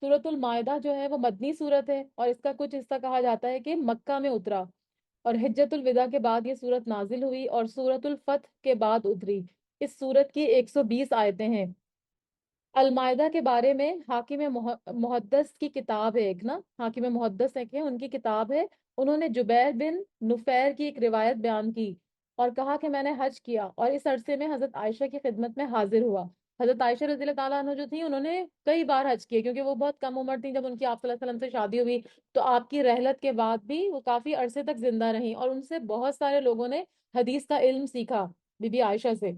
سورۃ المائدہ جو ہے وہ مدنی سورت ہے، اور اس کا کچھ حصہ کہا جاتا ہے کہ مکہ میں اترا، اور حجت الوداع کے بعد یہ سورت نازل ہوئی اور سورۃ الفتح کے بعد اتری۔ اس سورت کی 120 آیتیں ہیں۔ المائدہ کے بارے میں حاکم محدث کی کتاب ہے، ایک نا حاکم محدث ہے کہ ان کی کتاب ہے، انہوں نے جبیر بن نفیر کی ایک روایت بیان کی اور کہا کہ میں نے حج کیا اور اس عرصے میں حضرت عائشہ کی خدمت میں حاضر ہوا۔ حضرت عائشہ رضی اللہ تعالیٰ عنہ جو تھی، انہوں نے کئی بار حج کیے کیونکہ وہ بہت کم عمر تھی جب ان کی آپ صلی اللہ علیہ وسلم سے شادی ہوئی، تو آپ کی رحلت کے بعد بھی وہ کافی عرصے تک زندہ رہیں اور ان سے بہت سارے لوگوں نے حدیث کا علم سیکھا بی بی عائشہ سے۔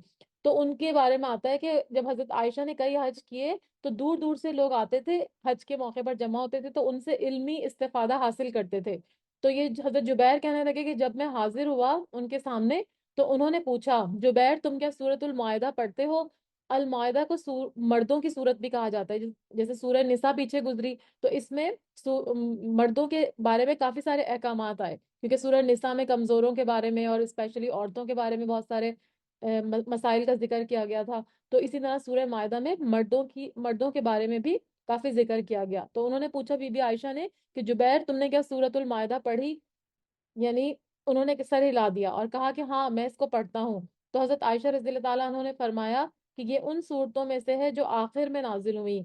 تو ان کے بارے میں آتا ہے کہ جب حضرت عائشہ نے کئی حج کیے تو دور دور سے لوگ آتے تھے، حج کے موقع پر جمع ہوتے تھے، تو ان سے علمی استفادہ حاصل کرتے تھے۔ تو یہ حضرت جبیر کہنے لگے کہ جب میں حاضر ہوا ان کے سامنے تو انہوں نے پوچھا، جبیر تم کیا سورۃ المائدہ پڑھتے ہو؟ المائدہ کو مردوں کی صورت بھی کہا جاتا ہے، جیسے سورہ نساء پیچھے گزری تو اس میں مردوں کے بارے میں کافی سارے احکامات آئے، کیونکہ سورہ نساء میں کمزوروں کے بارے میں اور اسپیشلی عورتوں کے بارے میں بہت سارے مسائل کا ذکر کیا گیا تھا۔ تو اسی طرح سورہ مائدہ میں مردوں کے بارے میں بھی کافی ذکر کیا گیا۔ تو انہوں نے پوچھا بی بی عائشہ نے کہ جبیر تم نے کیا سورۃ المائدہ پڑھی؟ یعنی انہوں نے سر ہلا دیا اور کہا کہ ہاں میں اس کو پڑھتا ہوں۔ تو حضرت عائشہ رضی اللہ تعالیٰ عنہ نے فرمایا کہ یہ ان صورتوں میں سے ہے جو آخر میں نازل ہوئی،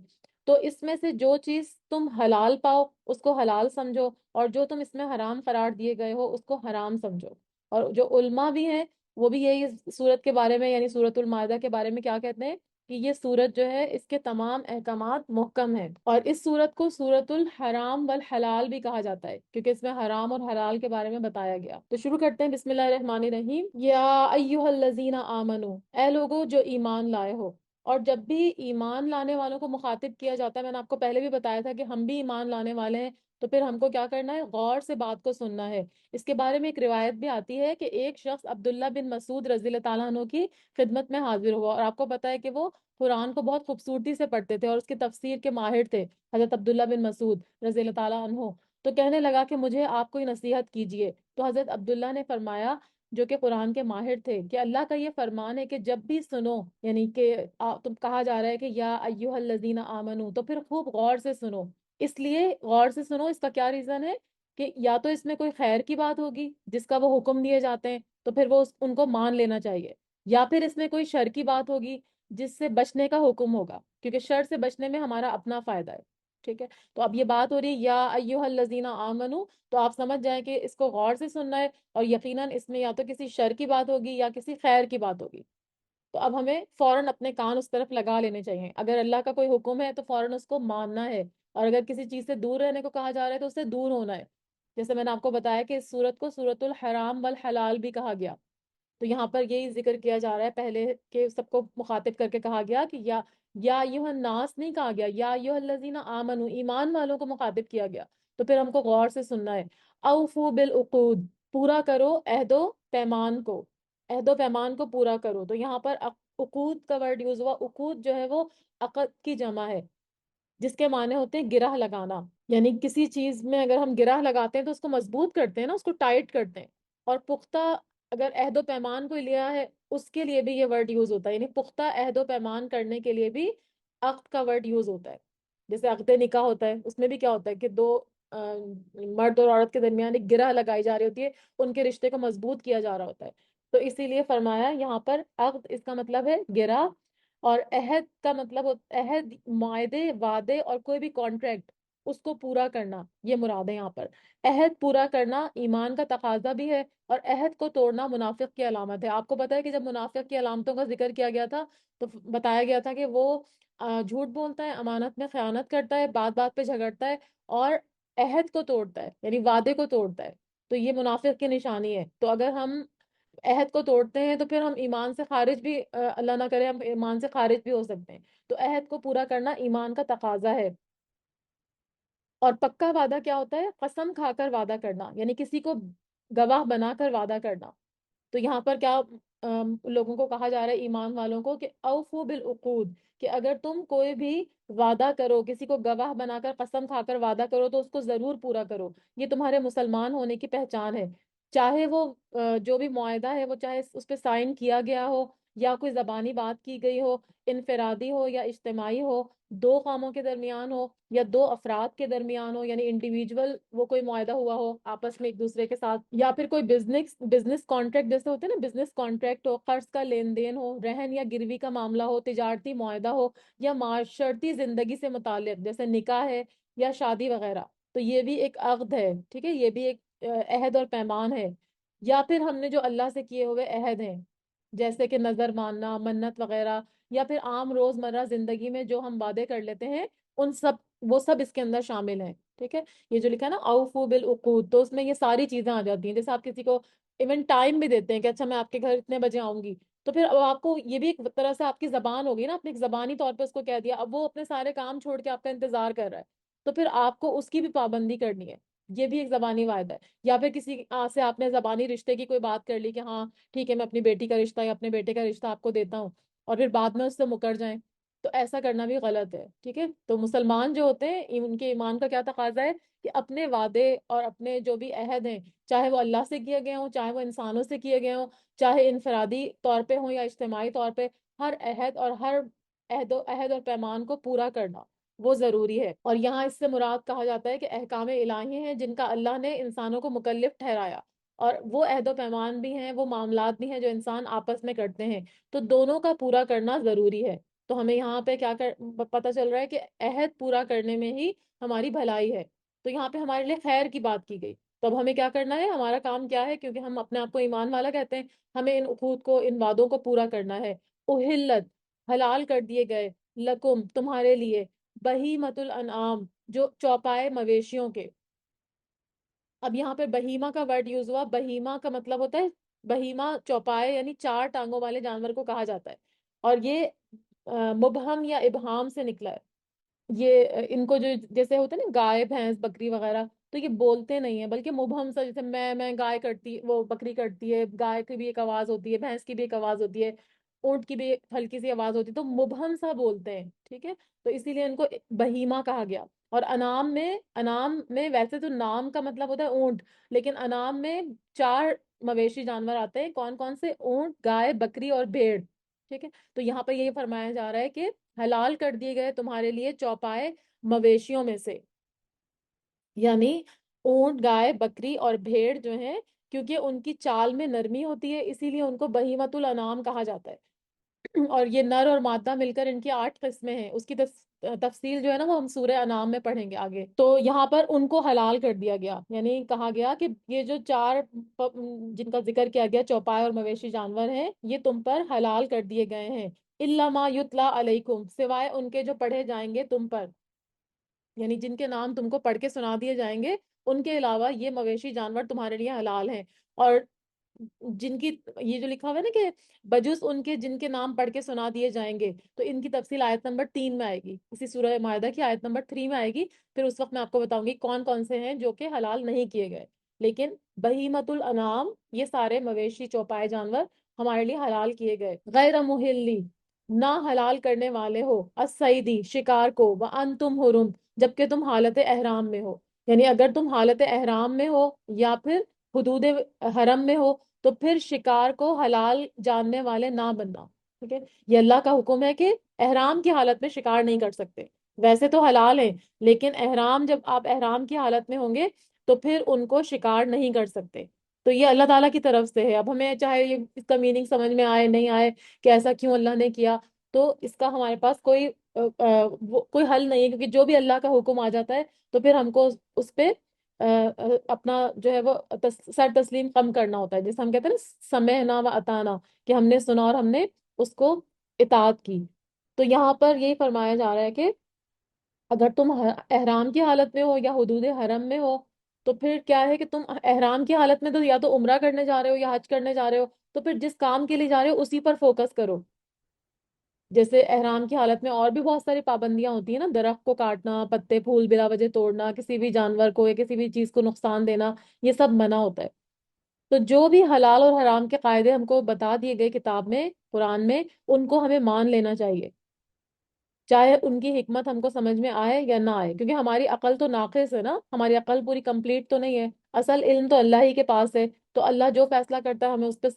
تو اس میں سے جو چیز تم حلال پاؤ اس کو حلال سمجھو، اور جو تم اس میں حرام قرار دیے گئے ہو اس کو حرام سمجھو۔ اور جو علماء بھی ہیں وہ بھی یہی سورت کے بارے میں یعنی سورۃ المائدہ کے بارے میں کیا کہتے ہیں کہ یہ سورت جو ہے اس کے تمام احکامات محکم ہیں، اور اس سورت کو سورۃ الحرام والحلال بھی کہا جاتا ہے کیونکہ اس میں حرام اور حلال کے بارے میں بتایا گیا۔ تو شروع کرتے ہیں، بسم اللہ الرحمن الرحیم۔ یا ایھا الذین آمنو، اے لوگو جو ایمان لائے ہو۔ اور جب بھی ایمان لانے والوں کو مخاطب کیا جاتا ہے، میں نے آپ کو پہلے بھی بتایا تھا کہ ہم بھی ایمان لانے والے ہیں، تو پھر ہم کو کیا کرنا ہے؟ غور سے بات کو سننا ہے۔ اس کے بارے میں ایک روایت بھی آتی ہے کہ ایک شخص عبداللہ بن مسعود رضی اللہ تعالیٰ عنہ کی خدمت میں حاضر ہوا، اور آپ کو پتا ہے کہ وہ قرآن کو بہت خوبصورتی سے پڑھتے تھے اور اس کی تفسیر کے ماہر تھے حضرت عبداللہ بن مسعود رضی اللہ تعالیٰ عنہ۔ تو کہنے لگا کہ مجھے آپ کوئی نصیحت کیجئے۔ تو حضرت عبداللہ نے فرمایا، جو کہ قرآن کے ماہر تھے، کہ اللہ کا یہ فرمان ہے کہ جب بھی سنو، یعنی کہ تم کہا جا رہا ہے کہ یا ایھا الذین آمنو، تو پھر خوب غور سے سنو۔ اس لیے غور سے سنو، اس کا کیا ریزن ہے کہ یا تو اس میں کوئی خیر کی بات ہوگی جس کا وہ حکم دیے جاتے ہیں تو پھر وہ ان کو مان لینا چاہیے، یا پھر اس میں کوئی شر کی بات ہوگی جس سے بچنے کا حکم ہوگا، کیونکہ شر سے بچنے میں ہمارا اپنا فائدہ ہے۔ ٹھیک ہے، تو اب یہ بات ہو رہی ہے یا ایھا الذین آمنو، تو آپ سمجھ جائیں کہ اس کو غور سے سننا ہے، اور یقیناً اس میں یا تو کسی شر کی بات ہوگی یا کسی خیر کی بات ہوگی۔ تو اب ہمیں فوراً اپنے کان اس طرف لگا لینے چاہیے، اگر اللہ کا کوئی حکم ہے تو فوراً اس کو ماننا ہے، اور اگر کسی چیز سے دور رہنے کو کہا جا رہا ہے تو اس سے دور ہونا ہے۔ جیسے میں نے آپ کو بتایا کہ اس سورت کو سورۃ الحرام والحلال بھی کہا گیا، تو یہاں پر یہی ذکر کیا جا رہا ہے پہلے کہ سب کو مخاطب کر کے کہا گیا کہ یا ایھا الناس نہیں کہا گیا، یا ایھا الذین آمنو، ایمان والوں کو مخاطب کیا گیا، تو پھر ہم کو غور سے سننا ہے۔ اوفو بالعقود، پورا کرو عہد و پیمان کو، عہد و پیمان کو پورا کرو۔ تو یہاں پر عقود کا ورڈ یوز ہوا۔ عقود جو ہے وہ عقد کی جمع ہے، جس کے معنی ہوتے ہیں گرہ لگانا، یعنی کسی چیز میں اگر ہم گرہ لگاتے ہیں تو اس کو مضبوط کرتے ہیں نا، اس کو ٹائٹ کرتے ہیں، اور پختہ اگر عہد و پیمان کو لیا ہے اس کے لیے بھی یہ ورڈ یوز ہوتا ہے، یعنی پختہ عہد و پیمان کرنے کے لیے بھی عقد کا ورڈ یوز ہوتا ہے۔ جیسے عقد نکاح ہوتا ہے، اس میں بھی کیا ہوتا ہے کہ دو مرد اور عورت کے درمیان ایک گرہ لگائی جا رہی ہوتی ہے، ان کے رشتے کو مضبوط کیا جا رہا ہوتا ہے۔ تو اسی لیے فرمایا یہاں پر عقد، اس کا مطلب ہے گرہ، اور عہد کا مطلب عہد، معاہدے، وعدے اور کوئی بھی کانٹریکٹ، اس کو پورا کرنا، یہ مراد ہے یہاں پر۔ عہد پورا کرنا ایمان کا تقاضا بھی ہے، اور عہد کو توڑنا منافق کی علامت ہے۔ آپ کو پتا ہے کہ جب منافق کی علامتوں کا ذکر کیا گیا تھا تو بتایا گیا تھا کہ وہ جھوٹ بولتا ہے، امانت میں خیانت کرتا ہے، بات بات پہ جھگڑتا ہے، اور عہد کو توڑتا ہے یعنی وعدے کو توڑتا ہے۔ تو یہ منافق کی نشانی ہے۔ تو اگر ہم عہد کو توڑتے ہیں تو پھر ہم ایمان سے خارج بھی، اللہ نہ کرے ہم ایمان سے خارج بھی ہو سکتے ہیں۔ تو عہد کو پورا کرنا ایمان کا تقاضا ہے۔ اور پکا وعدہ کیا ہوتا ہے؟ قسم کھا کر وعدہ کرنا، یعنی کسی کو گواہ بنا کر وعدہ کرنا۔ تو یہاں پر کیا لوگوں کو کہا جا رہا ہے، ایمان والوں کو، کہ اوفو بالعقود، کہ اگر تم کوئی بھی وعدہ کرو، کسی کو گواہ بنا کر قسم کھا کر وعدہ کرو تو اس کو ضرور پورا کرو۔ یہ تمہارے مسلمان ہونے کی پہچان ہے، چاہے وہ جو بھی معاہدہ ہے وہ چاہے اس پہ سائن کیا گیا ہو یا کوئی زبانی بات کی گئی ہو، انفرادی ہو یا اجتماعی ہو، دو قوموں کے درمیان ہو یا دو افراد کے درمیان ہو، یعنی انڈیویجول وہ کوئی معاہدہ ہوا ہو آپس میں ایک دوسرے کے ساتھ، یا پھر کوئی بزنس کانٹریکٹ جیسے ہوتے ہیں نا، بزنس کانٹریکٹ ہو، قرض کا لین دین ہو، رہن یا گروی کا معاملہ ہو، تجارتی معاہدہ ہو، یا معاشرتی زندگی سے متعلق جیسے نکاح ہے یا شادی وغیرہ، تو یہ بھی ایک عقد ہے، ٹھیک ہے، یہ بھی ایک عہد اور پیمان ہے۔ یا پھر ہم نے جو اللہ سے کیے ہوئے عہد ہیں جیسے کہ نظر ماننا، منت وغیرہ، یا پھر عام روزمرہ زندگی میں جو ہم وعدے کر لیتے ہیں، ان سب وہ سب اس کے اندر شامل ہیں، ٹھیک ہے۔ یہ جو لکھا ہے نا اوفو بالعقود، تو اس میں یہ ساری چیزیں آ جاتی ہیں۔ جیسے آپ کسی کو ایون ٹائم بھی دیتے ہیں کہ اچھا میں آپ کے گھر اتنے بجے آؤں گی، تو پھر اب آپ کو یہ بھی ایک طرح سے آپ کی زبان ہوگی نا، آپ نے ایک زبانی طور پہ اس کو کہہ دیا، اب وہ اپنے سارے کام چھوڑ کے آپ کا انتظار کر رہا ہے، تو پھر آپ کو اس کی بھی پابندی کرنی ہے، یہ بھی ایک زبانی وعدہ ہے۔ یا پھر کسی سے آپ نے زبانی رشتے کی کوئی بات کر لی کہ ہاں ٹھیک ہے میں اپنی بیٹی کا رشتہ یا اپنے بیٹے کا رشتہ آپ کو دیتا ہوں، اور پھر بعد میں اس سے مکر جائیں، تو ایسا کرنا بھی غلط ہے، ٹھیک ہے۔ تو مسلمان جو ہوتے ہیں ان کے ایمان کا کیا تقاضا ہے کہ اپنے وعدے اور اپنے جو بھی عہد ہیں، چاہے وہ اللہ سے کیے گئے ہوں، چاہے وہ انسانوں سے کیے گئے ہوں، چاہے انفرادی طور پہ ہوں یا اجتماعی طور پہ، ہر عہد اور ہر عہد اور پیمان کو پورا کرنا وہ ضروری ہے۔ اور یہاں اس سے مراد کہا جاتا ہے کہ احکام الہی ہیں جن کا اللہ نے انسانوں کو مکلف ٹھہرایا، اور وہ عہد و پیمان بھی ہیں، وہ معاملات بھی ہیں جو انسان آپس میں کرتے ہیں، تو دونوں کا پورا کرنا ضروری ہے۔ تو ہمیں یہاں پہ پتہ چل رہا ہے کہ عہد پورا کرنے میں ہی ہماری بھلائی ہے، تو یہاں پہ ہمارے لیے خیر کی بات کی گئی۔ تو اب ہمیں کیا کرنا ہے، ہمارا کام کیا ہے، کیونکہ ہم اپنے آپ کو ایمان والا کہتے ہیں، ہمیں ان عقود کو، ان وعدوں کو پورا کرنا ہے۔ احلت، حلال کر دیے گئے، لکم تمہارے لیے، بہیمۃ الانعام جو چوپائے مویشیوں کے۔ اب یہاں پہ بہیمہ کا ورڈ یوز ہوا، بہیمہ کا مطلب ہوتا ہے، بہیمہ چوپائے یعنی چار ٹانگوں والے جانور کو کہا جاتا ہے، اور یہ مبہم یا ابہام سے نکلا ہے۔ یہ ان کو جو جیسے ہوتے ہیں نا گائے بھینس بکری وغیرہ، تو یہ بولتے نہیں ہیں بلکہ مبہم سا، جیسے میں گائے کرتی، وہ بکری کرتی ہے، گائے کی بھی ایک آواز ہوتی ہے، بھینس کی بھی ایک آواز ہوتی ہے، اونٹ کی بھی ایک ہلکی سی آواز ہوتی ہے، تو مبہم سا بولتے ہیں، ٹھیک ہے، تو اسی لیے ان کو بہیمہ کہا گیا۔ اور انعام میں ویسے تو نام کا مطلب ہوتا ہے اونٹ، لیکن انعام میں چار مویشی جانور آتے ہیں، کون کون سے؟ اونٹ، گائے، بکری اور بھیڑ، ٹھیک ہے۔ تو یہاں پر یہ فرمایا جا رہا ہے کہ حلال کر دیے گئے تمہارے لیے چوپائے مویشیوں میں سے، یعنی اونٹ، گائے، بکری اور بھیڑ جو ہیں، کیونکہ ان کی چال میں نرمی ہوتی ہے اسی لیے ان کو بہیمۃ الانعام کہا جاتا ہے۔ اور یہ نر اور مادہ مل کر ان کی 8 قسمیں ہیں، اس کی تفصیل جو ہے نا وہ ہم سورہ انعام میں پڑھیں گے آگے۔ تو یہاں پر ان کو حلال کر دیا گیا، یعنی کہا گیا کہ یہ جو چار جن کا ذکر کیا گیا چوپائے اور مویشی جانور ہیں، یہ تم پر حلال کر دیے گئے ہیں، الا ما یتلا علیکم، سوائے ان کے جو پڑھے جائیں گے تم پر، یعنی جن کے نام تم کو پڑھ کے سنا دیے جائیں گے، ان کے علاوہ یہ مویشی جانور تمہارے لیے حلال ہیں۔ اور جن کی، یہ جو لکھا ہوا ہے نا کہ بجز ان کے جن کے نام پڑھ کے سنا دیے جائیں گے، تو ان کی تفصیل آیت نمبر 3 میں آئے گی، اسی سورہ مائدہ کی آیت نمبر 3 میں آئے گی، پھر اس وقت میں آپ کو بتاؤں گی کون کون سے ہیں جو کہ حلال نہیں کیے گئے۔ لیکن بہیمۃ الانعام، یہ سارے مویشی چوپائے جانور ہمارے لیے حلال کیے گئے، غیر محلی، نہ حلال کرنے والے ہو، الصیدی، شکار کو، وانتم حرم، جبکہ تم حالت احرام میں ہو، یعنی اگر تم حالت احرام میں ہو یا پھر حدود حرم میں ہو تو پھر شکار کو حلال جاننے والے نہ بننا، ٹھیک ہے۔ یہ اللہ کا حکم ہے کہ احرام کی حالت میں شکار نہیں کر سکتے، ویسے تو حلال ہیں لیکن احرام، جب آپ احرام کی حالت میں ہوں گے تو پھر ان کو شکار نہیں کر سکتے۔ تو یہ اللہ تعالیٰ کی طرف سے ہے، اب ہمیں چاہے یہ اس کا میننگ سمجھ میں آئے نہیں آئے کہ ایسا کیوں اللہ نے کیا، تو اس کا ہمارے پاس کوئی حل نہیں ہے، کیونکہ جو بھی اللہ کا حکم آ جاتا ہے تو پھر ہم کو اس پہ اپنا جو ہے وہ سر تسلیم کم کرنا ہوتا ہے، جیسے ہم کہتے ہیں نا سمعنا و اطعنا، کہ ہم نے سنا اور ہم نے اس کو اطاعت کی۔ تو یہاں پر یہی فرمایا جا رہا ہے کہ اگر تم احرام کی حالت میں ہو یا حدود حرم میں ہو تو پھر کیا ہے کہ تم احرام کی حالت میں تو یا تو عمرہ کرنے جا رہے ہو یا حج کرنے جا رہے ہو، تو پھر جس کام کے لیے جا رہے ہو اسی پر فوکس کرو۔ جیسے احرام کی حالت میں اور بھی بہت ساری پابندیاں ہوتی ہیں نا، درخت کو کاٹنا، پتے پھول بلا وجہ توڑنا، کسی بھی جانور کو یا کسی بھی چیز کو نقصان دینا، یہ سب منع ہوتا ہے۔ تو جو بھی حلال اور حرام کے قاعدے ہم کو بتا دیے گئے کتاب میں، قرآن میں، ان کو ہمیں مان لینا چاہیے، چاہے ان کی حکمت ہم کو سمجھ میں آئے یا نہ آئے، کیونکہ ہماری عقل تو ناقص ہے نا، ہماری عقل پوری کمپلیٹ تو نہیں ہے، اصل علم تو اللہ ہی کے پاس ہے، تو اللہ جو فیصلہ کرتا ہے ہمیں اس پہ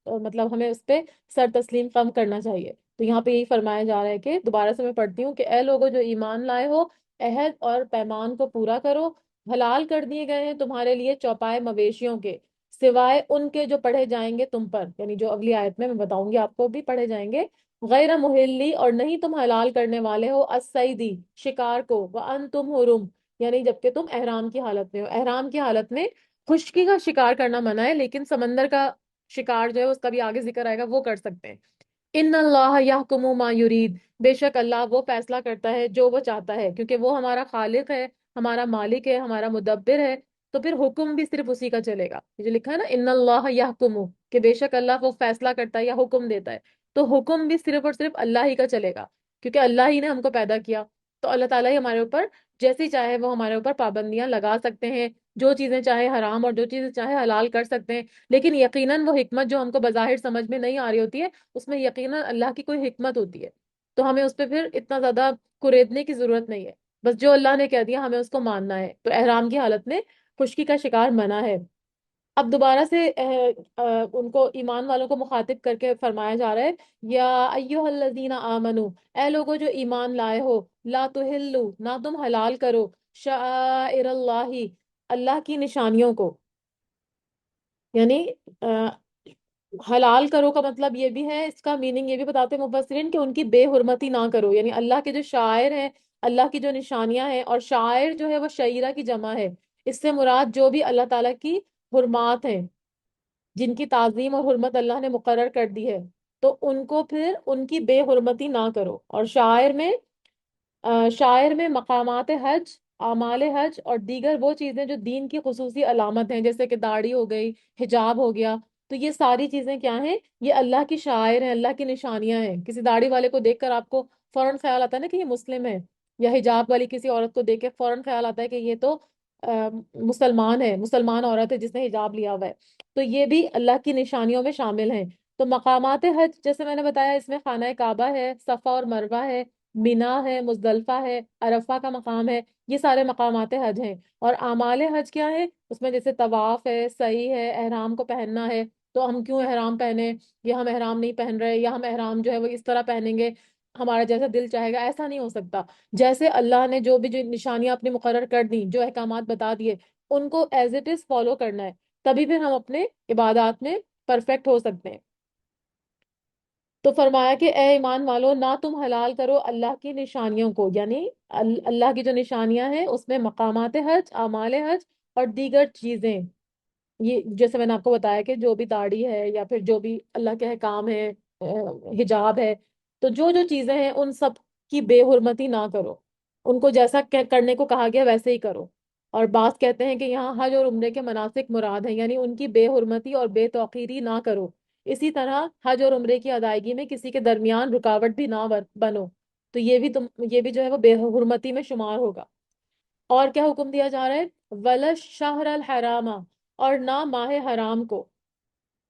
مطلب ہمیں اس پہ سر تسلیم کم کرنا چاہیے۔ تو یہاں پہ یہی فرمایا جا رہا ہے کہ دوبارہ سے میں پڑھتی ہوں کہ اے لوگوں جو ایمان لائے ہو، عہد اور پیمان کو پورا کرو، حلال کر دیے گئے ہیں تمہارے لیے چوپائے مویشیوں کے، سوائے ان کے جو پڑھے جائیں گے تم پر، یعنی جو اگلی آیت میں بتاؤں گی آپ کو بھی پڑھے جائیں گے، غیر محلی، اور نہیں تم حلال کرنے والے ہو، الصیدی، شکار کو، وانتم حرم، یعنی جبکہ تم احرام کی حالت میں ہو۔ احرام کی حالت میں خشکی کا شکار کرنا منع ہے، لیکن سمندر کا شکار جو ہے اس کا بھی آگے ذکر آئے گا، وہ کر سکتے ہیں۔ ان اللہ یحکم ما یرید، بے شک اللہ وہ فیصلہ کرتا ہے جو وہ چاہتا ہے، کیونکہ وہ ہمارا خالق ہے، ہمارا مالک ہے، ہمارا مدبر ہے، تو پھر حکم بھی صرف اسی کا چلے گا۔ یہ جو لکھا ہے نا ان اللہ یحکم، کہ بے شک اللہ وہ فیصلہ کرتا ہے یا حکم دیتا ہے، تو حکم بھی صرف اور صرف اللہ ہی کا چلے گا، کیونکہ اللہ ہی نے ہم کو پیدا کیا۔ تو اللہ تعالیٰ ہی ہمارے اوپر جیسی چاہے وہ ہمارے اوپر پابندیاں لگا سکتے ہیں، جو چیزیں چاہے حرام اور جو چیزیں چاہے حلال کر سکتے ہیں، لیکن یقیناً وہ حکمت جو ہم کو بظاہر سمجھ میں نہیں آ رہی ہوتی ہے، اس میں یقیناً اللہ کی کوئی حکمت ہوتی ہے، تو ہمیں اس پہ پھر اتنا زیادہ کریدنے کی ضرورت نہیں ہے، بس جو اللہ نے کہہ دیا ہمیں اس کو ماننا ہے۔ تو احرام کی حالت میں خشکی کا شکار منع ہے۔ اب دوبارہ سے ان کو ایمان والوں کو مخاطب کر کے فرمایا جا رہا ہے، یا ایھا الذین آمنو، اے لوگوں جو ایمان لائے ہو، لا تحلوا، نہ تم حلال کرو، شعائر اللہ، اللہ کی نشانیوں کو، یعنی حلال کرو کا مطلب یہ بھی ہے، اس کا میننگ یہ بھی بتاتے ہیں مفسرین کہ ان کی بے حرمتی نہ کرو، یعنی اللہ کے جو شاعر ہیں، اللہ کی جو نشانیاں ہیں، اور شاعر جو ہے وہ شعیرہ کی جمع ہے، اس سے مراد جو بھی اللہ تعالیٰ کی حرمات ہیں، جن کی تعظیم اور حرمت اللہ نے مقرر کر دی ہے، تو ان کو پھر ان کی بے حرمتی نہ کرو۔ اور شاعر میں مقامات حج، اعمال حج اور دیگر وہ چیزیں جو دین کی خصوصی علامت ہیں، جیسے کہ داڑھی ہو گئی، حجاب ہو گیا، تو یہ ساری چیزیں کیا ہیں؟ یہ اللہ کی شاعر ہیں، اللہ کی نشانیاں ہیں۔ کسی داڑھی والے کو دیکھ کر آپ کو فوراً خیال آتا ہے نا کہ یہ مسلم ہے، یا حجاب والی کسی عورت کو دیکھ کے فوراً خیال آتا ہے کہ یہ تو مسلمان ہے، مسلمان عورت ہے جس نے حجاب لیا ہوا ہے، تو یہ بھی اللہ کی نشانیوں میں شامل ہیں۔ تو مقامات حج جیسے میں نے بتایا، اس میں خانہ کعبہ ہے، صفا اور مروہ ہے، مینا ہے، مزدلفہ ہے، عرفہ کا مقام ہے، یہ سارے مقامات حج ہیں۔ اور اعمال حج کیا ہے؟ اس میں جیسے طواف ہے، سعی ہے، احرام کو پہننا ہے، تو ہم کیوں احرام پہنے، یا ہم احرام نہیں پہن رہے، یا ہم احرام جو ہے وہ اس طرح پہنیں گے ہمارا جیسا دل چاہے گا، ایسا نہیں ہو سکتا۔ جیسے اللہ نے جو نشانیاں اپنی مقرر کر دی، جو احکامات بتا دیے، ان کو ایز اٹ از فالو کرنا ہے، تبھی پھر ہم اپنے عبادات میں پرفیکٹ ہو سکتے ہیں۔ تو فرمایا کہ اے ایمان والو، نہ تم حلال کرو اللہ کی نشانیوں کو، یعنی اللہ کی جو نشانیاں ہیں اس میں مقامات حج، اعمال حج اور دیگر چیزیں، یہ جیسے میں نے آپ کو بتایا کہ جو بھی داڑھی ہے یا پھر جو بھی اللہ کے احکام ہے، حجاب ہے، تو جو جو چیزیں ہیں ان سب کی بے حرمتی نہ کرو، ان کو جیسا کرنے کو کہا گیا ویسے ہی کرو۔ اور بعض کہتے ہیں کہ یہاں حج اور عمرے کے مناسک مراد ہیں، یعنی ان کی بے حرمتی اور بے توقیری نہ کرو۔ اسی طرح حج اور عمرے کی ادائیگی میں کسی کے درمیان رکاوٹ بھی نہ بنو، تو یہ بھی جو ہے وہ بے حرمتی میں شمار ہوگا۔ اور کیا حکم دیا جا رہا ہے؟ ولش شہر الحرام، اور نہ ماہ حرام کو،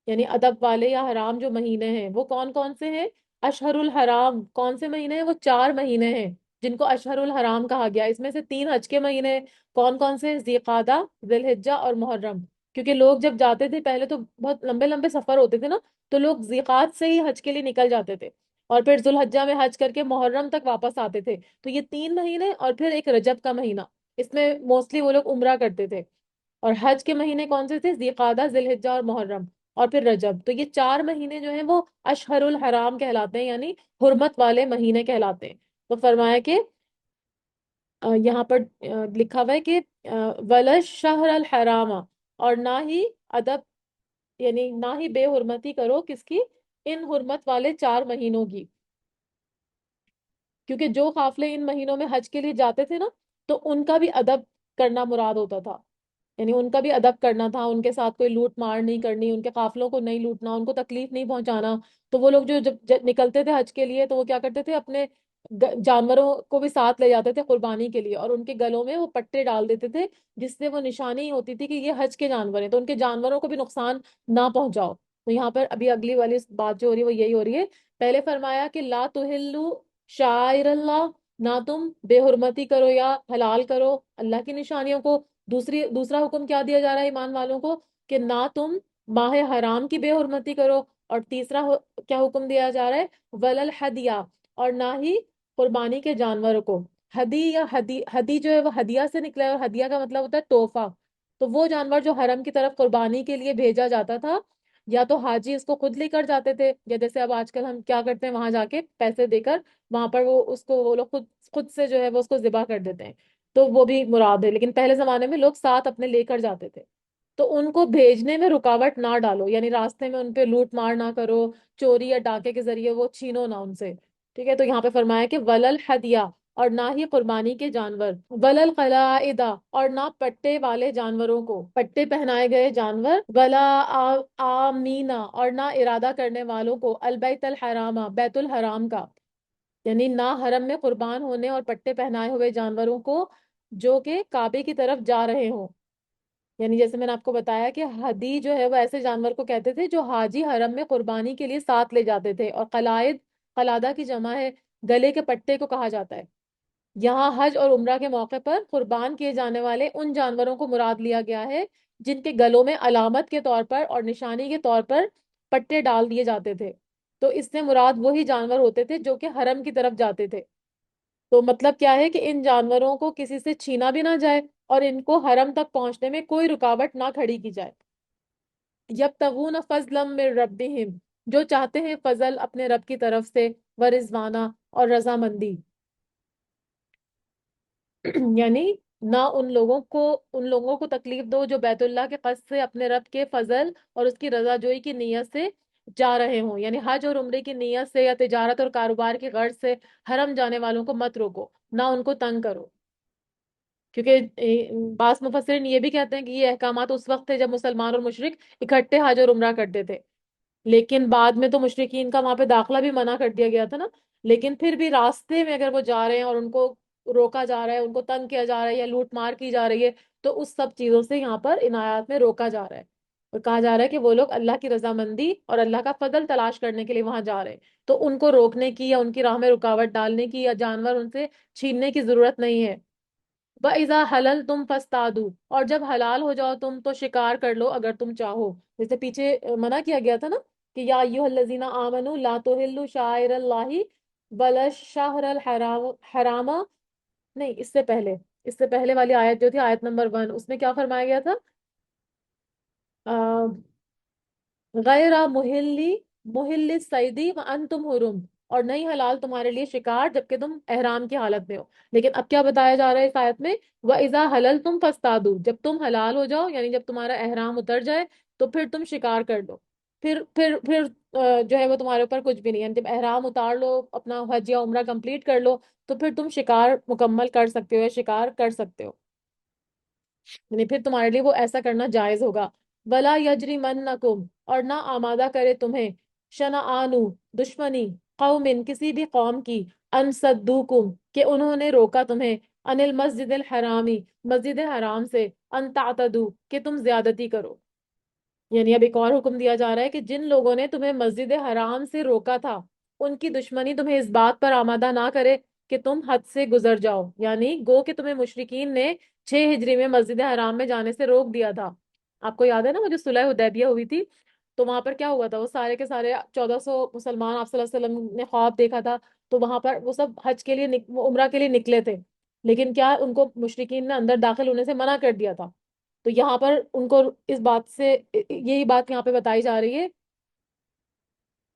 یعنی ادب والے یا حرام جو مہینے ہیں وہ کون کون سے ہیں؟ اشہر الحرام کون سے مہینے ہیں؟ وہ 4 مہینے ہیں جن کو اشہر الحرام کہا گیا۔ اس میں سے 3 حج کے مہینے ہیں۔ کون کون سے؟ ذی قعدہ، ذی الحجہ اور محرم۔ کیونکہ لوگ جب جاتے تھے پہلے تو بہت لمبے لمبے سفر ہوتے تھے نا، تو لوگ ذی قعد سے ہی حج کے لیے نکل جاتے تھے، اور پھر ذو الحجہ میں حج کر کے محرم تک واپس آتے تھے۔ تو یہ 3 مہینے، اور پھر ایک رجب کا مہینہ، اس میں موسٹلی وہ لوگ عمرہ کرتے تھے۔ اور حج کے مہینے کون سے تھے؟ ذی قعدہ، ذی الحجہ اور محرم، اور پھر رجب۔ تو یہ 4 مہینے جو ہیں وہ اشہر الحرام کہلاتے ہیں، یعنی حرمت والے مہینے کہلاتے ہیں۔ تو فرمایا کہ یہاں پر لکھا ہوا ہے کہ ولش شہر الحرام، اور نہ ہی ادب، یعنی نہ ہی بے حرمتی کرو کس کی؟ ان حرمت والے 4 مہینوں کی، کیونکہ جو قافلے ان مہینوں میں حج کے لیے جاتے تھے نا، تو ان کا بھی ادب کرنا مراد ہوتا تھا، یعنی ان کا بھی ادب کرنا تھا، ان کے ساتھ کوئی لوٹ مار نہیں کرنی، ان کے قافلوں کو نہیں لوٹنا، ان کو تکلیف نہیں پہنچانا۔ تو وہ لوگ جو جب نکلتے تھے حج کے لیے، تو وہ کیا کرتے تھے؟ اپنے جانوروں کو بھی ساتھ لے جاتے تھے قربانی کے لیے، اور ان کے گلوں میں وہ پٹے ڈال دیتے تھے، جس سے وہ نشانی ہوتی تھی کہ یہ حج کے جانور ہیں، تو ان کے جانوروں کو بھی نقصان نہ پہنچاؤ۔ تو یہاں پر ابھی اگلی والی بات جو ہو رہی ہے وہ یہی ہو رہی ہے۔ پہلے فرمایا کہ لا تحلوا شعائر اللہ، نہ تم بے حرمتی کرو یا حلال کرو اللہ کی نشانیوں کو۔ دوسرا حکم کیا دیا جا رہا ہے ایمان والوں کو؟ کہ نہ تم ماہ حرام کی بے حرمتی کرو، اور تیسرا کیا حکم دیا جا رہا ہے؟ ولل ہدیہ، اور نہ ہی قربانی کے جانوروں کو. ہدی یا ہدی جو ہے وہ ہدیہ سے نکلا ہے، اور ہدیہ کا مطلب ہوتا ہے تحفہ. تو وہ جانور جو حرم کی طرف قربانی کے لیے بھیجا جاتا تھا، یا تو حاجی اس کو خود لے کر جاتے تھے، یا جیسے اب آج کل ہم کیا کرتے ہیں، وہاں جا کے پیسے دے کر وہاں پر وہ اس کو وہ لوگ خود خود سے جو ہے وہ اس کو ذبح کر دیتے ہیں. تو وہ بھی مراد ہے. لیکن پہلے زمانے میں لوگ ساتھ اپنے لے کر جاتے تھے. تو ان کو بھیجنے میں رکاوٹ نہ ڈالو، یعنی راستے میں ان پہ لوٹ مار نہ کرو، چوری یا ڈاکے کے ذریعے وہ چھینو نہ ان سے. ٹھیک ہے، تو یہاں پہ فرمایا کہ ولل ہدیہ، اور نہ ہی قربانی کے جانور، ولل قلائدہ، اور نہ پٹے والے جانوروں کو، پٹے پہنائے گئے جانور، ولا آمینا، اور نہ ارادہ کرنے والوں کو، البیت الحرامہ، بیت الحرام کا، یعنی نہ حرم میں قربان ہونے اور پٹے پہنائے ہوئے جانوروں کو جو کہ کعبے کی طرف جا رہے ہوں. یعنی جیسے میں نے آپ کو بتایا کہ ہدی جو ہے وہ ایسے جانور کو کہتے تھے جو حاجی حرم میں قربانی کے لیے ساتھ لے جاتے تھے. اور قلائد، قلادہ کی جمع ہے، گلے کے پٹے کو کہا جاتا ہے. یہاں حج اور عمرہ کے موقع پر قربان کیے جانے والے ان جانوروں کو مراد لیا گیا ہے جن کے گلوں میں علامت کے طور پر اور نشانی کے طور پر پٹے ڈال دیے جاتے تھے. تو اس سے مراد وہی جانور ہوتے تھے جو کہ حرم کی طرف جاتے تھے. تو مطلب کیا ہے کہ ان جانوروں کو کسی سے چھینا بھی نہ جائے، اور ان کو حرم تک پہنچنے میں کوئی رکاوٹ نہ کھڑی کی جائے. یبتغون فضلا من ربہم، جو چاہتے ہیں فضل اپنے رب کی طرف سے، ورضوانہ، اور رضامندی. یعنی نہ ان لوگوں کو تکلیف دو جو بیت اللہ کے قصد سے اپنے رب کے فضل اور اس کی رضا جوئی کی نیت سے جا رہے ہوں. یعنی حج اور عمرے کی نیت سے یا تجارت اور کاروبار کی غرض سے حرم جانے والوں کو مت روکو، نہ ان کو تنگ کرو. کیونکہ بعض مفسرین یہ بھی کہتے ہیں کہ یہ احکامات اس وقت تھے جب مسلمان اور مشرک اکٹھے حج اور عمرہ کرتے تھے. لیکن بعد میں تو مشرکین کا وہاں پہ داخلہ بھی منع کر دیا گیا تھا نا. لیکن پھر بھی راستے میں اگر وہ جا رہے ہیں اور ان کو روکا جا رہا ہے، ان کو تنگ کیا جا رہا ہے یا لوٹ مار کی جا رہی ہے، تو اس سب چیزوں سے یہاں پر عنایات میں روکا جا رہا ہے. اور کہا جا رہا ہے کہ وہ لوگ اللہ کی رضامندی اور اللہ کا فضل تلاش کرنے کے لیے وہاں جا رہے ہیں، تو ان کو روکنے کی یا ان کی راہ میں رکاوٹ ڈالنے کی یا جانور ان سے چھیننے کی ضرورت نہیں ہے. وَإِذَا حَلَلْتُمْ فَاصْطَادُوا، اور جب حلال ہو جاؤ تم تو شکار کر لو اگر تم چاہو. جیسے پیچھے منع کیا گیا تھا نا کہ یا ایھا الذین آمنوا لا تحلوا شعائر اللہ ولا الشہر الحرام حرام. نہیں، اس سے پہلے والی آیت جو تھی، آیت نمبر 1، اس میں کیا فرمایا گیا تھا؟ غیر محل الصیدی وانتم حرم، اور نہیں حلال تمہارے لیے شکار جبکہ تم احرام کی حالت میں ہو. لیکن اب کیا بتایا جا رہا ہے اس آیت میں؟ وَإِذَا حَلَلْتُمْ فَاصْطَادُوا، جب تم حلال ہو جاؤ یعنی جب تمہارا احرام اتر جائے تو پھر تم شکار کر لو. پھر جو ہے وہ تمہارے اوپر کچھ بھی نہیں ہے. جب احرام اتار لو، اپنا حج یا عمرہ کمپلیٹ کر لو، تو پھر تم شکار مکمل کر سکتے ہو یا شکار کر سکتے ہو. یعنی پھر تمہارے لیے وہ ایسا کرنا جائز ہوگا. ولا یجرمنکم، اور نہ آمادہ کرے تمہیں، شنآن، دشمنی، قوم، کسی بھی قوم کی، ان صدوکم، کہ انہوں نے روکا تمہیں، ان المسجد الحرامی، مسجد حرام سے، ان تعتدو، کہ تم زیادتی کرو. یعنی اب ایک اور حکم دیا جا رہا ہے کہ جن لوگوں نے تمہیں مسجد حرام سے روکا تھا ان کی دشمنی تمہیں اس بات پر آمادہ نہ کرے کہ تم حد سے گزر جاؤ. یعنی گو کہ تمہیں مشرکین نے 6 ہجری میں مسجد حرام میں جانے سے روک دیا تھا. آپ کو یاد ہے نا وہ جو صلح حدیبیہ ہوئی تھی، تو وہاں پر کیا ہوا تھا؟ وہ سارے کے سارے 1400 مسلمان آپ صلی اللہ علیہ وسلم نے خواب دیکھا تھا. تو وہاں پر وہ سب حج کے لیے عمرہ کے لیے نکلے تھے، لیکن کیا ان کو مشرکین نے اندر داخل ہونے سے منع کر دیا تھا. تو یہاں پر ان کو اس بات سے یہی بات یہاں پہ بتائی جا رہی ہے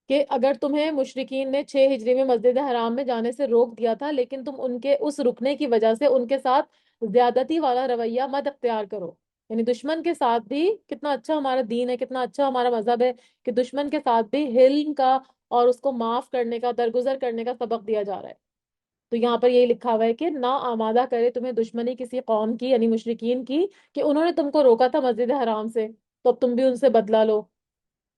کہ اگر تمہیں مشرکین نے 6 ہجری میں مسجد حرام میں جانے سے روک دیا تھا، لیکن تم ان کے اس رکنے کی وجہ سے ان کے ساتھ زیادتی والا رویہ مت اختیار کرو. یعنی دشمن کے ساتھ بھی کتنا اچھا ہمارا دین ہے، کتنا اچھا ہمارا مذہب ہے کہ دشمن کے ساتھ بھی حلم کا اور اس کو معاف کرنے کا، درگزر کرنے کا سبق دیا جا رہا ہے. تو یہاں پر یہ لکھا ہوا ہے کہ نہ آمادہ کرے تمہیں دشمنی کسی قوم کی، یعنی مشرکین کی، کہ انہوں نے تم کو روکا تھا مسجد حرام سے تو اب تم بھی ان سے بدلا لو.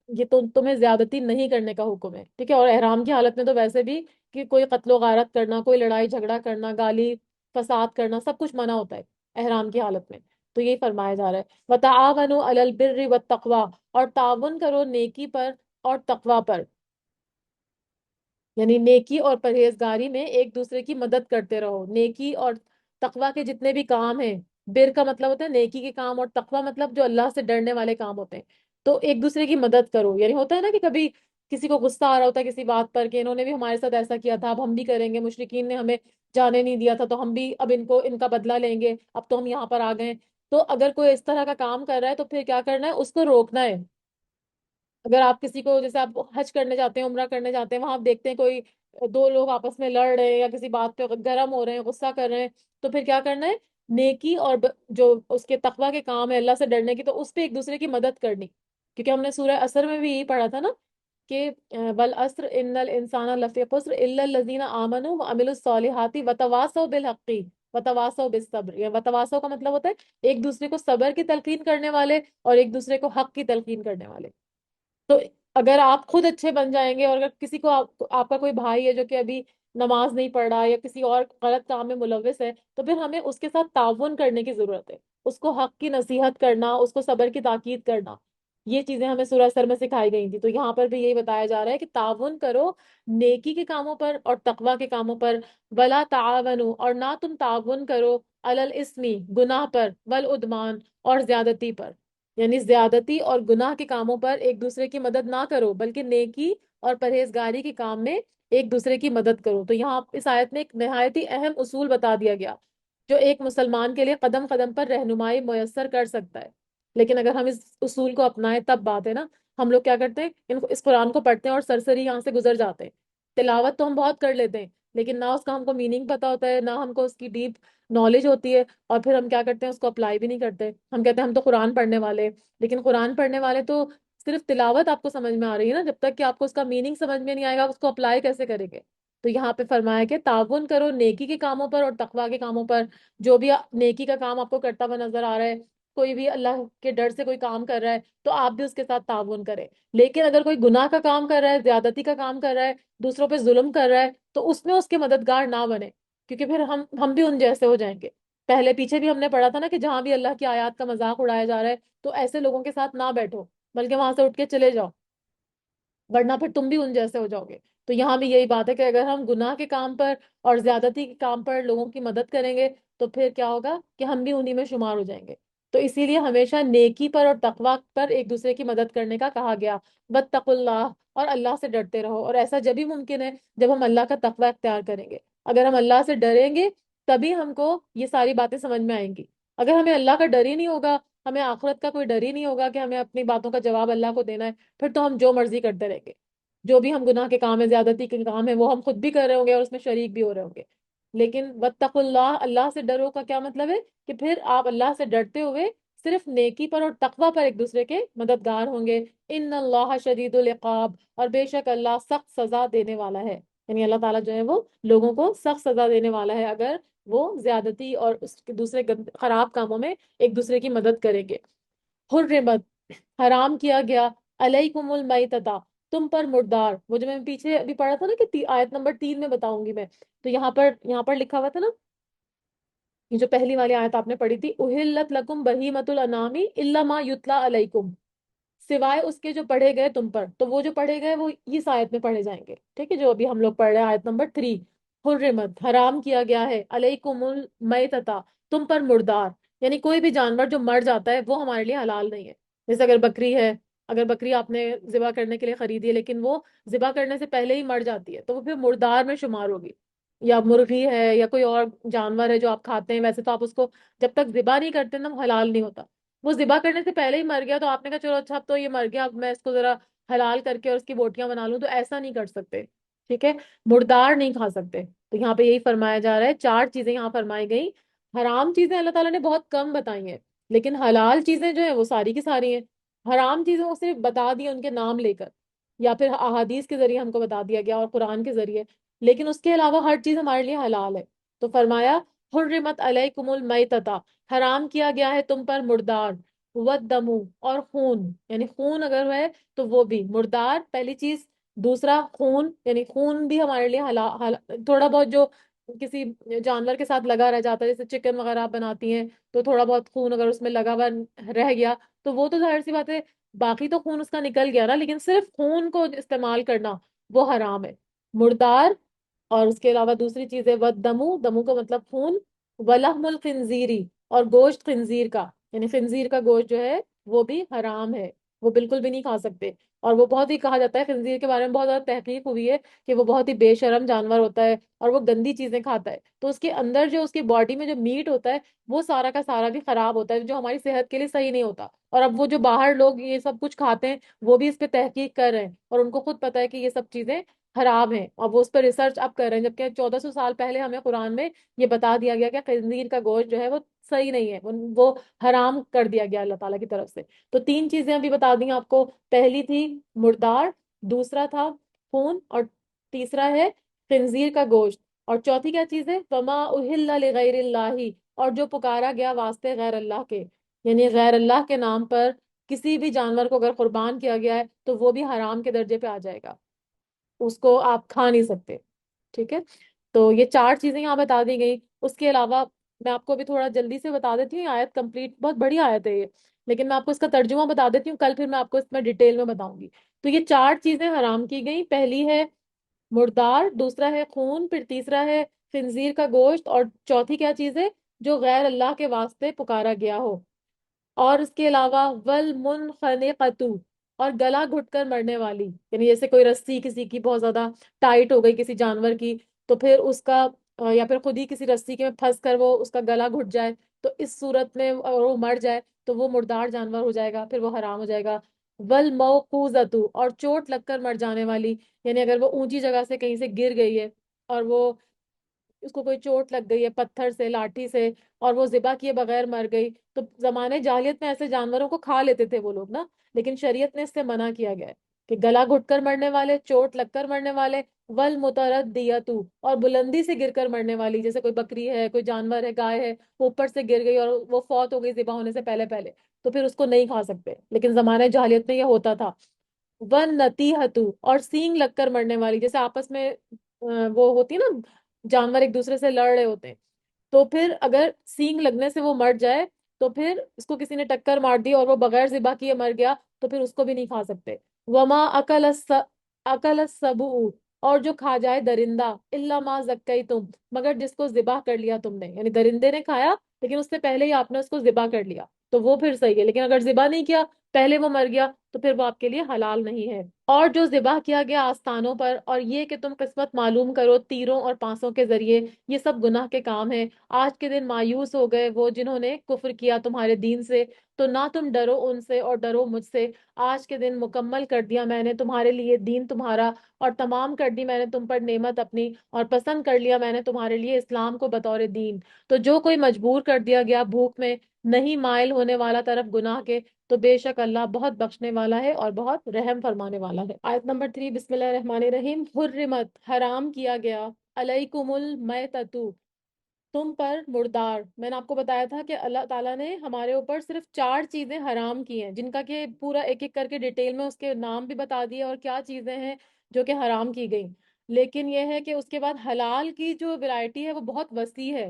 یہ تو تمہیں زیادتی نہیں کرنے کا حکم ہے. ٹھیک ہے، اور احرام کی حالت میں تو ویسے بھی کہ کوئی قتل و غارت کرنا، کوئی لڑائی جھگڑا کرنا، گالی فساد کرنا، سب کچھ منع ہوتا ہے احرام کی حالت میں. تو یہی فرمایا جا رہا ہے وَتَعَاوَنُوا عَلَى الْبِرِّ وَالتَّقْوَى، اور تعاون کرو نیکی پر اور تقوی پر. یعنی نیکی اور پرہیزگاری میں ایک دوسرے کی مدد کرتے رہو. نیکی اور تقوی کے جتنے بھی کام ہیں، بر کا مطلب ہوتا ہے نیکی کے کام، اور تقوی مطلب جو اللہ سے ڈرنے والے کام ہوتے ہیں. تو ایک دوسرے کی مدد کرو. یعنی ہوتا ہے نا کہ کبھی کسی کو غصہ آ رہا ہوتا ہے کسی بات پر کہ انہوں نے بھی ہمارے ساتھ ایسا کیا تھا، اب ہم بھی کریں گے، مشرکین نے ہمیں جانے نہیں دیا تھا تو ہم بھی اب ان کا بدلہ لیں گے، اب تو ہم یہاں پر آ گئے. تو اگر کوئی اس طرح کا کام کر رہا ہے تو پھر کیا کرنا ہے، اس کو روکنا ہے. اگر آپ کسی کو، جیسے آپ حج کرنے جاتے ہیں، عمرہ کرنے جاتے ہیں، وہاں آپ دیکھتے ہیں کوئی دو لوگ آپس میں لڑ رہے ہیں یا کسی بات پہ گرم ہو رہے ہیں، غصہ کر رہے ہیں، تو پھر کیا کرنا ہے، نیکی اور جو اس کے تقوی کے کام ہے اللہ سے ڈرنے کی، تو اس پہ ایک دوسرے کی مدد کرنی. کیونکہ ہم نے سورہ عصر میں بھی یہی پڑھا تھا نا کہ والعصر ان الانسان لفی خسر الا الذین آمنوا وعملوا الصالحات وتواصوا بالحق وتواصوا بالصبر. یا وتواصوا کا مطلب ہوتا ہے ایک دوسرے کو صبر کی تلقین کرنے والے اور ایک دوسرے کو حق کی تلقین کرنے والے. تو اگر آپ خود اچھے بن جائیں گے، اور اگر کسی کو آپ کا کوئی بھائی ہے جو کہ ابھی نماز نہیں پڑھ رہا یا کسی اور غلط کام میں ملوث ہے، تو پھر ہمیں اس کے ساتھ تعاون کرنے کی ضرورت ہے. اس کو حق کی نصیحت کرنا، اس کو صبر کی تاکید کرنا، یہ چیزیں ہمیں سورہ سر میں سکھائی گئی تھی. تو یہاں پر بھی یہی بتایا جا رہا ہے کہ تعاون کرو نیکی کے کاموں پر اور تقوی کے کاموں پر. ولا تعاونوا، اور نہ تم تعاون کرو علی الاسمی، گناہ پر، والعدوان، اور زیادتی پر. یعنی زیادتی اور گناہ کے کاموں پر ایک دوسرے کی مدد نہ کرو، بلکہ نیکی اور پرہیزگاری کے کام میں ایک دوسرے کی مدد کرو. تو یہاں اس آیت میں ایک نہایت ہی اہم اصول بتا دیا گیا جو ایک مسلمان کے لیے قدم قدم پر رہنمائی میسر کر سکتا ہے. لیکن اگر ہم اس اصول کو اپنائیں تب بات ہے نا. ہم لوگ کیا کرتے ہیں، اس قرآن کو پڑھتے ہیں اور سرسری یہاں سے گزر جاتے ہیں. تلاوت تو ہم بہت کر لیتے ہیں لیکن نہ اس کا ہم کو میننگ پتا ہوتا ہے، نہ ہم کو اس کی ڈیپ نالج ہوتی ہے، اور پھر ہم کیا کرتے ہیں، اس کو اپلائی بھی نہیں کرتے. ہم کہتے ہیں ہم تو قرآن پڑھنے والے، لیکن قرآن پڑھنے والے تو صرف تلاوت آپ کو سمجھ میں آ رہی ہے نا، جب تک کہ آپ کو اس کا میننگ سمجھ میں نہیں آئے گا اس کو اپلائی کیسے کریں گے. تو یہاں پہ فرمایا کہ تعاون کرو نیکی کے کاموں پر اور تقوی کے کاموں پر. جو بھی نیکی کا کام آپ کو کرتا ہوا نظر آ رہا ہے، کوئی بھی اللہ کے ڈر سے کوئی کام کر رہا ہے، تو آپ بھی اس کے ساتھ تعاون کریں. لیکن اگر کوئی گناہ کا کام کر رہا ہے، زیادتی کا کام کر رہا ہے، دوسروں پہ ظلم کر رہا ہے، تو اس میں اس کے مددگار نہ بنے، کیونکہ پھر ہم بھی ان جیسے ہو جائیں گے. پہلے پیچھے بھی ہم نے پڑھا تھا نا کہ جہاں بھی اللہ کی آیات کا مذاق اڑایا جا رہا ہے تو ایسے لوگوں کے ساتھ نہ بیٹھو، بلکہ وہاں سے اٹھ کے چلے جاؤ، ورنہ پھر تم بھی ان جیسے ہو جاؤ گے. تو یہاں بھی یہی بات ہے کہ اگر ہم گناہ کے کام پر اور زیادتی کے کام پر لوگوں کی مدد کریں گے تو پھر کیا ہوگا کہ ہم بھی انہی میں شمار ہو جائیں گے. تو اسی لیے ہمیشہ نیکی پر اور تقوی پر ایک دوسرے کی مدد کرنے کا کہا گیا. واتقوا اللہ، اور اللہ سے ڈرتے رہو. اور ایسا جب ہی ممکن ہے جب ہم اللہ کا تقوی اختیار کریں گے. اگر ہم اللہ سے ڈریں گے تبھی ہم کو یہ ساری باتیں سمجھ میں آئیں گی. اگر ہمیں اللہ کا ڈر ہی نہیں ہوگا، ہمیں آخرت کا کوئی ڈر ہی نہیں ہوگا کہ ہمیں اپنی باتوں کا جواب اللہ کو دینا ہے، پھر تو ہم جو مرضی کرتے رہیں گے. جو بھی ہم گناہ کے کام ہے، زیادتی کے کام ہے، وہ ہم خود بھی کر رہے ہوں گے اور اس میں شریک بھی ہو رہے ہوں گے. لیکن واتقوا اللہ، اللہ سے ڈرو کا کیا مطلب ہے کہ پھر آپ اللہ سے ڈرتے ہوئے صرف نیکی پر اور تقوی پر ایک دوسرے کے مددگار ہوں گے. ان اللہ شدید العقاب، اور بے شک اللہ سخت سزا دینے والا ہے. یعنی اللہ تعالیٰ جو ہے وہ لوگوں کو سخت سزا دینے والا ہے اگر وہ زیادتی اور اس کے دوسرے خراب کاموں میں ایک دوسرے کی مدد کریں گے. حرمت، حرام کیا گیا، علیکم المیتۃ، تم پر مردار. وہ جو میں پیچھے ابھی پڑھا تھا نا کہ آیت نمبر 3 میں بتاؤں گی میں، تو یہاں پر لکھا ہوا تھا نا، یہ جو پہلی والی آیت آپ نے پڑھی تھی، احلت لکم بہیمۃ الانعام الا ما یتلی علیکم، سوائے اس کے جو پڑھے گئے تم پر. تو وہ جو پڑھے گئے وہ اس آیت میں پڑھے جائیں گے، ٹھیک ہے، جو ابھی ہم لوگ پڑھ رہے ہیں آیت نمبر 3. حرمت، حرام کیا گیا ہے، علیکم المیتۃ، تم پر مردار. یعنی کوئی بھی جانور جو مر جاتا ہے وہ ہمارے لیے حلال نہیں ہے. جیسے اگر بکری ہے، اگر بکری آپ نے ذبح کرنے کے لیے خریدی ہے لیکن وہ ذبح کرنے سے پہلے ہی مر جاتی ہے تو وہ پھر مردار میں شمار ہوگی. یا مرغی ہے یا کوئی اور جانور ہے جو آپ کھاتے ہیں، ویسے تو آپ اس کو جب تک ذبح نہیں کرتے نا وہ حلال نہیں ہوتا. وہ ذبح کرنے سے پہلے ہی مر گیا تو آپ نے کہا چلو اچھا اب تو یہ مر گیا، اب میں اس کو ذرا حلال کر کے اور اس کی بوٹیاں بنا لوں، تو ایسا نہیں کر سکتے. ٹھیک ہے، مردار نہیں کھا سکتے. تو یہاں پہ یہی فرمایا جا رہا ہے، 4 چیزیں یہاں فرمائی گئی. حرام چیزیں اللہ تعالیٰ نے بہت کم بتائی ہیں، لیکن حلال چیزیں جو ہیں وہ ساری کی ساری ہیں. حرام چیزیں وہ صرف بتا دی ان کے نام لے کر، یا پھر احادیث کے ذریعے ہم کو بتا دیا گیا اور قرآن کے ذریعے، لیکن اس کے علاوہ ہر چیز ہمارے لیے حلال ہے. تو فرمایا حرمت علیکم المیتۃ، حرام کیا گیا ہے تم پر مردار، والدم، اور خون. یعنی خون اگر ہے تو وہ بھی مردار پہلی چیز. دوسرا خون، یعنی خون بھی ہمارے لیے تھوڑا بہت جو کسی جانور کے ساتھ لگا رہ جاتا ہے، جیسے چکن وغیرہ آپ بناتی ہیں تو تھوڑا بہت خون اگر اس میں لگا ہوا رہ گیا تو وہ تو ظاہر سی بات ہے، باقی تو خون اس کا نکل گیا نا، لیکن صرف خون کو استعمال کرنا وہ حرام ہے. مردار، اور اس کے علاوہ دوسری چیز ہے ودمو، دمو کا مطلب خون، ولحم الخنزیری، اور گوشت خنزیر کا، یعنی خنزیر کا گوشت جو ہے وہ بھی حرام ہے. وہ بالکل بھی نہیں کھا سکتے۔ اور وہ بہت ہی کہا جاتا ہے، خنزیر کے بارے میں بہت زیادہ تحقیق ہوئی ہے کہ وہ بہت ہی بے شرم جانور ہوتا ہے اور وہ گندی چیزیں کھاتا ہے، تو اس کے اندر جو اس کی باڈی میں جو میٹ ہوتا ہے وہ سارا کا سارا بھی خراب ہوتا ہے، جو ہماری صحت کے لیے صحیح نہیں ہوتا۔ اور اب وہ جو باہر لوگ یہ سب کچھ کھاتے ہیں وہ بھی اس پہ تحقیق کر رہے ہیں اور ان کو خود پتا ہے کہ یہ سب چیزیں خراب ہیں، اور وہ اس پہ ریسرچ اب کر رہے ہیں، جبکہ 1400 سال پہلے ہمیں قرآن میں یہ بتا دیا گیا کہ خنزیر کا گوشت جو ہے وہ صحیح نہیں ہے، وہ حرام کر دیا گیا اللہ تعالیٰ کی طرف سے۔ تو تین چیزیں ابھی بتا دی آپ کو، پہلی تھی مردار، دوسرا تھا خون، اور تیسرا ہے خنزیر کا گوشت، اور چوتھی کیا چیز ہے؟ وما اہل لغیر اللہ، اور جو پکارا گیا واسطے غیر اللہ کے، یعنی غیر اللہ کے نام پر کسی بھی جانور کو اگر قربان کیا گیا ہے تو وہ بھی حرام کے درجے پہ آ جائے گا، اس کو آپ کھا نہیں سکتے۔ ٹھیک ہے، تو یہ چار چیزیں یہاں بتا دی گئی۔ اس کے علاوہ میں آپ کو بھی تھوڑا جلدی سے بتا دیتی ہوں، آیت کمپلیٹ، بہت بڑی آیت ہے یہ، لیکن میں آپ کو اس کا ترجمہ بتا دیتی ہوں، کل پھر میں آپ کو اس میں ڈیٹیل میں بتاؤں گی۔ تو یہ چار چیزیں حرام کی گئی، پہلی ہے مردار، دوسرا ہے خون، پھر تیسرا ہے خنزیر کا گوشت، اور چوتھی کیا چیز ہے؟ جو غیر اللہ کے واسطے پکارا گیا ہو۔ اور اس کے علاوہ والمنخنقۃ، اور گلا گھٹ کر مرنے والی، یعنی جیسے کوئی رسی کسی کی بہت زیادہ ٹائٹ ہو گئی کسی جانور کی، تو پھر اس کا یا پھر خود ہی کسی رسی کے میں پھنس کر وہ اس کا گلا گھٹ جائے، تو اس صورت میں اور وہ مر جائے تو وہ مردار جانور ہو جائے گا، پھر وہ حرام ہو جائے گا۔ والموقوذۃ، اور چوٹ لگ کر مر جانے والی، یعنی اگر وہ اونچی جگہ سے کہیں سے گر گئی ہے اور وہ اس کو کوئی چوٹ لگ گئی ہے پتھر سے، لاٹھی سے، اور وہ ذبح کیے بغیر مر گئی، تو زمانے جاہلیت میں ایسے جانوروں کو کھا لیتے تھے وہ لوگ نا، لیکن شریعت نے اس سے منع کیا گیا ہے کہ گلا گھٹ کر مرنے والے، چوٹ لگ کر مرنے والے، والمتردیۃ، اور بلندی سے گر کر مرنے والی، جیسے کوئی بکری ہے، کوئی جانور ہے، گائے ہے، وہ اوپر سے گر گئی اور وہ فوت ہو گئی ذبح ہونے سے پہلے پہلے، تو پھر اس کو نہیں کھا سکتے، لیکن زمانے جاہلیت میں یہ ہوتا تھا۔ ون نتیحت، اور سینگ لگ کر مرنے والی، جیسے آپس میں وہ ہوتی ہے نا، جانور ایک دوسرے سے لڑ رہے ہوتے ہیں، تو پھر اگر سینگ لگنے سے وہ مر جائے، تو پھر اس کو کسی نے ٹکر مار دی اور وہ بغیر ذبح کیے مر گیا، تو پھر اس کو بھی نہیں کھا سکتے۔ وما اکل السبع، اور جو کھا جائے درندہ، الا ما زکیتم، مگر جس کو ذبح کر لیا تم نے، یعنی درندے نے کھایا لیکن اس سے پہلے ہی آپ نے اس کو ذبح کر لیا تو وہ پھر صحیح ہے، لیکن اگر ذبح نہیں کیا، پہلے وہ مر گیا، تو پھر وہ آپ کے لیے حلال نہیں ہے۔ اور جو ذبح کیا گیا آستانوں پر، اور یہ کہ تم قسمت معلوم کرو تیروں اور پانسوں کے ذریعے، یہ سب گناہ کے کام ہیں۔ آج کے دن مایوس ہو گئے وہ جنہوں نے کفر کیا تمہارے دین سے، تو نہ تم ڈرو ان سے اور ڈرو مجھ سے۔ آج کے دن مکمل کر دیا میں نے تمہارے لیے دین تمہارا، اور تمام کر دی میں نے تم پر نعمت اپنی، اور پسند کر لیا میں نے تمہارے لیے اسلام کو بطور دین۔ تو جو کوئی مجبور کر دیا گیا بھوک میں، نہیں مائل ہونے والا طرف گناہ کے، تو بے شک اللہ بہت بخشنے والا ہے اور بہت رحم فرمانے والا ہے۔ آیت نمبر 3، بسم اللہ الرحمن الرحیم۔ حرمت، حرام کیا گیا، علیکم المیتۃ، تم پر مردار۔ میں نے آپ کو بتایا تھا کہ اللہ تعالیٰ نے ہمارے اوپر صرف چار چیزیں حرام کی ہیں، جن کا کہ پورا ایک ایک کر کے ڈیٹیل میں اس کے نام بھی بتا دیے اور کیا چیزیں ہیں جو کہ حرام کی گئی، لیکن یہ ہے کہ اس کے بعد حلال کی جو ورائٹی ہے وہ بہت وسیع ہے،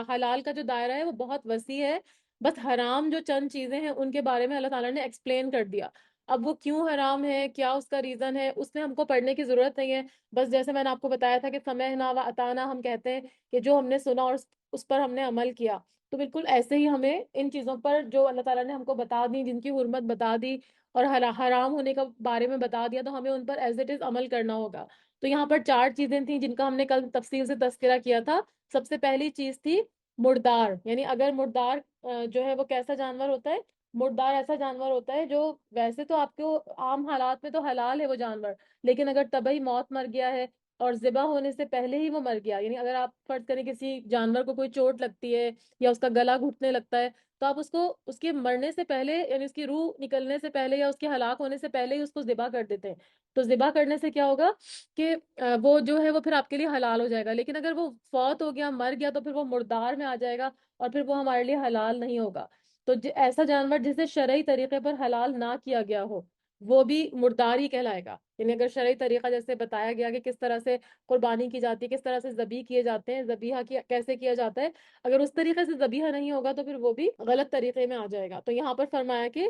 حلال کا جو دائرہ ہے وہ بہت وسیع ہے، بس حرام جو چند چیزیں ہیں ان کے بارے میں اللہ تعالیٰ نے ایکسپلین کر دیا۔ اب وہ کیوں حرام ہے، کیا اس کا ریزن ہے، اس میں ہم کو پڑھنے کی ضرورت نہیں ہے، بس جیسے میں نے آپ کو بتایا تھا کہ سمعنا و اطعنا ہم کہتے ہیں کہ جو ہم نے سنا اور اس پر ہم نے عمل کیا، تو بالکل ایسے ہی ہمیں ان چیزوں پر جو اللہ تعالیٰ نے ہم کو بتا دی، جن کی حرمت بتا دی اور حرام ہونے کا بارے میں بتا دیا، تو ہمیں ان پر ایز اٹ از عمل کرنا ہوگا۔ تو یہاں پر چار چیزیں تھیں جن کا ہم نے کل تفصیل سے تذکرہ کیا تھا۔ سب سے پہلی چیز تھی مردار، یعنی اگر مردار جو ہے وہ کیسا جانور ہوتا ہے؟ مردار ایسا جانور ہوتا ہے جو ویسے تو آپ کو عام حالات میں تو حلال ہے وہ جانور، لیکن اگر طبعی موت مر گیا ہے اور ذبح ہونے سے پہلے ہی وہ مر گیا، یعنی اگر آپ فرض کریں کسی جانور کو کوئی چوٹ لگتی ہے یا اس کا گلا گھٹنے لگتا ہے، تو آپ اس کو اس کے مرنے سے پہلے، یعنی اس کی روح نکلنے سے پہلے یا اس کے ہلاک ہونے سے پہلے ہی اس کو ذبح کر دیتے ہیں۔ تو ذبح کرنے سے کیا ہوگا کہ وہ جو ہے وہ پھر آپ کے لیے حلال ہو جائے گا، لیکن اگر وہ فوت ہو گیا، مر گیا، تو پھر وہ مردار میں آ جائے گا اور پھر وہ ہمارے لیے حلال نہیں ہوگا۔ تو ایسا جانور جسے شرعی طریقے پر حلال نہ کیا گیا ہو وہ بھی مردار ہی کہلائے گا، یعنی اگر شرعی طریقہ جیسے بتایا گیا کہ کس طرح سے قربانی کی جاتی ہے، کس طرح سے ذبح کیے جاتے ہیں، ذبیحہ کیسے کیا جاتا ہے، اگر اس طریقے سے ذبیحہ نہیں ہوگا تو پھر وہ بھی غلط طریقے میں آ جائے گا۔ تو یہاں پر فرمایا کہ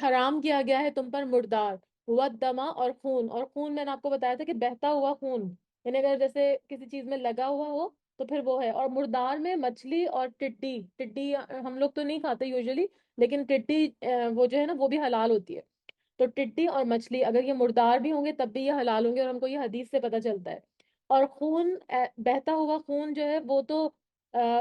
حرام کیا گیا ہے تم پر مردار، والدما، اور خون، اور خون میں نے آپ کو بتایا تھا کہ بہتا ہوا خون، یعنی اگر جیسے کسی چیز میں لگا ہوا ہو تو پھر وہ ہے۔ اور مردار میں مچھلی اور ٹڈی، ٹڈی ہم لوگ تو نہیں کھاتے یوزلی، لیکن ٹڈی وہ جو ہے نا وہ بھی حلال ہوتی ہے۔ تو ٹڈی اور مچھلی اگر یہ مردار بھی ہوں گے تب بھی یہ حلال ہوں گے، اور ہم کو یہ حدیث سے پتہ چلتا ہے۔ اور خون، بہتا ہوا خون جو ہے وہ تو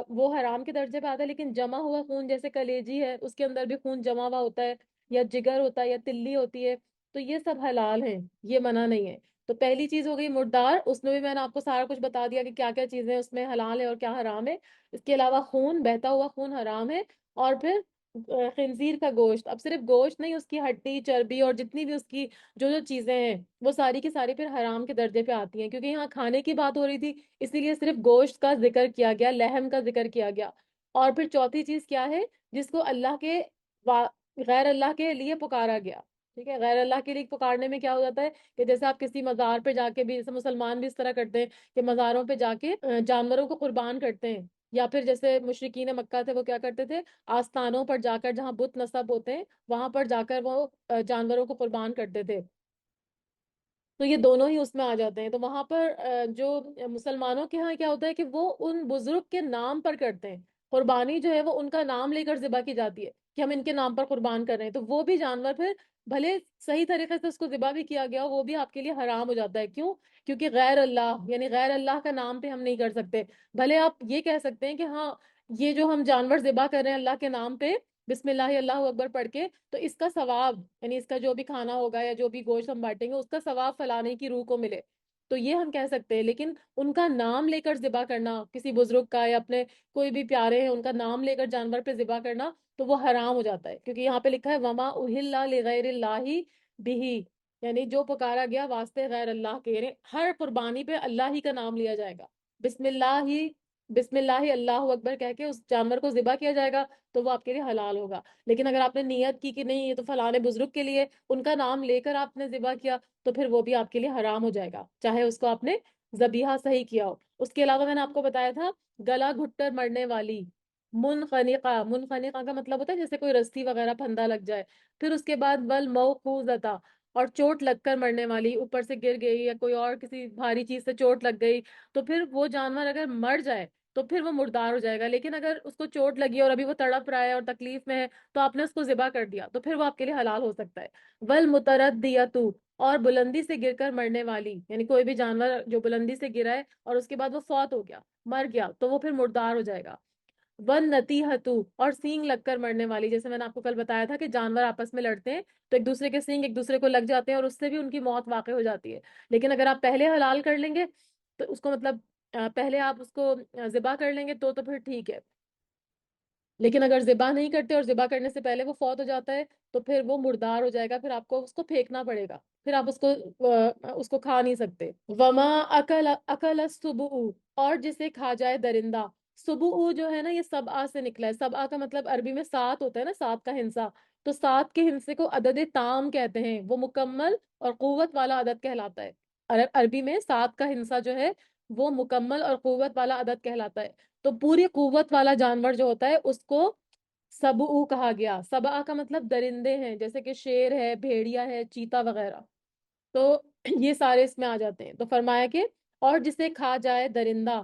وہ حرام کے درجے پہ آتا ہے، لیکن جمع ہوا خون جیسے کلیجی ہے اس کے اندر بھی خون جمع ہوا ہوتا ہے، یا جگر ہوتا ہے، یا تلی ہوتی ہے، تو یہ سب حلال ہیں، یہ منع نہیں ہے۔ تو پہلی چیز ہو گئی مردار، اس میں بھی میں نے آپ کو سارا کچھ بتا دیا کہ کیا کیا چیزیں اس میں حلال ہے اور کیا حرام ہے۔ اس کے علاوہ خون، بہتا ہوا خون حرام ہے۔ اور پھر خنزیر کا گوشت، اب صرف گوشت نہیں، اس کی ہڈی، چربی اور جتنی بھی اس کی جو جو چیزیں ہیں وہ ساری کی ساری پھر حرام کے درجے پہ آتی ہیں، کیونکہ یہاں کھانے کی بات ہو رہی تھی اسی لیے صرف گوشت کا ذکر کیا گیا، لحم کا ذکر کیا گیا۔ اور پھر چوتھی چیز کیا ہے، جس کو اللہ کے غیر اللہ کے لیے پکارا گیا، ٹھیک ہے؟ غیر اللہ کے لیے پکارنے میں کیا ہو جاتا ہے کہ جیسے آپ کسی مزار پہ جا کے بھی، جیسے مسلمان بھی اس طرح کرتے ہیں کہ مزاروں پہ جا کے جانوروں کو قربان کرتے ہیں، یا پھر جیسے مشرکین مکہ تھے وہ کیا کرتے تھے، آستانوں پر جا کر جہاں بت نصب ہوتے ہیں وہاں پر جا کر وہ جانوروں کو قربان کرتے تھے، تو یہ دونوں ہی اس میں آ جاتے ہیں۔ تو وہاں پر جو مسلمانوں کے ہاں کیا ہوتا ہے کہ وہ ان بزرگ کے نام پر کرتے ہیں، قربانی جو ہے وہ ان کا نام لے کر ذبح کی جاتی ہے کہ ہم ان کے نام پر قربان کر رہے ہیں، تو وہ بھی جانور پھر بھلے صحیح طریقے سے اس کو ذبح بھی کیا گیا ہو وہ بھی آپ کے لیے حرام ہو جاتا ہے۔ کیوں؟ کیونکہ غیر اللہ، یعنی غیر اللہ کا نام پہ ہم نہیں کر سکتے۔ بھلے آپ یہ کہہ سکتے ہیں کہ ہاں یہ جو ہم جانور ذبح کر رہے ہیں اللہ کے نام پہ، بسم اللہ اللہ اکبر پڑھ کے، تو اس کا ثواب، یعنی اس کا جو بھی کھانا ہوگا یا جو بھی گوشت ہم بانٹیں گے اس کا ثواب فلانے کی روح کو ملے، تو یہ ہم کہہ سکتے ہیں۔ لیکن ان کا نام لے کر ذبح کرنا، کسی بزرگ کا یا اپنے کوئی بھی پیارے ہیں ان کا نام لے کر جانور پہ ذبح کرنا، تو وہ حرام ہو جاتا ہے، کیونکہ یہاں پہ لکھا ہے وما اہل لغیر اللہ بھی، یعنی جو پکارا گیا واسطے غیر اللہ کے، یعنی ہر قربانی پہ اللہ ہی کا نام لیا جائے گا، بسم اللہ ہی، بسم اللہ اللہ اکبر کہہ کے اس جانور کو ذبح کیا جائے گا، تو وہ آپ کے لیے حلال ہوگا۔ لیکن اگر آپ نے نیت کی کہ نہیں یہ تو فلانے بزرگ کے لیے، ان کا نام لے کر آپ نے ذبح کیا، تو پھر وہ بھی آپ کے لیے حرام ہو جائے گا، چاہے اس کو آپ نے ذبیحہ صحیح کیا ہو۔ اس کے علاوہ میں نے آپ کو بتایا تھا گلا گھٹ کر مرنے والی، منخنقہ، منخنقہ کا مطلب ہوتا ہے جیسے کوئی رسی وغیرہ پھندا لگ جائے۔ پھر اس کے بعد والموقوذۃ، اور چوٹ لگ کر مرنے والی، اوپر سے گر گئی یا کوئی اور کسی بھاری چیز سے چوٹ لگ گئی، تو پھر وہ جانور اگر مر جائے تو پھر وہ مردار ہو جائے گا۔ لیکن اگر اس کو چوٹ لگی اور ابھی وہ تڑپ رہا ہے اور تکلیف میں ہے تو آپ نے اس کو ذبح کر دیا، تو پھر وہ آپ کے لیے حلال ہو سکتا ہے۔ والمتردیۃ، اور بلندی سے گر کر مرنے والی، یعنی کوئی بھی جانور جو بلندی سے گرا ہے اور اس کے بعد وہ فوت ہو گیا، مر گیا، تو وہ پھر مردار ہو جائے گا۔ والنتیحۃ، اور سینگ لگ کر مرنے والی، جیسے میں نے آپ کو کل بتایا تھا کہ جانور آپس میں لڑتے ہیں تو ایک دوسرے کے سینگ ایک دوسرے کو لگ جاتے ہیں اور اس سے بھی ان کی موت واقع ہو جاتی ہے۔ لیکن اگر آپ پہلے حلال کر لیں گے تو اس کو مطلب پہلے آپ اس کو ذبح کر لیں گے تو پھر ٹھیک ہے، لیکن اگر ذبح نہیں کرتے اور ذبح کرنے سے پہلے وہ فوت ہو جاتا ہے تو پھر وہ مردار ہو جائے گا، پھر آپ کو اس کو پھینکنا پڑے گا، پھر آپ اس کو کھا نہیں سکتے۔ وما اکل السبع، اور جسے کھا جائے درندہ، سبع جو ہے نا یہ سبع سے نکلا ہے، سبع کا مطلب عربی میں سات ہوتا ہے نا، سات کا ہنسا، تو سات کے ہنسے کو عدد تام کہتے ہیں، وہ مکمل اور قوت والا عدد کہلاتا ہے۔ عربی میں سات کا ہنسا جو ہے وہ مکمل اور قوت والا عدد کہلاتا ہے، تو پوری قوت والا جانور جو ہوتا ہے اس کو سبع کہا گیا۔ سبع کا مطلب درندے ہیں، جیسے کہ شیر ہے، بھیڑیا ہے، چیتا وغیرہ، تو یہ سارے اس میں آ جاتے ہیں۔ تو فرمایا کہ اور جسے کھا جائے درندہ،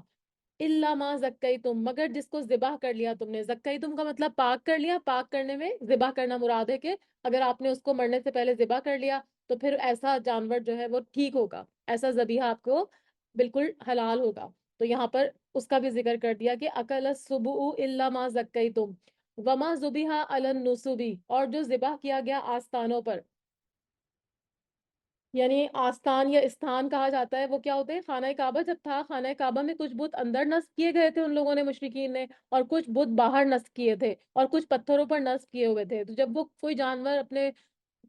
الا ما زکیتم، مگر جس کو ذبح کر لیا تم نے، زکیتم کا مطلب پاک کر لیا، پاک کرنے میں ذبح کرنا مراد ہے، کہ اگر آپ نے اس کو مرنے سے پہلے ذبح کر لیا تو پھر ایسا جانور جو ہے وہ ٹھیک ہوگا، ایسا ذبیحہ آپ کو بالکل حلال ہوگا۔ تو یہاں پر اس کا بھی ذکر کر دیا کہ اکل السبع الا ما زکیتم وما ذبح علی النصب، اور جو ذبح کیا گیا آستانوں پر، یعنی آستان یا استھان کہا جاتا ہے، وہ کیا ہوتے ہیں؟ خانہ کعبہ جب تھا، خانہ کعبہ میں کچھ بت اندر نصب کیے گئے تھے ان لوگوں نے، مشرکین نے، اور کچھ بت باہر نصب کیے تھے اور کچھ پتھروں پر نصب کیے ہوئے تھے۔ تو جب وہ کوئی جانور اپنے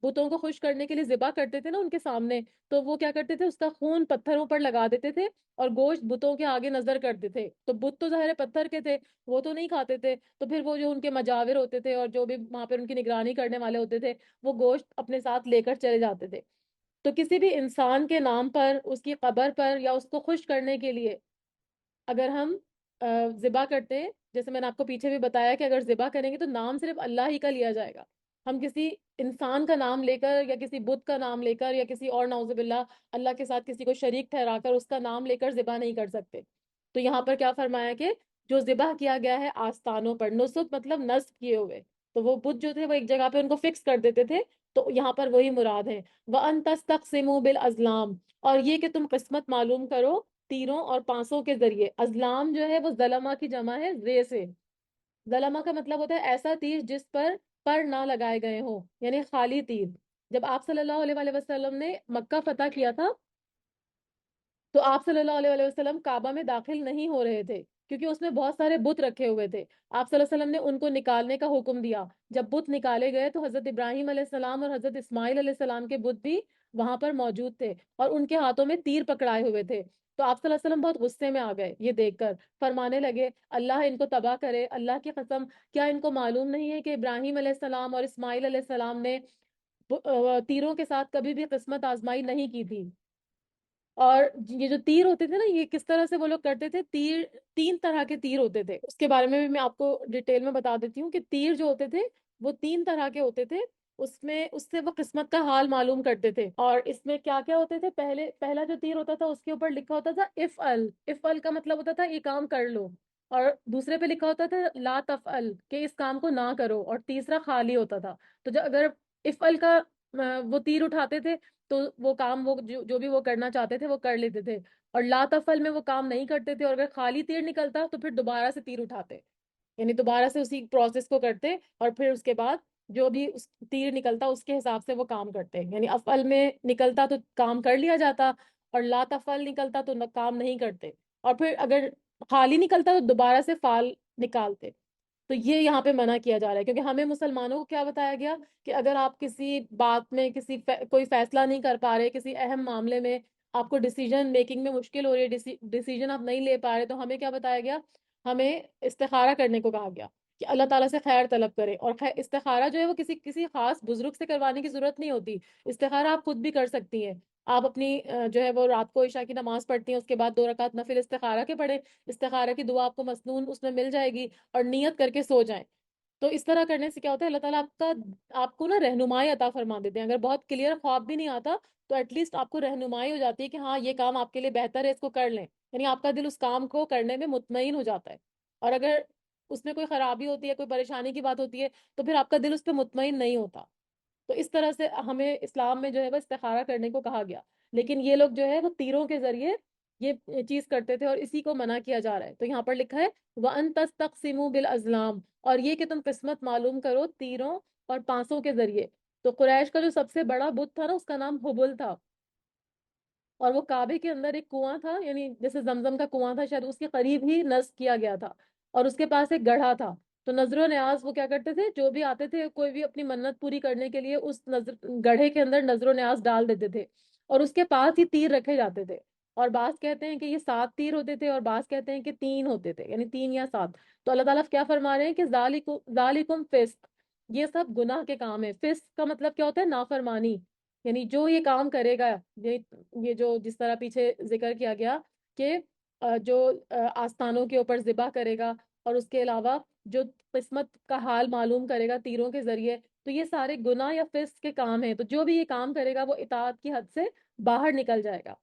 بتوں کو خوش کرنے کے لیے ذبح کرتے تھے نا ان کے سامنے، تو وہ کیا کرتے تھے، اس کا خون پتھروں پر لگا دیتے تھے اور گوشت بتوں کے آگے نظر کرتے تھے، تو بت تو ظاہر ہے پتھر کے تھے، وہ تو نہیں کھاتے تھے، تو پھر وہ جو ان کے مجاور ہوتے تھے اور جو بھی وہاں پر ان کی نگرانی کرنے والے ہوتے تھے وہ گوشت اپنے ساتھ لے کر چلے جاتے تھے۔ تو کسی بھی انسان کے نام پر، اس کی قبر پر، یا اس کو خوش کرنے کے لیے اگر ہم ذبح کرتے ہیں، جیسے میں نے آپ کو پیچھے بھی بتایا کہ اگر ذبح کریں گے تو نام صرف اللہ ہی کا لیا جائے گا، ہم کسی انسان کا نام لے کر یا کسی بت کا نام لے کر یا کسی اور نعوذ باللہ اللہ کے ساتھ کسی کو شریک ٹھہرا کر اس کا نام لے کر ذبح نہیں کر سکتے۔ تو یہاں پر کیا فرمایا کہ جو ذبح کیا گیا ہے آستانوں پر، نصب مطلب نصب کیے ہوئے، تو وہ بت جو تھے وہ ایک جگہ پہ ان کو فکس کر دیتے تھے تو یہاں پر وہی مراد ہے، وَأَن تَسْتَقْسِمُوا بِالْأَزْلَامِ، اور یہ کہ تم قسمت معلوم کرو تیروں اور پانسوں کے ذریعے۔ ازلام جو ہے وہ ظلمہ کی جمع ہے رے سے۔ ظلمہ کا مطلب ہوتا ہے ایسا تیر جس پر نہ لگائے گئے ہوں، یعنی خالی تیر۔ جب آپ صلی اللہ علیہ وآلہ وسلم نے مکہ فتح کیا تھا تو آپ صلی اللہ علیہ وآلہ وسلم کعبہ میں داخل نہیں ہو رہے تھے، کیونکہ اس میں بہت سارے بت رکھے ہوئے تھے۔ آپ صلی اللہ علیہ وسلم نے ان کو نکالنے کا حکم دیا۔ جب بت نکالے گئے تو حضرت ابراہیم علیہ السلام اور حضرت اسماعیل علیہ السلام کے بت بھی وہاں پر موجود تھے، اور ان کے ہاتھوں میں تیر پکڑائے ہوئے تھے۔ تو آپ صلی اللہ علیہ وسلم بہت غصے میں آ گئے یہ دیکھ کر، فرمانے لگے اللہ ان کو تباہ کرے، اللہ کی قسم کیا ان کو معلوم نہیں ہے کہ ابراہیم علیہ السلام اور اسماعیل علیہ السلام نے تیروں کے ساتھ کبھی بھی قسمت آزمائی نہیں کی تھی۔ اور یہ جو تیر ہوتے تھے نا، یہ کس طرح سے وہ لوگ کرتے تھے، تیر تین طرح کے تیر ہوتے تھے، اس کے بارے میں بھی میں آپ کو ڈیٹیل میں بتا دیتی ہوں کہ تیر جو ہوتے تھے وہ تین طرح کے ہوتے تھے۔ اس سے وہ قسمت کا حال معلوم کرتے تھے، اور اس میں کیا کیا ہوتے تھے، پہلا جو تیر ہوتا تھا اس کے اوپر لکھا ہوتا تھا افعل کا مطلب ہوتا تھا یہ کام کر لو، اور دوسرے پہ لکھا ہوتا تھا لا تفعل کہ اس کام کو نہ کرو، اور تیسرا خالی ہوتا تھا۔ تو جو اگر افعل کا وہ تیر اٹھاتے تھے تو وہ کام وہ جو بھی وہ کرنا چاہتے تھے وہ کر لیتے تھے، اور لا تفعل میں وہ کام نہیں کرتے تھے، اور اگر خالی تیر نکلتا تو پھر دوبارہ سے تیر اٹھاتے، یعنی دوبارہ سے اسی پروسیس کو کرتے، اور پھر اس کے بعد جو بھی اس تیر نکلتا اس کے حساب سے وہ کام کرتے، یعنی افعل میں نکلتا تو کام کر لیا جاتا، اور لا تفعل نکلتا تو کام نہیں کرتے، اور پھر اگر خالی نکلتا تو دوبارہ سے فعل نکالتے۔ تو یہ یہاں پہ منع کیا جا رہا ہے، کیونکہ ہمیں مسلمانوں کو کیا بتایا گیا کہ اگر آپ کسی بات میں کوئی فیصلہ نہیں کر پا رہے، کسی اہم معاملے میں آپ کو ڈیسیجن میکنگ میں مشکل ہو رہی ہے، ڈیسیجن آپ نہیں لے پا رہے، تو ہمیں کیا بتایا گیا، ہمیں استخارہ کرنے کو کہا گیا کہ اللہ تعالیٰ سے خیر طلب کرے، اور استخارہ جو ہے وہ کسی خاص بزرگ سے کروانے کی ضرورت نہیں ہوتی، استخارہ آپ خود بھی کر سکتی ہیں۔ آپ اپنی جو ہے وہ رات کو عشاء کی نماز پڑھتی ہیں، اس کے بعد 2 رکعت نفل استخارہ کے پڑھیں، استخارہ کی دعا آپ کو مسنون اس میں مل جائے گی، اور نیت کر کے سو جائیں۔ تو اس طرح کرنے سے کیا ہوتا ہے، اللہ تعالیٰ آپ کو نا رہنمائی عطا فرما دیتے ہیں۔ اگر بہت کلیئر خواب بھی نہیں آتا تو ایٹ لیسٹ آپ کو رہنمائی ہو جاتی ہے کہ ہاں یہ کام آپ کے لیے بہتر ہے، اس کو کر لیں، یعنی آپ کا دل اس کام کو کرنے میں مطمئن ہو جاتا ہے۔ اور اگر اس میں کوئی خرابی ہوتی ہے، کوئی پریشانی کی بات ہوتی ہے، تو پھر آپ کا دل اس پہ مطمئن نہیں ہوتا۔ تو اس طرح سے ہمیں اسلام میں جو ہے وہ استخارہ کرنے کو کہا گیا، لیکن یہ لوگ جو ہے وہ تیروں کے ذریعے یہ چیز کرتے تھے، اور اسی کو منع کیا جا رہا ہے۔ تو یہاں پر لکھا ہے وَأَن تَسْتَقْسِمُوا بِالْأَزْلَامِ، اور یہ کہ تم قسمت معلوم کرو تیروں اور پانسوں کے ذریعے۔ تو قریش کا جو سب سے بڑا بت تھا نا، اس کا نام حبل تھا، اور وہ کعبے کے اندر ایک کنواں تھا، یعنی جیسے زمزم کا کنواں تھا شاید اس کے قریب ہی نصب کیا گیا تھا، اور اس کے پاس ایک گڑھا تھا۔ تو نظر و نیاز وہ کیا کرتے تھے، جو بھی آتے تھے کوئی بھی اپنی منت پوری کرنے کے لیے اس گڑھے کے اندر نظر و نیاز ڈال دیتے تھے، اور اس کے پاس ہی تیر رکھے جاتے تھے، اور بعض کہتے ہیں کہ یہ 7 تیر ہوتے تھے، اور بعض کہتے ہیں کہ 3 ہوتے تھے، یعنی 3 یا 7۔ تو اللہ تعالیٰ کیا فرما رہے ہیں کہ ذالکم فسق، یہ سب گناہ کے کام ہے۔ فسق کا مطلب کیا ہوتا ہے، نافرمانی، یعنی جو یہ کام کرے گا، یہ جو جس طرح پیچھے ذکر کیا گیا کہ جو آستانوں کے اوپر ذبح کرے گا، اور اس کے علاوہ جو قسمت کا حال معلوم کرے گا تیروں کے ذریعے، تو یہ سارے گناہ یا فسق کے کام ہیں۔ تو جو بھی یہ کام کرے گا وہ اطاعت کی حد سے باہر نکل جائے گا۔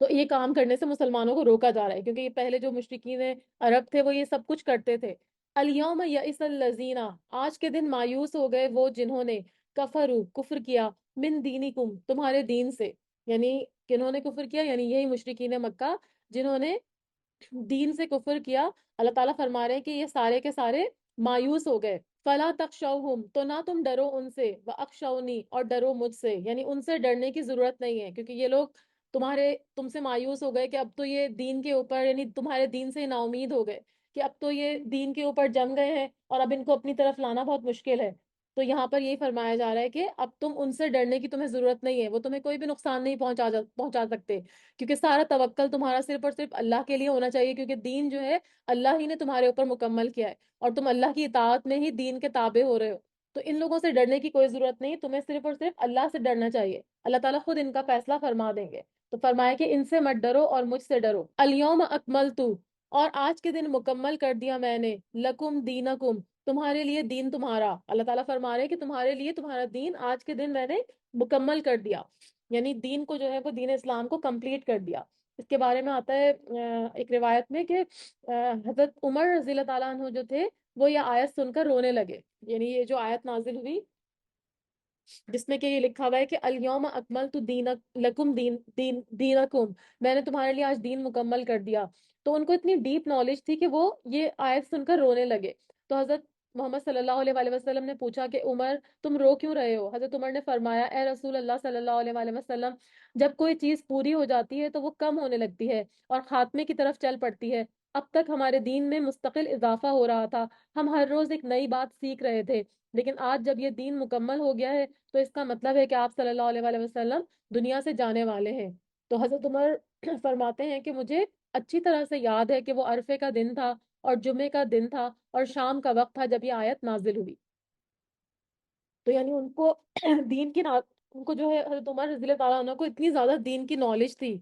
تو یہ کام کرنے سے مسلمانوں کو روکا جا رہا ہے، کیونکہ یہ پہلے جو مشرکین عرب تھے وہ یہ سب کچھ کرتے تھے۔ الیوم یئس الذین، آج کے دن مایوس ہو گئے وہ جنہوں نے کفروا، کفر کیا، من دینکم، تمہارے دین سے، یعنی کنہوں نے کفر کیا، یعنی یہی مشرکین مکہ جنہوں نے دین سے کفر کیا۔ اللہ تعالیٰ فرما رہے ہیں کہ یہ سارے کے سارے مایوس ہو گئے۔ فلا تخشوہم، تو نہ تم ڈرو ان سے، واخشونی، اور ڈرو مجھ سے، یعنی ان سے ڈرنے کی ضرورت نہیں ہے، کیونکہ یہ لوگ تم سے مایوس ہو گئے کہ اب تو یہ دین کے اوپر، یعنی تمہارے دین سے نا امید ہو گئے کہ اب تو یہ دین کے اوپر جم گئے ہیں، اور اب ان کو اپنی طرف لانا بہت مشکل ہے۔ تو یہاں پر یہی فرمایا جا رہا ہے کہ اب تم ان سے ڈرنے کی تمہیں ضرورت نہیں ہے، وہ تمہیں کوئی بھی نقصان نہیں پہنچا سکتے، کیونکہ سارا توکل تمہارا صرف اور صرف اللہ کے لیے ہونا چاہیے، کیونکہ دین جو ہے اللہ ہی نے تمہارے اوپر مکمل کیا ہے، اور تم اللہ کی اطاعت میں ہی دین کے تابع ہو رہے ہو۔ تو ان لوگوں سے ڈرنے کی کوئی ضرورت نہیں، تمہیں صرف اور صرف اللہ سے ڈرنا چاہیے، اللہ تعالیٰ خود ان کا فیصلہ فرما دیں گے۔ تو فرمایا کہ ان سے مت ڈرو اور مجھ سے ڈرو۔ الیوم اکملت، اور آج کے دن مکمل کر دیا میں نے، لکم دینکم، تمہارے لیے دین تمہارا۔ اللہ تعالیٰ فرما رہے ہیں کہ تمہارے لیے تمہارا دین آج کے دن میں نے مکمل کر دیا، یعنی دین کو جو ہے وہ دین اسلام کو کمپلیٹ کر دیا۔ اس کے بارے میں آتا ہے ایک روایت میں کہ حضرت عمر رضی اللہ تعالیٰ عنہ جو تھے وہ یہ آیت سن کر رونے لگے، یعنی یہ جو آیت نازل ہوئی جس میں کہ یہ لکھا ہوا ہے کہ الیوم اکملت لکم دینکم، میں نے تمہارے لیے آج دین مکمل کر دیا. تو ان کو اتنی ڈیپ نالج تھی کہ وہ یہ آیت سن کر رونے لگے. تو حضرت محمد صلی اللہ علیہ وآلہ وسلم نے پوچھا کہ عمر تم رو کیوں رہے ہو؟ حضرت عمر نے فرمایا اے رسول اللہ صلی اللہ علیہ وآلہ وسلم، جب کوئی چیز پوری ہو جاتی ہے تو وہ کم ہونے لگتی ہے اور خاتمے کی طرف چل پڑتی ہے. اب تک ہمارے دین میں مستقل اضافہ ہو رہا تھا، ہم ہر روز ایک نئی بات سیکھ رہے تھے، لیکن آج جب یہ دین مکمل ہو گیا ہے تو اس کا مطلب ہے کہ آپ صلی اللہ علیہ وآلہ وسلم دنیا سے جانے والے ہیں. تو حضرت عمر فرماتے ہیں کہ مجھے اچھی طرح سے یاد ہے کہ وہ عرفے کا دن تھا اور جمعے کا دن تھا اور شام کا وقت تھا جب یہ آیت نازل ہوئی. تو یعنی ان کو دین کی ان کو جو ہے حضرت عمر رضی اللہ تعالیٰ عنہ کو اتنی زیادہ دین کی نالج تھی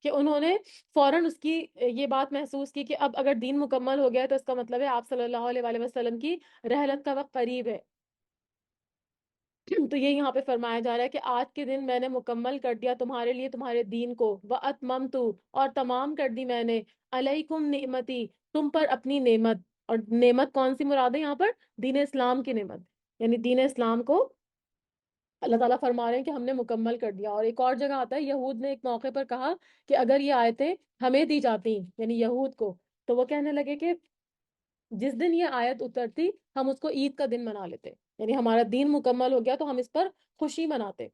کہ انہوں نے فوراً اس کی یہ بات محسوس کی کہ اب اگر دین مکمل ہو گیا ہے تو اس کا مطلب ہے آپ صلی اللہ علیہ وآلہ وسلم کی رحلت کا وقت قریب ہے. تو یہ یہاں پہ فرمایا جا رہا ہے کہ آج کے دن میں نے مکمل کر دیا تمہارے لیے تمہارے دین کو، وَأَتْمَمْتُ، اور تمام کر دی میں نے، علیکم نعمتی، تم پر اپنی نعمت. اور نعمت کون سی مراد ہے یہاں پر؟ دین اسلام کی نعمت، یعنی دین اسلام کو اللہ تعالیٰ فرما رہے ہیں کہ ہم نے مکمل کر دیا. اور ایک اور جگہ آتا ہے یہود نے ایک موقع پر کہا کہ اگر یہ آیتیں ہمیں دی جاتی، یعنی یہود کو، تو وہ کہنے لگے کہ جس دن یہ آیت اترتی ہم اس کو عید کا دن منا لیتے، یعنی ہمارا دین مکمل ہو گیا تو ہم اس پر خوشی مناتے.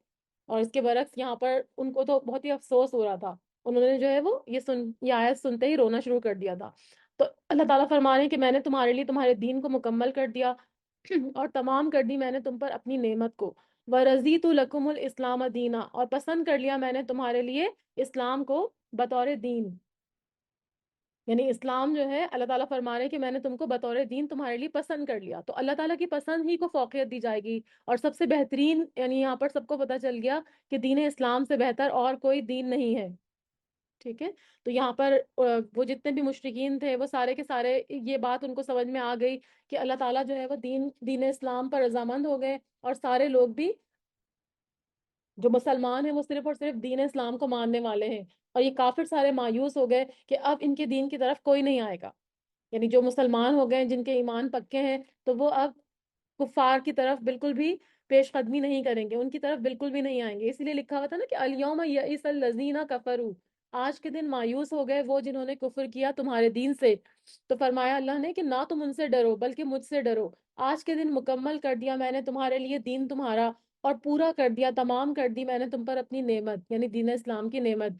اور اس کے برعکس یہاں پر ان کو تو بہت ہی افسوس ہو رہا تھا، انہوں نے جو ہے وہ یہ آیت سنتے ہی رونا شروع کر دیا تھا. تو اللہ تعالیٰ فرما رہے ہیں کہ میں نے تمہارے لیے تمہارے دین کو مکمل کر دیا اور تمام کر دی میں نے تم پر اپنی نعمت کو. وَرَضِيتُ لَكُمُ الْإِسْلَامَ دِينًا، اور پسند کر لیا میں نے تمہارے لیے اسلام کو بطور دین. یعنی اسلام جو ہے اللہ تعالیٰ فرما رہے ہیں کہ میں نے تم کو بطور دین تمہارے لیے پسند کر لیا. تو اللہ تعالیٰ کی پسند ہی کو فوقیت دی جائے گی. اور سب سے بہترین، یعنی یہاں پر سب کو پتہ چل گیا کہ دین اسلام سے بہتر اور کوئی دین نہیں ہے. ٹھیک ہے. تو یہاں پر وہ جتنے بھی مشرکین تھے وہ سارے کے سارے یہ بات ان کو سمجھ میں آ گئی کہ اللہ تعالیٰ جو ہے وہ دین اسلام پر رضامند ہو گئے، اور سارے لوگ بھی جو مسلمان ہیں وہ صرف اور صرف دین اسلام کو ماننے والے ہیں. اور یہ کافر سارے مایوس ہو گئے کہ اب ان کے دین کی طرف کوئی نہیں آئے گا. یعنی جو مسلمان ہو گئے جن کے ایمان پکے ہیں تو وہ اب کفار کی طرف بالکل بھی پیش قدمی نہیں کریں گے، ان کی طرف بالکل بھی نہیں آئیں گے. اسی لیے لکھا ہوا تھا نا کہ الیوم یئس الذین کفروا، آج کے دن مایوس ہو گئے وہ جنہوں نے کفر کیا تمہارے دین سے. تو فرمایا اللہ نے کہ نہ تم ان سے ڈرو بلکہ مجھ سے ڈرو. آج کے دن مکمل کر دیا میں نے تمہارے لیے دین تمہارا، اور پورا کر دیا، تمام کر دی میں نے تم پر اپنی نعمت، یعنی دین اسلام کی نعمت.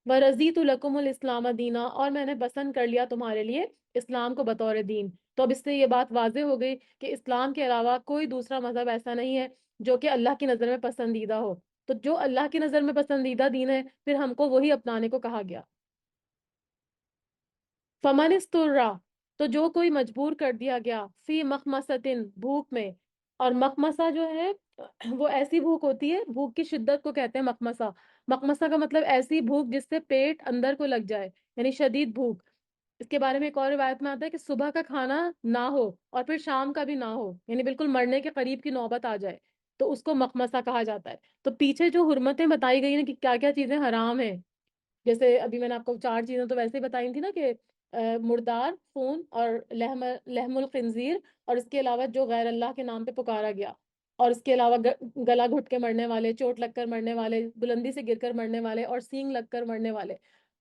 وَرَضِيتُ لَكُمُ الْإِسْلَامَ دِينًا، اور میں نے پسند کر لیا تمہارے لیے اسلام کو بطور دین. تو اب اس سے یہ بات واضح ہو گئی کہ اسلام کے علاوہ کوئی دوسرا مذہب ایسا نہیں ہے جو کہ اللہ کی نظر میں پسندیدہ ہو. تو جو اللہ کی نظر میں پسندیدہ دین ہے پھر ہم کو وہی اپنانے کو کہا گیا. فمن استرا، تو جو کوئی مجبور کر دیا گیا، فی مخمصتن، بھوک میں. اور مخمصہ جو ہے وہ ایسی بھوک ہوتی ہے، بھوک کی شدت کو کہتے ہیں مخمصہ. مخمصہ کا مطلب ایسی بھوک جس سے پیٹ اندر کو لگ جائے، یعنی شدید بھوک. اس کے بارے میں ایک اور روایت میں آتا ہے کہ صبح کا کھانا نہ ہو اور پھر شام کا بھی نہ ہو، یعنی بالکل مرنے کے قریب کی نوبت آ جائے تو اس کو مخمصہ کہا جاتا ہے. تو پیچھے جو حرمتیں بتائی گئی ہیں کہ کیا کیا چیزیں حرام ہیں، جیسے ابھی میں نے آپ کو 4 چیزیں تو ویسے ہی بتائی تھی نا کہ مردار، خون، اور لحم الخنزیر، اور اس کے علاوہ جو غیر اللہ کے نام پہ پکارا گیا، اور اس کے علاوہ گلا گھٹ کے مرنے والے، چوٹ لگ کر مرنے والے، بلندی سے گر کر مرنے والے، اور سینگ لگ کر مرنے والے.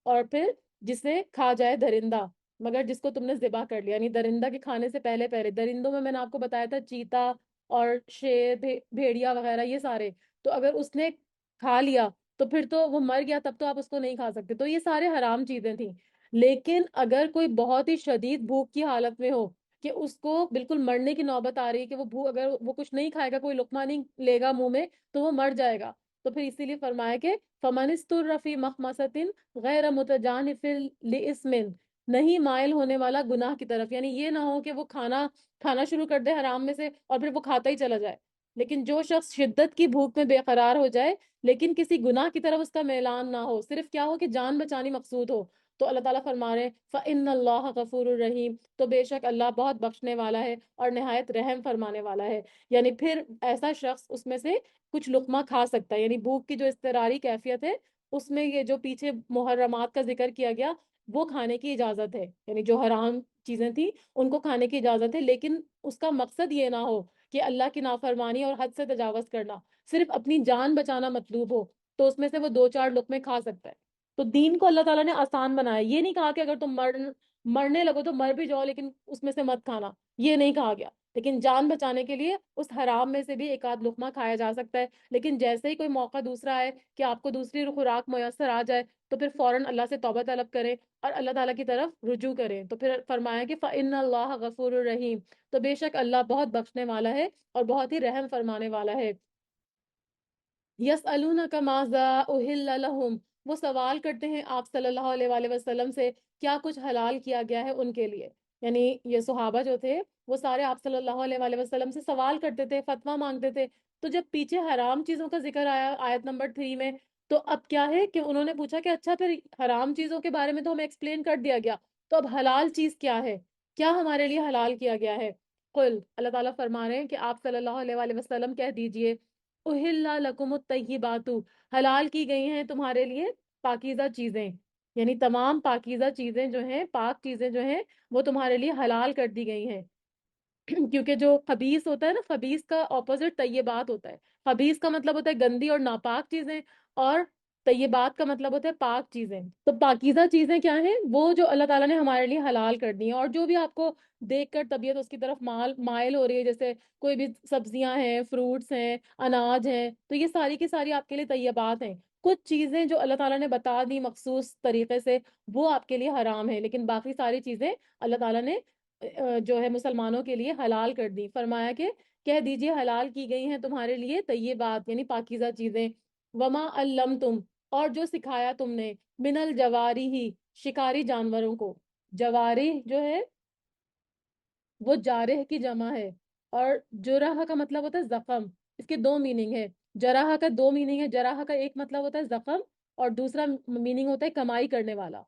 اور پھر جسے کھا جائے درندہ مگر جس کو تم نے ذبح کر لیا، یعنی درندہ کے کھانے سے پہلے پہلے. درندوں میں نے آپ کو بتایا تھا چیتا اور شیر، بھیڑیا وغیرہ یہ سارے. تو اگر اس نے کھا لیا تو پھر تو وہ مر گیا، تب تو آپ اس کو نہیں کھا سکتے. تو یہ سارے حرام چیزیں تھیں. لیکن اگر کوئی بہت ہی شدید بھوک کی حالت میں ہو کہ اس کو بالکل مرنے کی نوبت آ رہی ہے کہ وہ بھوک، اگر وہ کچھ نہیں کھائے گا، کوئی لقمہ نہیں لے گا منہ میں، تو وہ مر جائے گا. تو پھر اسی لیے فرمایا کہ فَمَنِ اسْتُرَّ فِي مَخْمَصَةٍ غَيْرَ مُتَجَانِفٍ لِإِثْمٍ، نہیں مائل ہونے والا گناہ کی طرف. یعنی یہ نہ ہو کہ وہ کھانا شروع کر دے حرام میں سے اور پھر وہ کھاتا ہی چلا جائے. لیکن جو شخص شدت کی بھوک میں بے قرار ہو جائے لیکن کسی گناہ کی طرف اس کا میلان نہ ہو، صرف کیا ہو کہ جان بچانی مقصود ہو، تو اللہ تعالیٰ فرما رہے ہیں فَإِنَّ اللَّهَ غَفُورٌ رَحِيمٌ، تو بے شک اللہ بہت بخشنے والا ہے اور نہایت رحم فرمانے والا ہے. یعنی پھر ایسا شخص اس میں سے کچھ لقمہ کھا سکتا ہے. یعنی بھوک کی جو اضطراری کیفیت ہے اس میں یہ جو پیچھے محرمات کا ذکر کیا گیا وہ کھانے کی اجازت ہے، یعنی جو حرام چیزیں تھیں ان کو کھانے کی اجازت ہے، لیکن اس کا مقصد یہ نہ ہو کہ اللہ کی نافرمانی اور حد سے تجاوز کرنا، صرف اپنی جان بچانا مطلوب ہو تو اس میں سے وہ دو چار لقمے کھا سکتا ہے۔ تو دین کو اللہ تعالیٰ نے آسان بنایا، یہ نہیں کہا کہ اگر تم مرنے لگو تو مر بھی جاؤ لیکن اس میں سے مت کھانا، یہ نہیں کہا گیا، لیکن جان بچانے کے لیے اس حرام میں سے بھی ایک آدھ لقمہ کھایا جا سکتا ہے۔ لیکن جیسے ہی کوئی موقع دوسرا ہے کہ آپ کو دوسری خوراک میسر آ جائے تو پھر فوراً اللہ سے توبہ طلب کریں اور اللہ تعالیٰ کی طرف رجوع کریں۔ تو پھر فرمایا کہ فَإِنَّ اللَّهَ غَفُورٌ رَحِيمٌ، تو بے شک اللہ بہت بخشنے والا ہے اور بہت ہی رحم فرمانے والا ہے۔ یسألونک ماذا احل لہم، وہ سوال کرتے ہیں آپ صلی اللہ علیہ وآلہ وسلم سے کیا کچھ حلال کیا گیا ہے ان کے لیے، یعنی یہ صحابہ جو تھے وہ سارے آپ صلی اللہ علیہ وآلہ وسلم سے سوال کرتے تھے، فتویٰ مانگتے تھے۔ تو جب پیچھے حرام چیزوں کا ذکر آیا آیت نمبر 3 میں، تو اب کیا ہے کہ انہوں نے پوچھا کہ اچھا پھر حرام چیزوں کے بارے میں تو ہمیں ایکسپلین کر دیا گیا، تو اب حلال چیز کیا ہے، کیا ہمارے لیے حلال کیا گیا ہے؟ قل، اللہ تعالیٰ فرما رہے ہیں کہ آپ صلی اللہ علیہ وآلہ وسلم کہہ دیجئے احل لکم الطیبات، حلال کی گئی ہیں تمہارے لیے پاکیزہ چیزیں، یعنی تمام پاکیزہ چیزیں جو ہیں، پاک چیزیں جو ہیں وہ تمہارے لیے حلال کر دی گئی ہیں۔ کیونکہ جو خبیث ہوتا ہے نا، خبیث کا اپوزٹ طیبات ہوتا ہے۔ خبیث کا مطلب ہوتا ہے گندی اور ناپاک چیزیں، اور طیبات کا مطلب ہوتا ہے پاک چیزیں۔ تو پاکیزہ چیزیں کیا ہیں؟ وہ جو اللہ تعالیٰ نے ہمارے لیے حلال کر دی ہیں، اور جو بھی آپ کو دیکھ کر طبیعت اس کی طرف مائل ہو رہی ہے، جیسے کوئی بھی سبزیاں ہیں، فروٹس ہیں، اناج ہیں، تو یہ ساری کی ساری آپ کے لیے طیبات ہیں۔ کچھ چیزیں جو اللہ تعالیٰ نے بتا دی مخصوص طریقے سے وہ آپ کے لیے حرام ہے، لیکن باقی ساری چیزیں اللہ تعالیٰ نے جو ہے مسلمانوں کے لیے حلال کر دی۔ فرمایا کہ کہہ دیجئے حلال کی گئی ہیں تمہارے لیے طیبات یعنی پاکیزہ چیزیں، وما علمتم، اور جو سکھایا تم نے، من الجوارح، شکاری جانوروں کو۔ جوارح جو ہے وہ جارح کی جمع ہے، اور جرح کا مطلب ہوتا ہے زخم، اس کے دو میننگ ہے۔ جرح کا دو میننگ ہے، جرح کا ایک مطلب ہوتا ہے زخم، اور دوسرا میننگ ہوتا ہے کمائی کرنے والا۔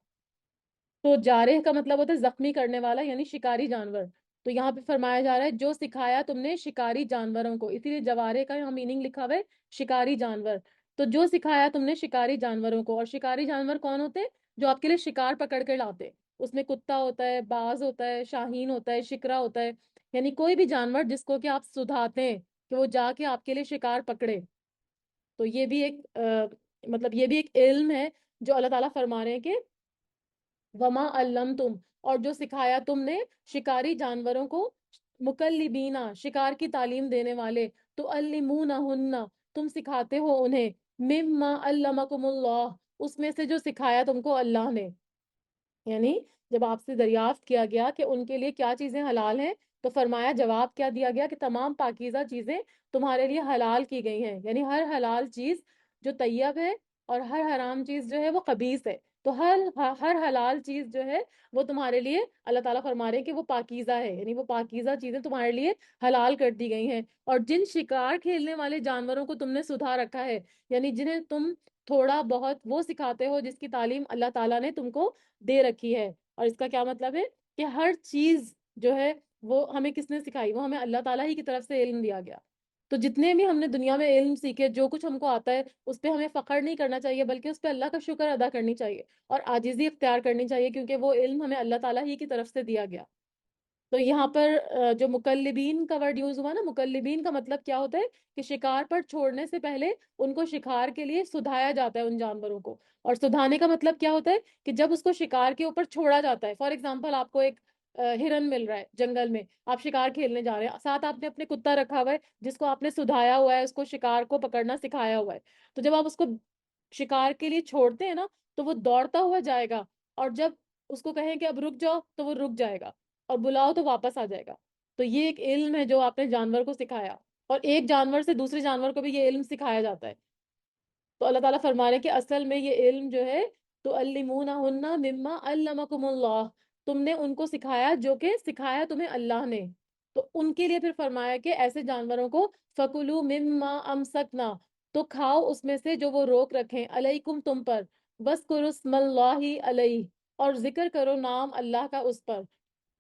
تو جارح کا مطلب ہوتا ہے زخمی کرنے والا، یعنی شکاری جانور۔ تو یہاں پہ فرمایا جا رہا ہے جو سکھایا تم نے شکاری جانوروں کو، اسی لیے جوارح کا یہاں میننگ لکھا ہوا ہے شکاری جانور۔ تو جو سکھایا تم نے شکاری جانوروں کو، اور شکاری جانور کون ہوتے ہیں؟ جو آپ کے لیے شکار پکڑ کے لاتے، اس میں کتا ہوتا ہے، باز ہوتا ہے، شاہین ہوتا ہے، شکرا ہوتا ہے، یعنی کوئی بھی جانور جس کو کہ آپ سدھاتے ہیں کہ وہ جا کے آپ کے لیے شکار پکڑے۔ تو یہ بھی ایک مطلب یہ بھی ایک علم ہے جو اللہ تعالیٰ فرما رہے ہیں کہ وما علمتم، اور جو سکھایا تم نے شکاری جانوروں کو، مکلبینا، شکار کی تعلیم دینے والے، تو علمونہن، تم سکھاتے ہو انہیں، مما علمکم اللہ، اس میں سے جو سکھایا تم کو اللہ نے۔ یعنی جب آپ سے دریافت کیا گیا کہ ان کے لیے کیا چیزیں حلال ہیں، تو فرمایا، جواب کیا دیا گیا کہ تمام پاکیزہ چیزیں تمہارے لیے حلال کی گئی ہیں، یعنی ہر حلال چیز جو طیب ہے اور ہر حرام چیز جو ہے وہ خبیث ہے۔ تو ہر حلال چیز جو ہے وہ تمہارے لیے اللہ تعالیٰ فرما رہے ہیں کہ وہ پاکیزہ ہے، یعنی وہ پاکیزہ چیزیں تمہارے لیے حلال کر دی گئی ہیں۔ اور جن شکار کھیلنے والے جانوروں کو تم نے سدھا رکھا ہے، یعنی جنہیں تم تھوڑا بہت وہ سکھاتے ہو جس کی تعلیم اللہ تعالیٰ نے تم کو دے رکھی ہے۔ اور اس کا کیا مطلب ہے کہ ہر چیز جو ہے وہ ہمیں کس نے سکھائی؟ وہ ہمیں اللہ تعالیٰ ہی کی طرف سے علم دیا گیا۔ تو جتنے بھی ہم نے دنیا میں علم سیکھے، جو کچھ ہم کو آتا ہے، اس پہ ہمیں فخر نہیں کرنا چاہیے، بلکہ اس پہ اللہ کا شکر ادا کرنی چاہیے اور عاجزی اختیار کرنی چاہیے، کیونکہ وہ علم ہمیں اللہ تعالیٰ ہی کی طرف سے دیا گیا۔ تو یہاں پر جو مکلبین کا ورڈ یوز ہوا نا، مکلبین کا مطلب کیا ہوتا ہے کہ شکار پر چھوڑنے سے پہلے ان کو شکار کے لیے سدھایا جاتا ہے ان جانوروں کو۔ اور سدھانے کا مطلب کیا ہوتا ہے کہ جب اس کو شکار کے اوپر چھوڑا جاتا ہے، فار ایگزامپل آپ کو ایک ہرن مل رہا ہے جنگل میں، آپ شکار کھیلنے جا رہے ہیں، ساتھ آپ نے اپنے کتا رکھا ہوا ہے جس کو آپ نے سدھایا ہوا ہے، اس کو شکار کو پکڑنا سکھایا ہوا ہے۔ تو جب آپ اس کو شکار کے لیے چھوڑتے ہیں نا، تو وہ دوڑتا ہوا جائے گا، اور جب اس کو کہیں کہ اب رک جاؤ تو وہ رک جائے گا، اور بلاؤ تو واپس آ جائے گا۔ تو یہ ایک علم ہے جو آپ نے جانور کو سکھایا، اور ایک جانور سے دوسرے جانور کو بھی یہ علم سکھایا جاتا ہے۔ تو اللہ تعالیٰ فرما رہے ہیں کہ اصل میں یہ علم جو ہے تو علمونہن مما علمکم اللہ، تم نے ان کو سکھایا جو کہ سکھایا تمہیں اللہ نے۔ تو ان کے لیے پھر فرمایا کہ ایسے جانوروں کو فکلوا مما امسکنا، تو کھاؤ اس میں سے جو وہ روک رکھیں، علیکم تم پر، وذکروا اسم اللہ علیہ، اور ذکر کرو نام اللہ کا اس پر،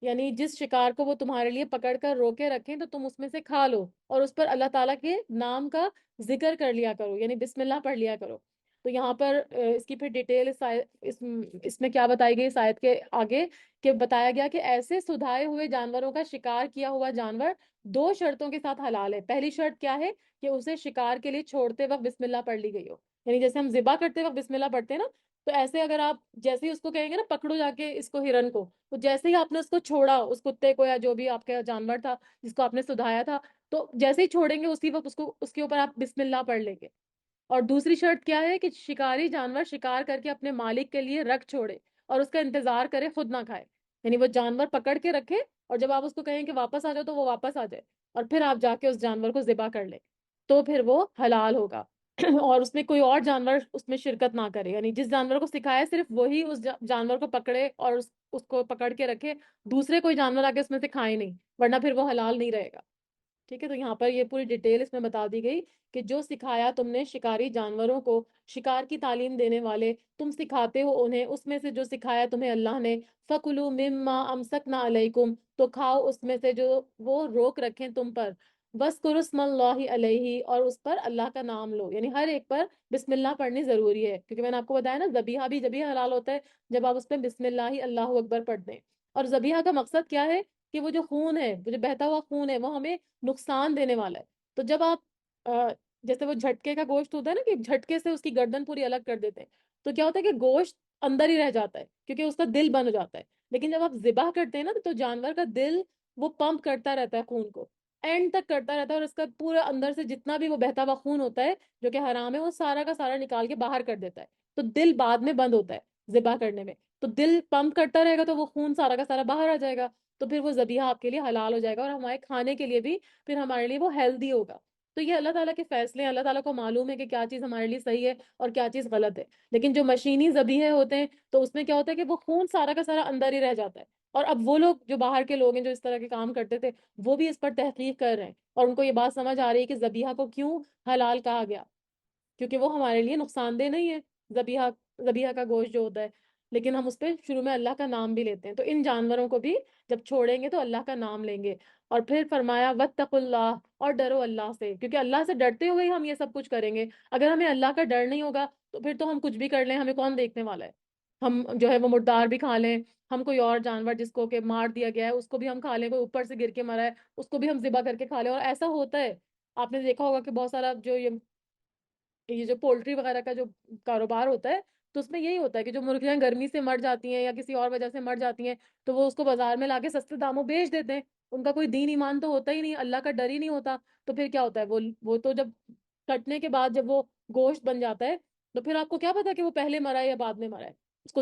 یعنی جس شکار کو وہ تمہارے لیے پکڑ کر روکے رکھیں تو تم اس میں سے کھا لو، اور اس پر اللہ تعالیٰ کے نام کا ذکر کر لیا کرو، یعنی بسم اللہ پڑھ لیا کرو۔ تو یہاں پر اس کی پھر ڈیٹیل اس میں کیا بتائی گئی اس آیت کے آگے، کہ بتایا گیا کہ ایسے سدھائے ہوئے جانوروں کا شکار کیا ہوا جانور 2 شرطوں کے ساتھ حلال ہے۔ پہلی شرط کیا ہے کہ اسے شکار کے لیے چھوڑتے وقت بسم اللہ پڑھ لی گئی ہو، یعنی جیسے ہم ذبح کرتے وقت بسم اللہ پڑھتے ہیں نا، تو ایسے اگر آپ جیسے ہی اس کو کہیں گے نا پکڑو جا کے اس کو ہرن کو، تو جیسے ہی آپ نے اس کو چھوڑا، اس کتے کو یا جو بھی آپ کا جانور تھا جس کو آپ نے سدھایا تھا، تو جیسے ہی چھوڑیں گے اسی وقت اس کے اوپر آپ بسم اللہ پڑھ لیں گے۔ اور دوسری شرط کیا ہے کہ شکاری جانور شکار کر کے اپنے مالک کے لیے رکھ چھوڑے اور اس کا انتظار کرے، خود نہ کھائے، یعنی وہ جانور پکڑ کے رکھے اور جب آپ اس کو کہیں کہ واپس آ جاؤ تو وہ واپس آ جائے، اور پھر آپ جا کے اس جانور کو ذبح کر لیں، تو پھر وہ حلال ہوگا۔ اور اس میں کوئی اور جانور اس میں شرکت نہ کرے، یعنی جس جانور کو سکھائے صرف وہی اس جانور کو پکڑے اور اس کو پکڑ کے رکھے، دوسرے کوئی جانور آگے اس میں سے کھائے نہیں، ورنہ پھر وہ حلال نہیں رہے گا۔ ٹھیک ہے، تو یہاں پر یہ پوری ڈیٹیل اس میں بتا دی گئی کہ جو سکھایا تم نے شکاری جانوروں کو، شکار کی تعلیم دینے والے تم سکھاتے ہو انہیں، اس میں سے جو سکھایا تمہیں اللہ نے، فَكُلُوا مِمَّا أَمْسَكْنَا عَلَيْكُمْ، تو کھاؤ اس میں سے جو وہ روک رکھیں تم پر، وَاذْكُرُوا اسْمَ اللَّهِ عَلَيْهِ، اور اس پر اللہ کا نام لو، یعنی ہر ایک پر بسم اللہ پڑھنی ضروری ہے، کیونکہ میں نے آپ کو بتایا نا ذبیحہ بھی جب ہی حلال ہوتا ہے جب آپ اس پہ بسم اللہ اللہ اکبر پڑھتے ہیں۔ اور ذبیحہ کا مقصد کیا ہے کہ وہ جو خون ہے، وہ جو بہتا ہوا خون ہے، وہ ہمیں نقصان دینے والا ہے۔ تو جب آپ جیسے وہ جھٹکے کا گوشت ہوتا ہے نا کہ جھٹکے سے اس کی گردن پوری الگ کر دیتے ہیں، تو کیا ہوتا ہے کہ گوشت اندر ہی رہ جاتا ہے کیونکہ اس کا دل بند ہو جاتا ہے، لیکن جب آپ ذبح کرتے ہیں نا تو جانور کا دل وہ پمپ کرتا رہتا ہے خون کو، اینڈ تک کرتا رہتا ہے، اور اس کا پورا اندر سے جتنا بھی وہ بہتا ہوا خون ہوتا ہے جو کہ حرام ہے وہ سارا کا سارا نکال کے باہر کر دیتا ہے۔ تو دل بعد میں بند ہوتا ہے ذبح کرنے میں، تو دل پمپ کرتا رہے گا تو وہ خون سارا کا سارا باہر آ جائے گا، تو پھر وہ ذبیحہ آپ کے لیے حلال ہو جائے گا اور ہمارے کھانے کے لیے بھی پھر ہمارے لیے وہ ہیلدی ہوگا۔ تو یہ اللہ تعالیٰ کے فیصلے ہیں، اللہ تعالیٰ کو معلوم ہے کہ کیا چیز ہمارے لیے صحیح ہے اور کیا چیز غلط ہے، لیکن جو مشینی ذبیحے ہوتے ہیں تو اس میں کیا ہوتا ہے کہ وہ خون سارا کا سارا اندر ہی رہ جاتا ہے، اور اب وہ لوگ جو باہر کے لوگ ہیں جو اس طرح کے کام کرتے تھے وہ بھی اس پر تحقیق کر رہے ہیں اور ان کو یہ بات سمجھ آ رہی ہے کہ ذبیحہ کو کیوں حلال کہا گیا، کیونکہ وہ ہمارے لیے نقصان دہ نہیں ہے ذبیحہ ذبیحہ کا گوشت جو ہوتا ہے، لیکن ہم اس پہ شروع میں اللہ کا نام بھی لیتے ہیں، تو ان جانوروں کو بھی جب چھوڑیں گے تو اللہ کا نام لیں گے۔ اور پھر فرمایا واتقوا اللہ، اور ڈرو اللہ سے، کیونکہ اللہ سے ڈرتے ہوئے ہی ہم یہ سب کچھ کریں گے، اگر ہمیں اللہ کا ڈر نہیں ہوگا تو پھر تو ہم کچھ بھی کر لیں ہمیں کون دیکھنے والا ہے، ہم جو ہے وہ مردار بھی کھا لیں، ہم کوئی اور جانور جس کو کہ مار دیا گیا ہے اس کو بھی ہم کھا لیں، کوئی اوپر سے گر کے مرا ہے اس کو بھی ہم ذبح کر کے کھا لیں، اور ایسا ہوتا ہے۔ آپ نے دیکھا ہوگا کہ بہت سارا جو یہ جو پولٹری وغیرہ کا جو کاروبار ہوتا ہے تو اس میں یہی ہوتا ہے کہ جو مرغیاں گرمی سے مر جاتی ہیں یا کسی اور وجہ سے مر جاتی ہیں تو وہ اس کو بازار میں لا کے سستے داموں بیچ دیتے ہیں، ان کا کوئی دین ایمان تو ہوتا ہی نہیں، اللہ کا ڈر ہی نہیں ہوتا، تو پھر کیا ہوتا ہے وہ تو جب کٹنے کے بعد جب وہ گوشت بن جاتا ہے تو پھر آپ کو کیا پتا کہ وہ پہلے مرا ہے یا بعد میں مرا ہے، اس کو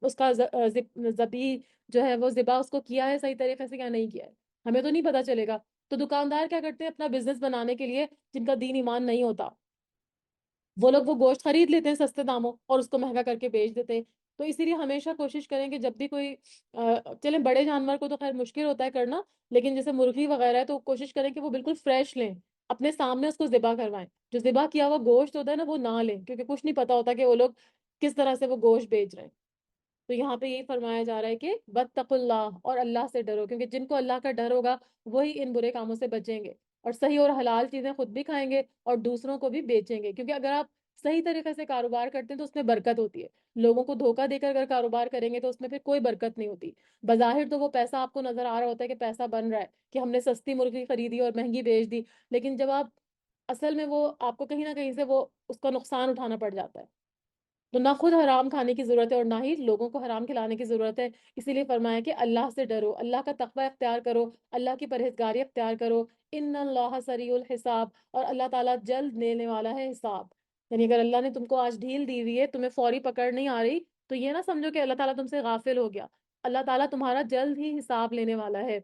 اس کا ذبی جو ہے وہ ذبح اس کو کیا ہے صحیح طریقے سے کیا نہیں کیا ہے، ہمیں تو نہیں پتا چلے گا۔ تو دکاندار کیا کرتے ہیں اپنا بزنس بنانے کے لیے، جن کا دین ایمان نہیں ہوتا وہ لوگ وہ گوشت خرید لیتے ہیں سستے داموں اور اس کو مہنگا کر کے بیچ دیتے ہیں۔ تو اسی لیے ہمیشہ کوشش کریں کہ جب بھی کوئی چلیں بڑے جانور کو تو خیر مشکل ہوتا ہے کرنا، لیکن جیسے مرغی وغیرہ ہے تو کوشش کریں کہ وہ بالکل فریش لیں، اپنے سامنے اس کو ذبح کروائیں، جو ذبح کیا ہوا گوشت ہوتا ہے نا وہ نہ لیں، کیونکہ کچھ نہیں پتا ہوتا کہ وہ لوگ کس طرح سے وہ گوشت بیچ رہے ہیں۔ تو یہاں پہ یہی فرمایا جا رہا ہے کہ واتقوا اللہ، اور اللہ سے ڈرو، کیونکہ جن کو اللہ کا ڈر ہوگا وہی ان برے کاموں سے بچیں گے اور صحیح اور حلال چیزیں خود بھی کھائیں گے اور دوسروں کو بھی بیچیں گے، کیونکہ اگر آپ صحیح طریقے سے کاروبار کرتے ہیں تو اس میں برکت ہوتی ہے، لوگوں کو دھوکہ دے کر اگر کاروبار کریں گے تو اس میں پھر کوئی برکت نہیں ہوتی۔ بظاہر تو وہ پیسہ آپ کو نظر آ رہا ہوتا ہے کہ پیسہ بن رہا ہے کہ ہم نے سستی مرغی خریدی اور مہنگی بیچ دی، لیکن جب آپ اصل میں وہ آپ کو کہیں نہ کہیں سے وہ اس کا نقصان اٹھانا پڑ جاتا ہے۔ تو نہ خود حرام کھانے کی ضرورت ہے اور نہ ہی لوگوں کو حرام کھلانے کی ضرورت ہے، اسی لیے فرمایا کہ اللہ سے ڈرو، اللہ کا تقوی اختیار کرو، اللہ کی پرہیزگاری اختیار کرو، ان اللہ سریع الحساب، اور اللہ تعالیٰ جلد لینے والا ہے حساب، یعنی اگر اللہ نے تم کو آج ڈھیل دی ہوئی ہے، تمہیں فوری پکڑ نہیں آ رہی، تو یہ نہ سمجھو کہ اللہ تعالیٰ تم سے غافل ہو گیا، اللہ تعالیٰ تمہارا جلد ہی حساب لینے والا ہے۔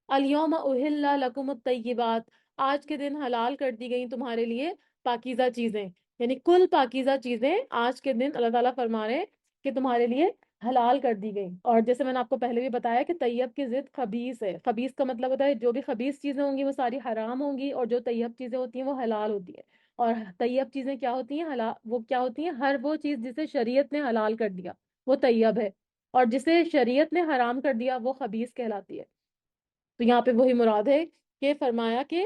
الیوم احل لکم الطیبات، آج کے دن حلال کر دی گئی تمہارے لیے پاکیزہ چیزیں، یعنی کل پاکیزہ چیزیں آج کے دن اللہ تعالیٰ فرما رہے ہیں کہ تمہارے لیے حلال کر دی گئی۔ اور جیسے میں نے آپ کو پہلے بھی بتایا کہ طیب کی ضد خبیث ہے، خبیث کا مطلب ہوتا ہے جو بھی خبیث چیزیں ہوں گی وہ ساری حرام ہوں گی، اور جو طیب چیزیں ہوتی ہیں وہ حلال ہوتی ہیں۔ اور طیب چیزیں کیا ہوتی ہیں؟ حلال وہ کیا ہوتی ہیں؟ ہر وہ چیز جسے شریعت نے حلال کر دیا وہ طیب ہے، اور جسے شریعت نے حرام کر دیا وہ خبیث کہلاتی ہے۔ تو یہاں پہ وہی مراد ہے کہ فرمایا کہ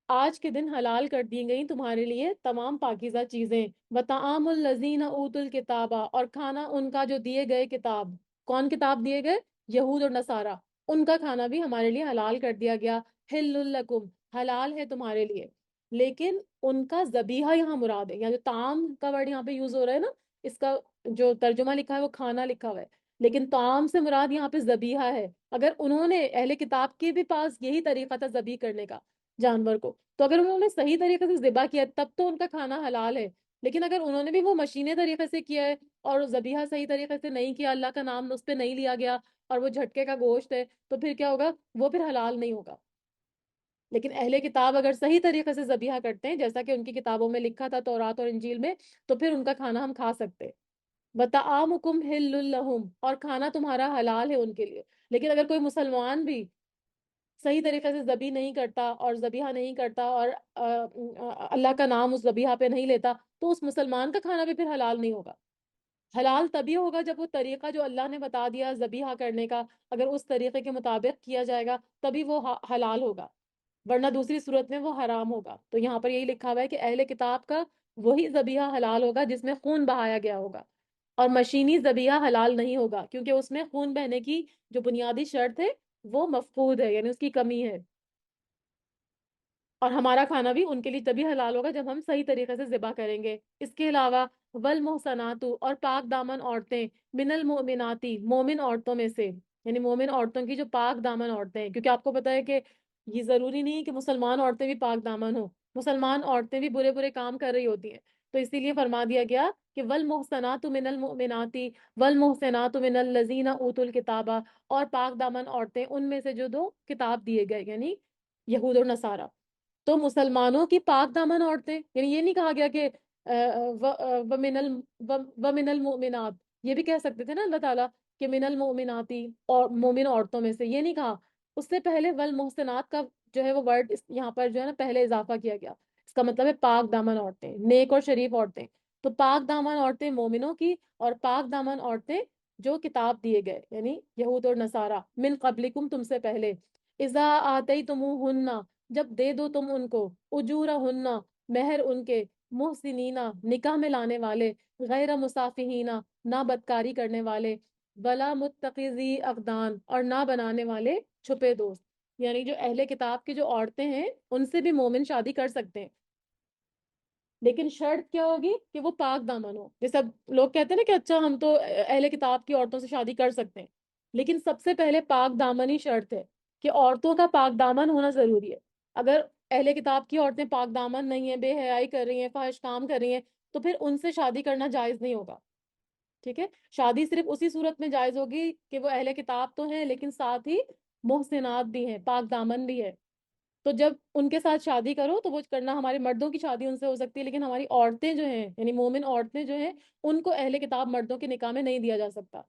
آج کے دن حلال کر دی گئی تمہارے لیے تمام پاکیزہ چیزیں، وطعام الذین اوتوا الکتاب، اور کھانا ان کا جو دیے گئے کتاب، کون کتاب دیے گئے؟ یہود اور نصارہ، ان کا کھانا بھی ہمارے لیے حلال کر دیا گیا، حل لکم، حلال ہے تمہارے لیے، لیکن ان کا ذبیحہ یہاں مراد ہے، یا جو طعام کا ورڈ یہاں پہ یوز ہو رہا ہے نا، اس کا جو ترجمہ لکھا ہے وہ کھانا لکھا ہوا ہے، لیکن طعام سے مراد یہاں پہ ذبیحہ ہے۔ اگر انہوں نے، اہل کتاب کے بھی پاس یہی طریقہ تھا ذبح کرنے کا جانور کو، تو اگر انہوں نے صحیح طریقے سے ذبح کیا تب تو ان کا کھانا حلال ہے، لیکن اگر انہوں نے بھی وہ مشینی طریقے سے کیا ہے اور ذبیحہ صحیح طریقے سے نہیں کیا، اللہ کا نام اس پہ نہیں لیا گیا، اور وہ جھٹکے کا گوشت ہے، تو پھر کیا ہوگا؟ وہ پھر حلال نہیں ہوگا۔ لیکن اہل کتاب اگر صحیح طریقے سے ذبیحہ کرتے ہیں جیسا کہ ان کی کتابوں میں لکھا تھا تورات اور انجیل میں، تو پھر ان کا کھانا ہم کھا سکتے ہیں۔ وَطَعَامُكُمْ حِلٌّ لَّهُمْ، اور کھانا تمہارا حلال ہے ان کے لیے۔ لیکن اگر کوئی مسلمان بھی صحیح طریقے سے ذبح نہیں کرتا اور ذبیحہ نہیں کرتا اور اللہ کا نام اس ذبیحہ پہ نہیں لیتا، تو اس مسلمان کا کھانا بھی پھر حلال نہیں ہوگا۔ حلال تبھی ہوگا جب وہ طریقہ جو اللہ نے بتا دیا ذبیحہ کرنے کا، اگر اس طریقے کے مطابق کیا جائے گا تبھی وہ حلال ہوگا، ورنہ دوسری صورت میں وہ حرام ہوگا۔ تو یہاں پر یہی لکھا ہوا ہے کہ اہل کتاب کا وہی ذبیحہ حلال ہوگا جس میں خون بہایا گیا ہوگا، اور مشینی ذبیحہ حلال نہیں ہوگا، کیونکہ اس میں خون بہنے کی جو بنیادی شرط ہے وہ مفقود ہے، یعنی اس کی کمی ہے۔ اور ہمارا کھانا بھی ان کے لیے تبھی حلال ہوگا جب ہم صحیح طریقے سے ذبح کریں گے۔ اس کے علاوہ والمحصنات، اور پاک دامن عورتیں، من المؤمناتی، مومن عورتوں میں سے، یعنی مومن عورتوں کی جو پاک دامن عورتیں ہیں، کیونکہ آپ کو پتہ ہے کہ یہ ضروری نہیں کہ مسلمان عورتیں بھی پاک دامن ہوں، مسلمان عورتیں بھی برے برے کام کر رہی ہوتی ہیں، تو اسی لیے فرما دیا گیا کہ والمحصنات من المؤمناتی والمحصنات من الذین اوتوا الکتاب، اور پاک دامن عورتیں ان میں سے جو دو کتاب دیے گئے، یعنی یہود اور نصارہ۔ تو مسلمانوں کی پاک دامن عورتیں، یعنی یہ نہیں کہا گیا کہ ومن المؤمنات، یہ بھی کہہ سکتے تھے نا اللہ تعالیٰ کہ من المؤمناتی، اور مومن عورتوں میں سے، یہ نہیں کہا، اس سے پہلے والمحسنات کا جو ہے وہ ورڈ یہاں پر جو ہے نا پہلے اضافہ کیا گیا، اس کا مطلب ہے پاک دامن عورتیں، نیک اور شریف عورتیں۔ تو پاک دامن عورتیں مومنوں کی، اور پاک دامن عورتیں جو کتاب دیے گئے، یعنی یہود اور نصارہ، من قبلکم، تم سے پہلے، اذا آتیتموہن، جب دے دو تم ان کو، اجورہن، مہر ان کے، محسنینا، نکاح میں لانے والے، غیر مصافحینا، نہ بدکاری کرنے والے، ولا متخذی اقدان، اور نہ بنانے والے چھپے دوست، یعنی جو اہل کتاب کی جو عورتیں ہیں ان سے بھی مومن شادی کر سکتے ہیں، لیکن شرط کیا ہوگی کہ وہ پاک دامن ہو۔ جیسے اب لوگ کہتے ہیں نا کہ اچھا ہم تو اہل کتاب کی عورتوں سے شادی کر سکتے ہیں، لیکن سب سے پہلے پاک دامن ہی شرط ہے، کہ عورتوں کا پاک دامن ہونا ضروری ہے۔ اگر اہل کتاب کی عورتیں پاک دامن نہیں ہیں، بے حیائی کر رہی ہیں، فحش کام کر رہی ہیں، تو پھر ان سے شادی کرنا جائز نہیں ہوگا۔ ٹھیک ہے، شادی صرف اسی صورت میں جائز ہوگی کہ وہ اہل کتاب تو ہیں لیکن ساتھ ہی محسنات بھی ہیں، پاک دامن بھی ہے۔ تو جب ان کے ساتھ شادی کرو تو وہ کرنا، ہمارے مردوں کی شادی ان سے ہو سکتی ہے، لیکن ہماری عورتیں جو ہیں، یعنی مومن عورتیں جو ہیں، ان کو اہل کتاب مردوں کے نکاح میں نہیں دیا جا سکتا۔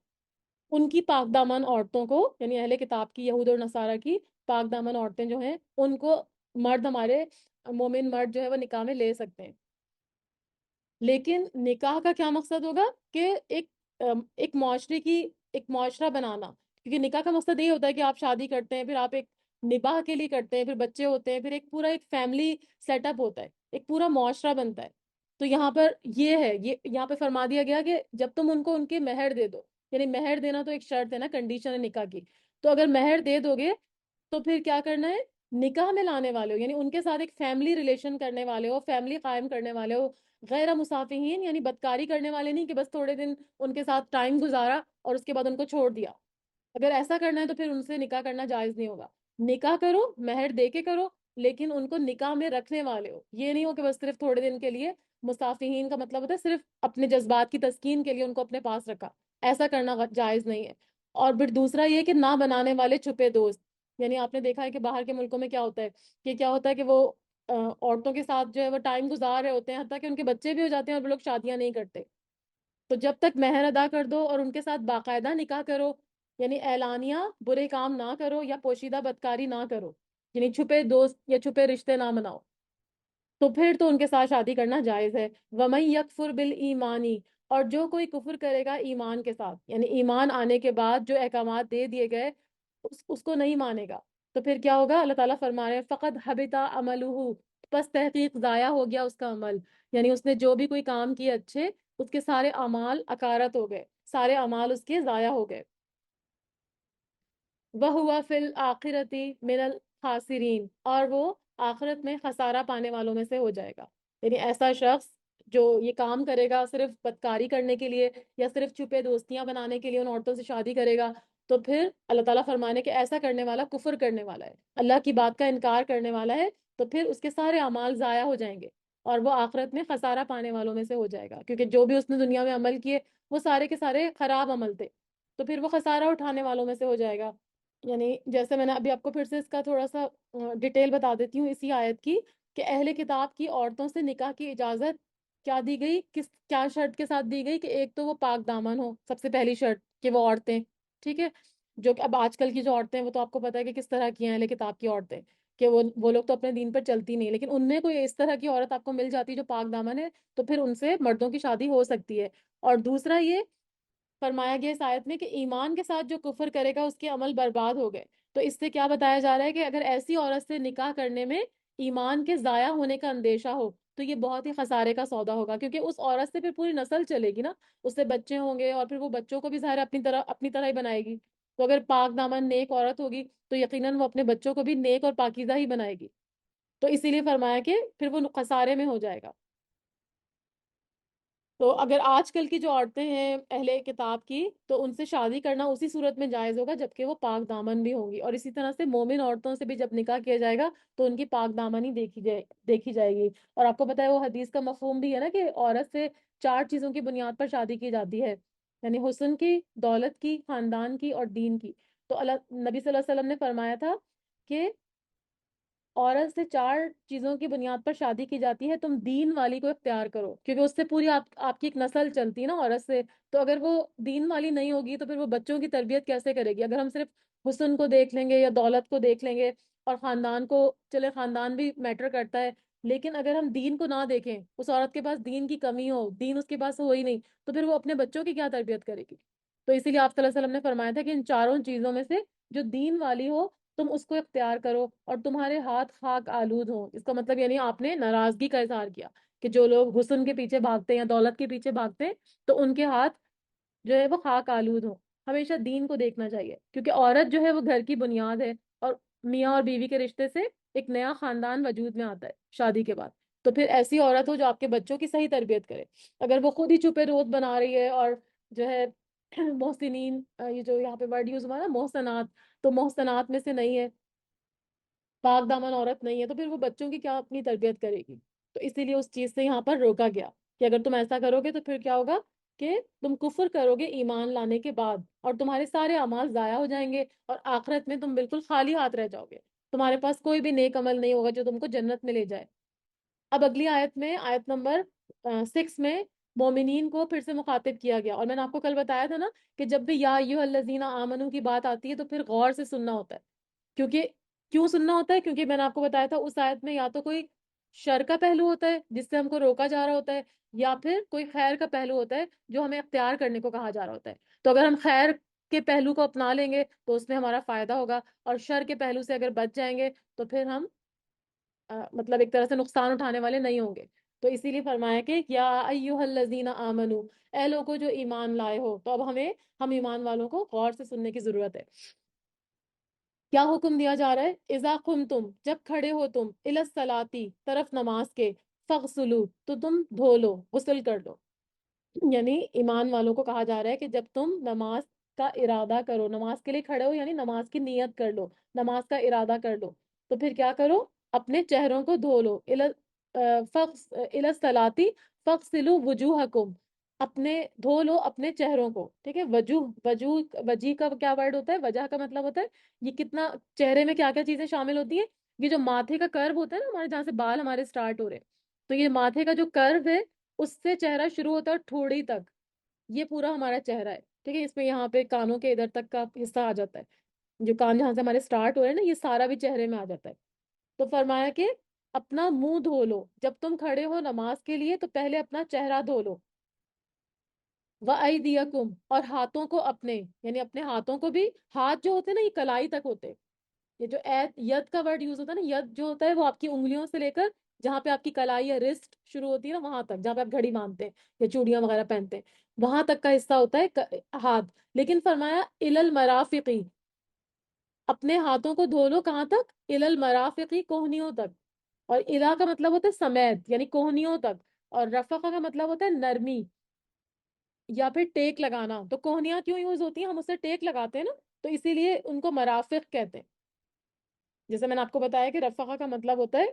ان کی پاک دامن عورتوں کو، یعنی اہل کتاب کی، یہود اور نصارہ کی پاک دامن عورتیں جو ہیں ان کو مرد، ہمارے مومن مرد جو ہے وہ نکاح میں لے سکتے ہیں۔ لیکن نکاح کا کیا مقصد ہوگا؟ کہ ایک معاشرے کی، ایک معاشرہ بنانا، کیونکہ نکاح کا مقصد یہ ہوتا ہے کہ آپ شادی کرتے ہیں، پھر آپ ایک نباہ کے لیے کرتے ہیں، پھر بچے ہوتے ہیں، پھر ایک پورا ایک فیملی سیٹ اپ ہوتا ہے، ایک پورا معاشرہ بنتا ہے۔ تو یہاں پر یہ ہے، یہ یہاں پہ فرما دیا گیا کہ جب تم ان کو ان کے مہر دے دو، یعنی مہر دینا تو ایک شرط ہے نا، کنڈیشن ہے نکاح کی، تو اگر مہر دے دو گے تو پھر کیا کرنا ہے؟ نکاح میں لانے والے ہو، یعنی ان کے ساتھ ایک فیملی ریلیشن کرنے والے ہو، فیملی قائم کرنے والے ہو، غیر مصافحین، یعنی بدکاری کرنے والے نہیں کہ بس تھوڑے دن ان کے ساتھ ٹائم گزارا اور اس کے بعد ان کو چھوڑ دیا۔ اگر ایسا کرنا ہے تو پھر ان سے نکاح کرنا جائز نہیں ہوگا۔ نکاح کرو، مہر دے کے کرو، لیکن ان کو نکاح میں رکھنے والے ہو، یہ نہیں ہو کہ بس صرف تھوڑے دن کے لیے، مصافحین کا مطلب ہوتا ہے صرف اپنے جذبات کی تسکین کے لیے ان کو اپنے پاس رکھا، ایسا کرنا جائز نہیں ہے۔ اور پھر دوسرا یہ کہ نہ بنانے والے چھپے دوست، یعنی آپ نے دیکھا ہے کہ باہر کے ملکوں میں کیا ہوتا ہے، کہ کیا ہوتا ہے کہ وہ عورتوں کے ساتھ جو ہے وہ ٹائم گزار رہے ہوتے ہیں، حتیٰ کہ ان کے بچے بھی ہو جاتے ہیں اور وہ لوگ شادیاں نہیں کرتے۔ تو جب تک مہر ادا کر دو اور ان کے ساتھ باقاعدہ نکاح کرو، یعنی اعلانیہ برے کام نہ کرو یا پوشیدہ بدکاری نہ کرو، یعنی چھپے دوست یا چھپے رشتے نہ بناؤ، تو پھر تو ان کے ساتھ شادی کرنا جائز ہے۔ وَمَن يَكْفُرْ بِالْإِيمَانِ، اور جو کوئی کفر کرے گا ایمان کے ساتھ، یعنی ایمان آنے کے بعد جو احکامات دے دیے گئے اس کو نہیں مانے گا، تو پھر کیا ہوگا؟ اللہ تعالیٰ فرما رہے ہیں فَقَدْ حَبِطَ عَمَلُهُ، بس تحقیق ضائع ہو گیا اس کا عمل، یعنی اس نے جو بھی کوئی کام کیے اچھے، اس کے سارے اعمال اکارت ہو گئے، سارے اعمال اس کے ضائع ہو گئے۔ وَهُوَ فِي الْآخِرَةِ مِنَ الْخَاسِرِينَ، اور وہ آخرت میں خسارہ پانے والوں میں سے ہو جائے گا۔ یعنی ایسا شخص جو یہ کام کرے گا صرف بدکاری کرنے کے لیے یا صرف چھپے دوستیاں بنانے کے لیے ان عورتوں سے شادی کرے گا، تو پھر اللہ تعالیٰ فرمانے کہ ایسا کرنے والا کفر کرنے والا ہے، اللہ کی بات کا انکار کرنے والا ہے، تو پھر اس کے سارے اعمال ضائع ہو جائیں گے اور وہ آخرت میں خسارہ پانے والوں میں سے ہو جائے گا، کیونکہ جو بھی اس نے دنیا میں عمل کیے وہ سارے کے سارے خراب عمل تھے، تو پھر وہ خسارہ اٹھانے والوں میں سے ہو جائے گا۔ یعنی جیسے میں نے ابھی آپ کو پھر سے اس کا تھوڑا سا ڈیٹیل بتا دیتی ہوں اسی آیت کی، کہ اہل کتاب کی عورتوں سے نکاح کی اجازت کیا دی گئی، کیا شرط کے ساتھ دی گئی، کہ ایک تو وہ پاک دامن ہو، سب سے پہلی شرط کہ وہ عورتیں، ٹھیک ہے، جو کہ اب آج کل کی جو عورتیں ہیں وہ تو آپ کو پتا ہے کہ کس طرح کی ہیں اہل کتاب کی عورتیں، کہ وہ لوگ تو اپنے دین پر چلتی نہیں، لیکن ان میں کوئی اس طرح کی عورت آپ کو مل جاتی جو پاک دامن ہے تو پھر ان سے مردوں کی شادی ہو سکتی ہے۔ اور دوسرا یہ فرمایا گیا اس آیت میں کہ ایمان کے ساتھ جو کفر کرے گا اس کے عمل برباد ہو گئے، تو اس سے کیا بتایا جا رہا ہے کہ اگر ایسی عورت سے نکاح کرنے میں ایمان کے ضائع ہونے کا اندیشہ ہو تو یہ بہت ہی خسارے کا سودا ہوگا، کیونکہ اس عورت سے پھر پوری نسل چلے گی نا، اس سے بچے ہوں گے اور پھر وہ بچوں کو بھی ظاہر اپنی طرح ہی بنائے گی، تو اگر پاک دامن نیک عورت ہوگی تو یقیناً وہ اپنے بچوں کو بھی نیک اور پاکیزہ ہی بنائے گی، تو اسی لیے فرمایا کہ پھر وہ خسارے میں ہو جائے گا۔ تو اگر آج کل کی جو عورتیں ہیں اہل کتاب کی تو ان سے شادی کرنا اسی صورت میں جائز ہوگا جبکہ وہ پاک دامن بھی ہوں گی، اور اسی طرح سے مومن عورتوں سے بھی جب نکاح کیا جائے گا تو ان کی پاک دامنی دیکھی جائے گی۔ اور آپ کو پتہ ہے وہ حدیث کا مفہوم بھی ہے نا کہ عورت سے 4 چیزوں کی بنیاد پر شادی کی جاتی ہے، یعنی حسن کی، دولت کی، خاندان کی اور دین کی۔ تو نبی صلی اللہ علیہ وسلم نے فرمایا تھا کہ عورت سے 4 چیزوں کی بنیاد پر شادی کی جاتی ہے، تم دین والی کو اختیار کرو، کیونکہ اس سے پوری آپ کی ایک نسل چلتی ہے نا عورت سے، تو اگر وہ دین والی نہیں ہوگی تو پھر وہ بچوں کی تربیت کیسے کرے گی؟ اگر ہم صرف حسن کو دیکھ لیں گے یا دولت کو دیکھ لیں گے اور خاندان کو، چلے خاندان بھی میٹر کرتا ہے، لیکن اگر ہم دین کو نہ دیکھیں، اس عورت کے پاس دین کی کمی ہو، دین اس کے پاس ہو ہی نہیں، تو پھر وہ اپنے بچوں کی کیا تربیت کرے گی؟ تو اسی لیے آپ صلی اللہ علیہ وسلم نے فرمایا تھا کہ ان 4 چیزوں میں سے جو دین والی ہو تم اس کو اختیار کرو اور تمہارے ہاتھ خاک آلود ہوں، اس کا مطلب یعنی آپ نے ناراضگی کا اظہار کیا کہ جو لوگ حسن کے پیچھے بھاگتے ہیں یا دولت کے پیچھے بھاگتے ہیں تو ان کے ہاتھ جو ہے وہ خاک آلود ہوں۔ ہمیشہ دین کو دیکھنا چاہیے، کیونکہ عورت جو ہے وہ گھر کی بنیاد ہے، اور میاں اور بیوی کے رشتے سے ایک نیا خاندان وجود میں آتا ہے شادی کے بعد، تو پھر ایسی عورت ہو جو آپ کے بچوں کی صحیح تربیت کرے۔ اگر وہ خود ہی چھپے روت بنا رہی ہے اور جو ہے محسنین، یہ جو یہاں پہ ورڈ یوز ہوا نا محسنات، تو محسنات میں سے نہیں ہے، پاک دامن عورت نہیں ہے، تو پھر وہ بچوں کی کیا اپنی تربیت کرے گی؟ تو اسی لیے اس چیز سے یہاں پر روکا گیا کہ اگر تم ایسا کرو گے تو پھر کیا ہوگا کہ تم کفر کرو گے ایمان لانے کے بعد اور تمہارے سارے اعمال ضائع ہو جائیں گے اور آخرت میں تم بالکل خالی ہاتھ رہ جاؤ گے، تمہارے پاس کوئی بھی نیک عمل نہیں ہوگا جو تم کو جنت میں لے جائے۔ اب اگلی آیت میں، آیت نمبر 6 میں مومنین کو پھر سے مخاطب کیا گیا، اور میں نے آپ کو کل بتایا تھا نا کہ جب بھی یا ایھا الذین آمنو کی بات آتی ہے تو پھر غور سے سننا ہوتا ہے، کیونکہ کیوں سننا ہوتا ہے؟ کیونکہ میں نے آپ کو بتایا تھا اس آیت میں یا تو کوئی شر کا پہلو ہوتا ہے جس سے ہم کو روکا جا رہا ہوتا ہے، یا پھر کوئی خیر کا پہلو ہوتا ہے جو ہمیں اختیار کرنے کو کہا جا رہا ہوتا ہے، تو اگر ہم خیر کے پہلو کو اپنا لیں گے تو اس میں ہمارا فائدہ ہوگا، اور شر کے پہلو سے اگر بچ جائیں گے تو پھر ہم مطلب ایک طرح سے نقصان اٹھانے والے نہیں ہوں گے۔ تو اسی لیے فرمایا کہ یا ایھا الذین آمنو، اے لوگوں جو ایمان لائے ہو، تو اب ہم ایمان والوں کو غور سے سننے کی ضرورت ہے۔ کیا حکم دیا جا رہا ہے؟ اذا قمتم، جب کھڑے ہو تم، الی الصلاۃ، طرف نماز کے، فاغسلوا، تو تم دھو لو، غسل کر لو، یعنی ایمان والوں کو کہا جا رہا ہے کہ جب تم نماز کا ارادہ کرو، نماز کے لیے کھڑے ہو یعنی نماز کی نیت کر لو، نماز کا ارادہ کر لو، تو پھر کیا کرو؟ اپنے چہروں کو دھو لو، الی الصلاۃ فاغسلوا وجوہکم، اپنے دھو لو اپنے چہروں کو، ٹھیک ہے، وجہ کا کیا ورڈ ہوتا ہے؟ وجہ کا مطلب ہوتا ہے یہ کتنا، چہرے میں کیا کیا چیزیں شامل ہوتی ہیں، یہ جو ماتھے کا کرو ہوتا ہے نا ہمارے، جہاں سے بال ہمارے سٹارٹ ہو رہے ہیں، تو یہ ماتھے کا جو کرو ہے اس سے چہرہ شروع ہوتا ہے ٹھوڑی تک، یہ پورا ہمارا چہرہ ہے، ٹھیک ہے، اس میں یہاں پہ کانوں کے ادھر تک کا حصہ آ جاتا ہے، جو کان جہاں سے ہمارے سٹارٹ ہو رہے ہیں نا، یہ سارا بھی چہرے میں آ جاتا ہے۔ تو فرمایا کہ اپنا منہ دھو لو جب تم کھڑے ہو نماز کے لیے، تو پہلے اپنا چہرہ دھو لو، وَأَيْدِيَكُمْ، اور ہاتھوں کو اپنے، یعنی اپنے ہاتھوں کو بھی، ہاتھ جو ہوتے ہیں نا یہ کلائی تک ہوتے ہیں، یہ جو ید کا ورڈ یوز ہوتا ہے نا، ید جو ہوتا ہے وہ آپ کی انگلیوں سے لے کر جہاں پہ آپ کی کلائی یا رسٹ شروع ہوتی ہے نا وہاں تک، جہاں پہ آپ گھڑی باندھتے ہیں یا چوڑیاں وغیرہ پہنتے ہیں، وہاں تک کا حصہ ہوتا ہے ہاتھ. لیکن فرمایا الل مرافقی، اپنے ہاتھوں کو دھو لو کہاں تک؟ الل مرافقی، کوہنیوں تک. اور الا کا مطلب ہوتا ہے سمیت، یعنی کوہنیوں تک. اور رفقہ کا مطلب ہوتا ہے نرمی یا پھر ٹیک لگانا. تو کوہنیاں کیوں یوز ہوتی ہیں؟ ہم اسے ٹیک لگاتے ہیں نا، تو اسی لیے ان کو مرافق کہتے ہیں. جیسے میں نے آپ کو بتایا کہ رفقہ کا مطلب ہوتا ہے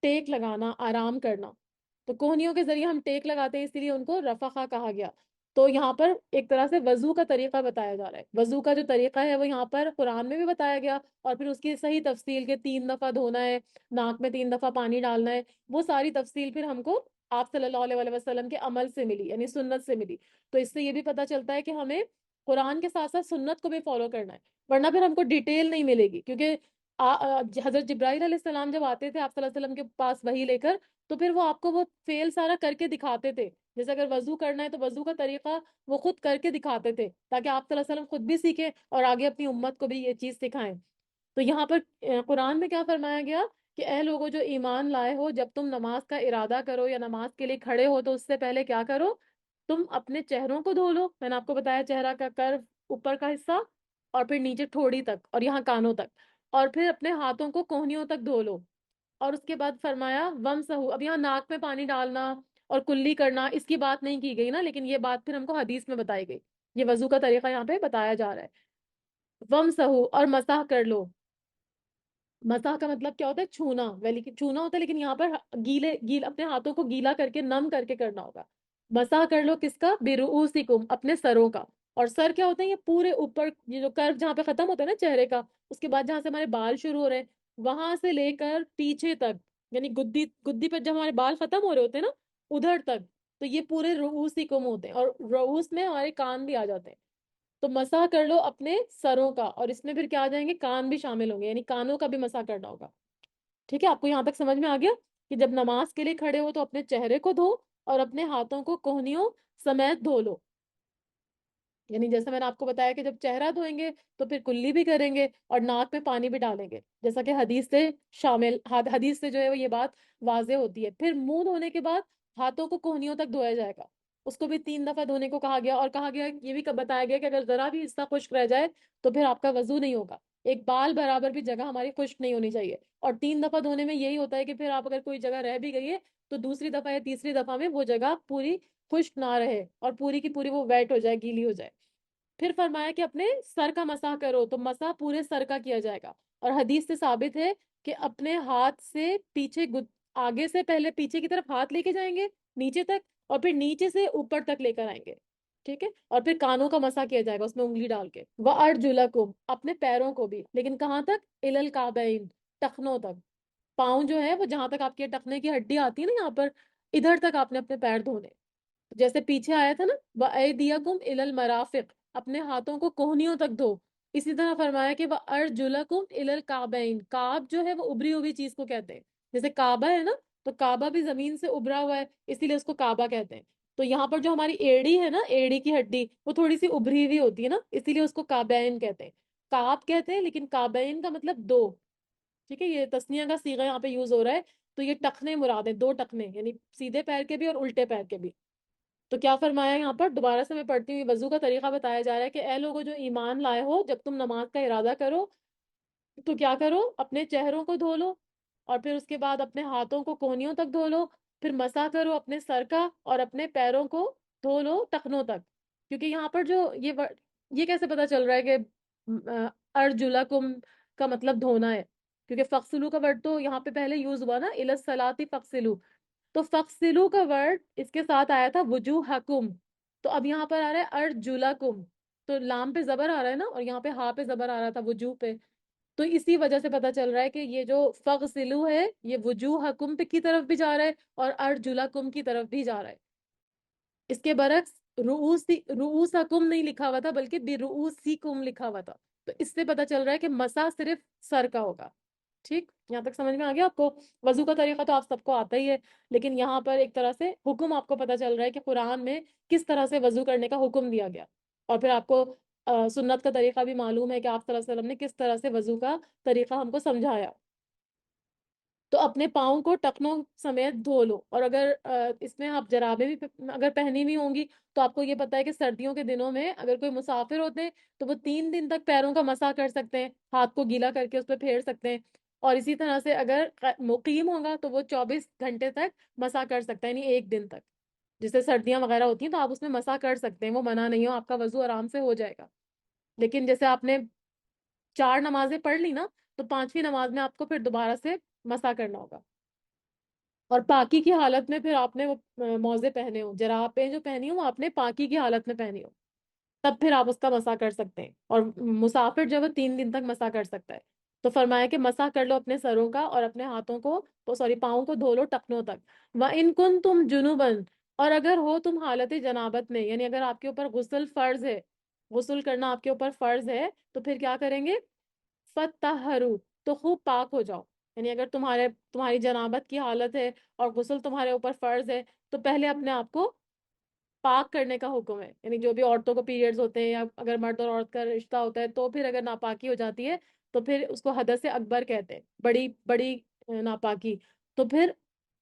ٹیک لگانا، آرام کرنا. تو کوہنیوں کے ذریعے ہم ٹیک لگاتے ہیں، اسی لیے ان کو رفقہ کہا گیا. تو یہاں پر ایک طرح سے وضو کا طریقہ بتایا جا رہا ہے. وضو کا جو طریقہ ہے وہ یہاں پر قرآن میں بھی بتایا گیا، اور پھر اس کی صحیح تفصیل کے 3 دفعہ دھونا ہے، ناک میں 3 دفعہ پانی ڈالنا ہے. وہ ساری تفصیل پھر ہم کو آپ صلی اللہ علیہ وسلم کے عمل سے ملی، یعنی سنت سے ملی. تو اس سے یہ بھی پتا چلتا ہے کہ ہمیں قرآن کے ساتھ ساتھ سنت کو بھی فالو کرنا ہے، ورنہ پھر ہم کو ڈیٹیل نہیں ملے گی. کیونکہ حضرت جبرائیل علیہ السلام جب آتے تھے آپ صلی اللہ علیہ وسلم کے پاس وحی لے کر، تو پھر وہ آپ کو وہ فعل سارا کر کے دکھاتے تھے. جیسے اگر وضو کرنا ہے تو وضو کا طریقہ وہ خود کر کے دکھاتے تھے، تاکہ آپ صلی اللہ علیہ وسلم خود بھی سیکھیں اور آگے اپنی امت کو بھی یہ چیز سکھائیں. تو یہاں پر قرآن میں کیا فرمایا گیا کہ اے لوگوں جو ایمان لائے ہو، جب تم نماز کا ارادہ کرو یا نماز کے لیے کھڑے ہو تو اس سے پہلے کیا کرو؟ تم اپنے چہروں کو دھو لو. میں نے آپ کو بتایا چہرہ کا کرو، اوپر کا حصہ، اور پھر نیچے ٹھوڑی تک اور یہاں کانوں تک. اور پھر اپنے ہاتھوں کو کوہنیوں تک دھو لو. اور اس کے بعد فرمایا وم سہو. اب یہاں ناک میں پانی ڈالنا اور کلی کرنا اس کی بات نہیں کی گئی نا، لیکن یہ بات پھر ہم کو حدیث میں بتائی گئی. یہ وضو کا طریقہ یہاں پہ بتایا جا رہا ہے. وم سہو، اور مسح کر لو. مسح کا مطلب کیا ہوتا ہے؟ چھونا. ویلی چھونا ہوتا ہے، لیکن یہاں پر اپنے ہاتھوں کو گیلا کر کے، نم کر کے کرنا ہوگا. مسح کر لو کس کا؟ برؤسکم، اپنے سروں کا. اور سر کیا ہوتا ہے؟ یہ پورے اوپر، یہ جو کرو جہاں پہ ختم ہوتا ہے نا چہرے کا، اس کے بعد جہاں سے ہمارے بال شروع ہو رہے ہیں وہاں سے لے کر پیچھے تک، یعنی گدی گدی پر جب ہمارے بال ختم ہو رہے ہوتے ہیں نا ادھر تک. تو یہ پورے رؤسکم ہوتے ہیں، اور رؤوس میں ہمارے کان بھی آ جاتے ہیں. تو مسح کر لو اپنے سروں کا، اور اس میں پھر کیا آ جائیں گے؟ کان بھی شامل ہوں گے، یعنی کانوں کا بھی مسح کرنا ہوگا. ٹھیک ہے؟ آپ کو یہاں تک سمجھ میں آ گیا کہ جب نماز کے لیے کھڑے ہو تو اپنے چہرے کو دھو اور اپنے ہاتھوں کو کوہنیوں سمیت دھو لو. یعنی جیسے میں نے آپ کو بتایا کہ جب چہرہ دھوئیں گے تو پھر کلی بھی کریں گے اور ناک میں پانی بھی ڈالیں گے، جیسا کہ حدیث سے شامل، حدیث سے جو ہے وہ یہ بات واضح ہوتی ہے. پھر منہ دھونے کے بعد ہاتھوں کو کوہنیوں تک دھویا جائے گا. اس کو بھی 3 دفعہ دھونے کو کہا گیا، اور کہا گیا یہ بھی بتایا گیا کہ اگر ذرا بھی حصہ خشک رہ جائے تو پھر آپ کا وضو نہیں ہوگا. ایک بال برابر بھی جگہ ہماری خشک نہیں ہونی چاہیے. اور 3 دفعہ دھونے میں یہی ہوتا ہے کہ پھر آپ اگر کوئی جگہ رہ بھی گئی ہے تو دوسری دفعہ یا تیسری دفعہ میں وہ جگہ پوری خشک نہ رہے اور پوری کی پوری وہ ویٹ ہو جائے، گیلی ہو جائے. پھر فرمایا کہ اپنے سر کا مسح کرو، تو مسح پورے سر کا کیا جائے گا. اور حدیث سے ثابت ہے کہ اپنے ہاتھ سے پیچھے آگے سے پہلے پیچھے کی طرف ہاتھ لے کے جائیں گے نیچے تک، اور پھر نیچے سے اوپر تک لے کر آئیں گے. ٹھیک ہے؟ اور پھر کانوں کا مسح کیا جائے گا اس میں انگلی ڈال کے. وَأَرْجُلَكُمْ، اپنے پیروں کو بھی، لیکن کہاں تک؟ إِلَى الْكَعْبَيْنِ، ٹخنوں تک. پاؤں جو ہے وہ جہاں تک آپ کے ٹخنے کی ہڈی آتی ہے نا یہاں پر، ادھر تک آپ نے اپنے پیر دھونے. جیسے پیچھے آیا تھا نا وَأَيْدِيَكُمْ إِلَى الْمَرَافِقِ، اپنے ہاتھوں کو کوہنیوں تک دھو. اسی طرح فرمایا کہ وَأَرْجُلَكُمْ إِلَى الْكَعْبَيْنِ، کعب جو ہے وہ ابری ہوئی چیز کو کہتے ہیں. جیسے کعبہ ہے نا، تو کعبہ بھی زمین سے ابرا ہوا ہے، اسی لیے اس کو کعبہ کہتے ہیں. تو یہاں پر جو ہماری ایڑی ہے نا، ایڑی کی ہڈی وہ تھوڑی سی ابری ہوئی ہوتی ہے نا، اسی لیے اس کو کعبین کہتے ہیں. کعب کہتے ہیں لیکن کعبین کا مطلب دو. ٹھیک ہے؟ یہ تسنیہ کا صیغہ یہاں پہ یوز ہو رہا ہے. تو یہ ٹخنے مراد ہیں، 2 ٹخنے، یعنی سیدھے پیر کے بھی اور الٹے پیر کے بھی. تو کیا فرمایا یہاں پر؟ دوبارہ سے میں پڑھتی ہوں. وضو کا طریقہ بتایا جا رہا ہے کہ اے لوگوں جو ایمان لائے ہو، جب تم نماز کا ارادہ کرو تو کیا کرو؟ اپنے چہروں کو دھو لو، اور پھر اس کے بعد اپنے ہاتھوں کو کوہنیوں تک دھو لو. پھر مسح کرو اپنے سر کا، اور اپنے پیروں کو دھو لو ٹخنوں تک. کیونکہ یہاں پر جو یہ کیسے پتا چل رہا ہے کہ ارجلکم کا مطلب دھونا ہے؟ کیونکہ فغسلو کا ورڈ تو یہاں پہ پہلے یوز ہوا نا، الی الصلاۃ فغسلو. تو فغسلو کا ورڈ اس کے ساتھ آیا تھا وجوہکم. تو اب یہاں پر آ رہا ہے ارجلکم، تو لام پہ زبر آ رہا ہے نا، اور یہاں پہ ہا پہ زبر آ رہا تھا وجوہ پہ. تو اسی وجہ سے پتا چل رہا ہے کہ یہ جو فغسلو ہے یہ وجوہکم پہ کی طرف بھی جا رہا ہے اور ارجلکم کی طرف بھی جا رہا ہے. اس کے برعکس رؤوسکم نہیں لکھا ہوا تھا بلکہ برؤوسکم لکھا ہوا تھا. تو اس سے پتا چل رہا ہے کہ مسح صرف سر کا ہوگا. ٹھیک؟ یہاں تک سمجھ میں آ گیا آپ کو؟ وضو کا طریقہ تو آپ سب کو آتا ہی ہے، لیکن یہاں پر ایک طرح سے حکم آپ کو پتا چل رہا ہے کہ قرآن میں کس طرح سے وضو کرنے کا حکم دیا گیا. اور پھر آپ کو سنت کا طریقہ بھی معلوم ہے کہ آپ صلی اللہ علیہ وسلم نے کس طرح سے وضو کا طریقہ ہم کو سمجھایا. تو اپنے پاؤں کو ٹخنوں سمیت دھو لو، اور اگر اس میں آپ جرابیں بھی اگر پہنی ہوئی ہوں گی، تو آپ کو یہ پتا ہے کہ سردیوں کے دنوں میں اگر کوئی مسافر ہوتے ہیں تو وہ 3 دن تک پیروں کا مسح کر سکتے ہیں، ہاتھ کو گیلا کر کے اس پہ پھیر سکتے ہیں، اور اسی طرح سے اگر مقیم ہوگا تو وہ 24 گھنٹے تک مسح کر سکتا ہے، یعنی 1 دن تک، جیسے سردیاں وغیرہ ہوتی ہیں تو آپ اس میں مسح کر سکتے ہیں، وہ منع نہیں ہو، آپ کا وضو آرام سے ہو جائے گا۔ لیکن جیسے آپ نے 4 نمازیں پڑھ لی نا، تو 5ویں نماز میں آپ کو پھر دوبارہ سے مسح کرنا ہوگا۔ اور پاکی کی حالت میں پھر آپ نے وہ موزے پہنے ہو، جرابیں جو پہنی ہو وہ آپ نے پاکی کی حالت میں پہنی ہو، تب پھر آپ اس کا مسح کر سکتے ہیں، اور مسافر جو ہے وہ 3 دن تک مسح کر سکتا ہے۔ تو فرمایا کہ مسح کر لو اپنے سروں کا، اور اپنے ہاتھوں کو تو سوری پاؤں کو دھو لو ٹخنوں تک۔ وَإِن كُنتُمْ جُنُبًا، اور اگر ہو تم حالت جنابت میں، یعنی اگر آپ کے اوپر غسل فرض ہے، غسل کرنا آپ کے اوپر فرض ہے، تو پھر کیا کریں گے؟ فَتَّطَہَّرُوا، تو خوب پاک ہو جاؤ، یعنی اگر تمہاری جنابت کی حالت ہے اور غسل تمہارے اوپر فرض ہے، تو پہلے اپنے آپ کو پاک کرنے کا حکم ہے، یعنی جو بھی عورتوں کو پیریڈز ہوتے ہیں یا اگر مرد اور عورت کا رشتہ ہوتا ہے تو پھر اگر ناپاکی ہو جاتی ہے تو پھر اس کو حدث اکبر کہتے ہیں، بڑی بڑی ناپاکی، تو پھر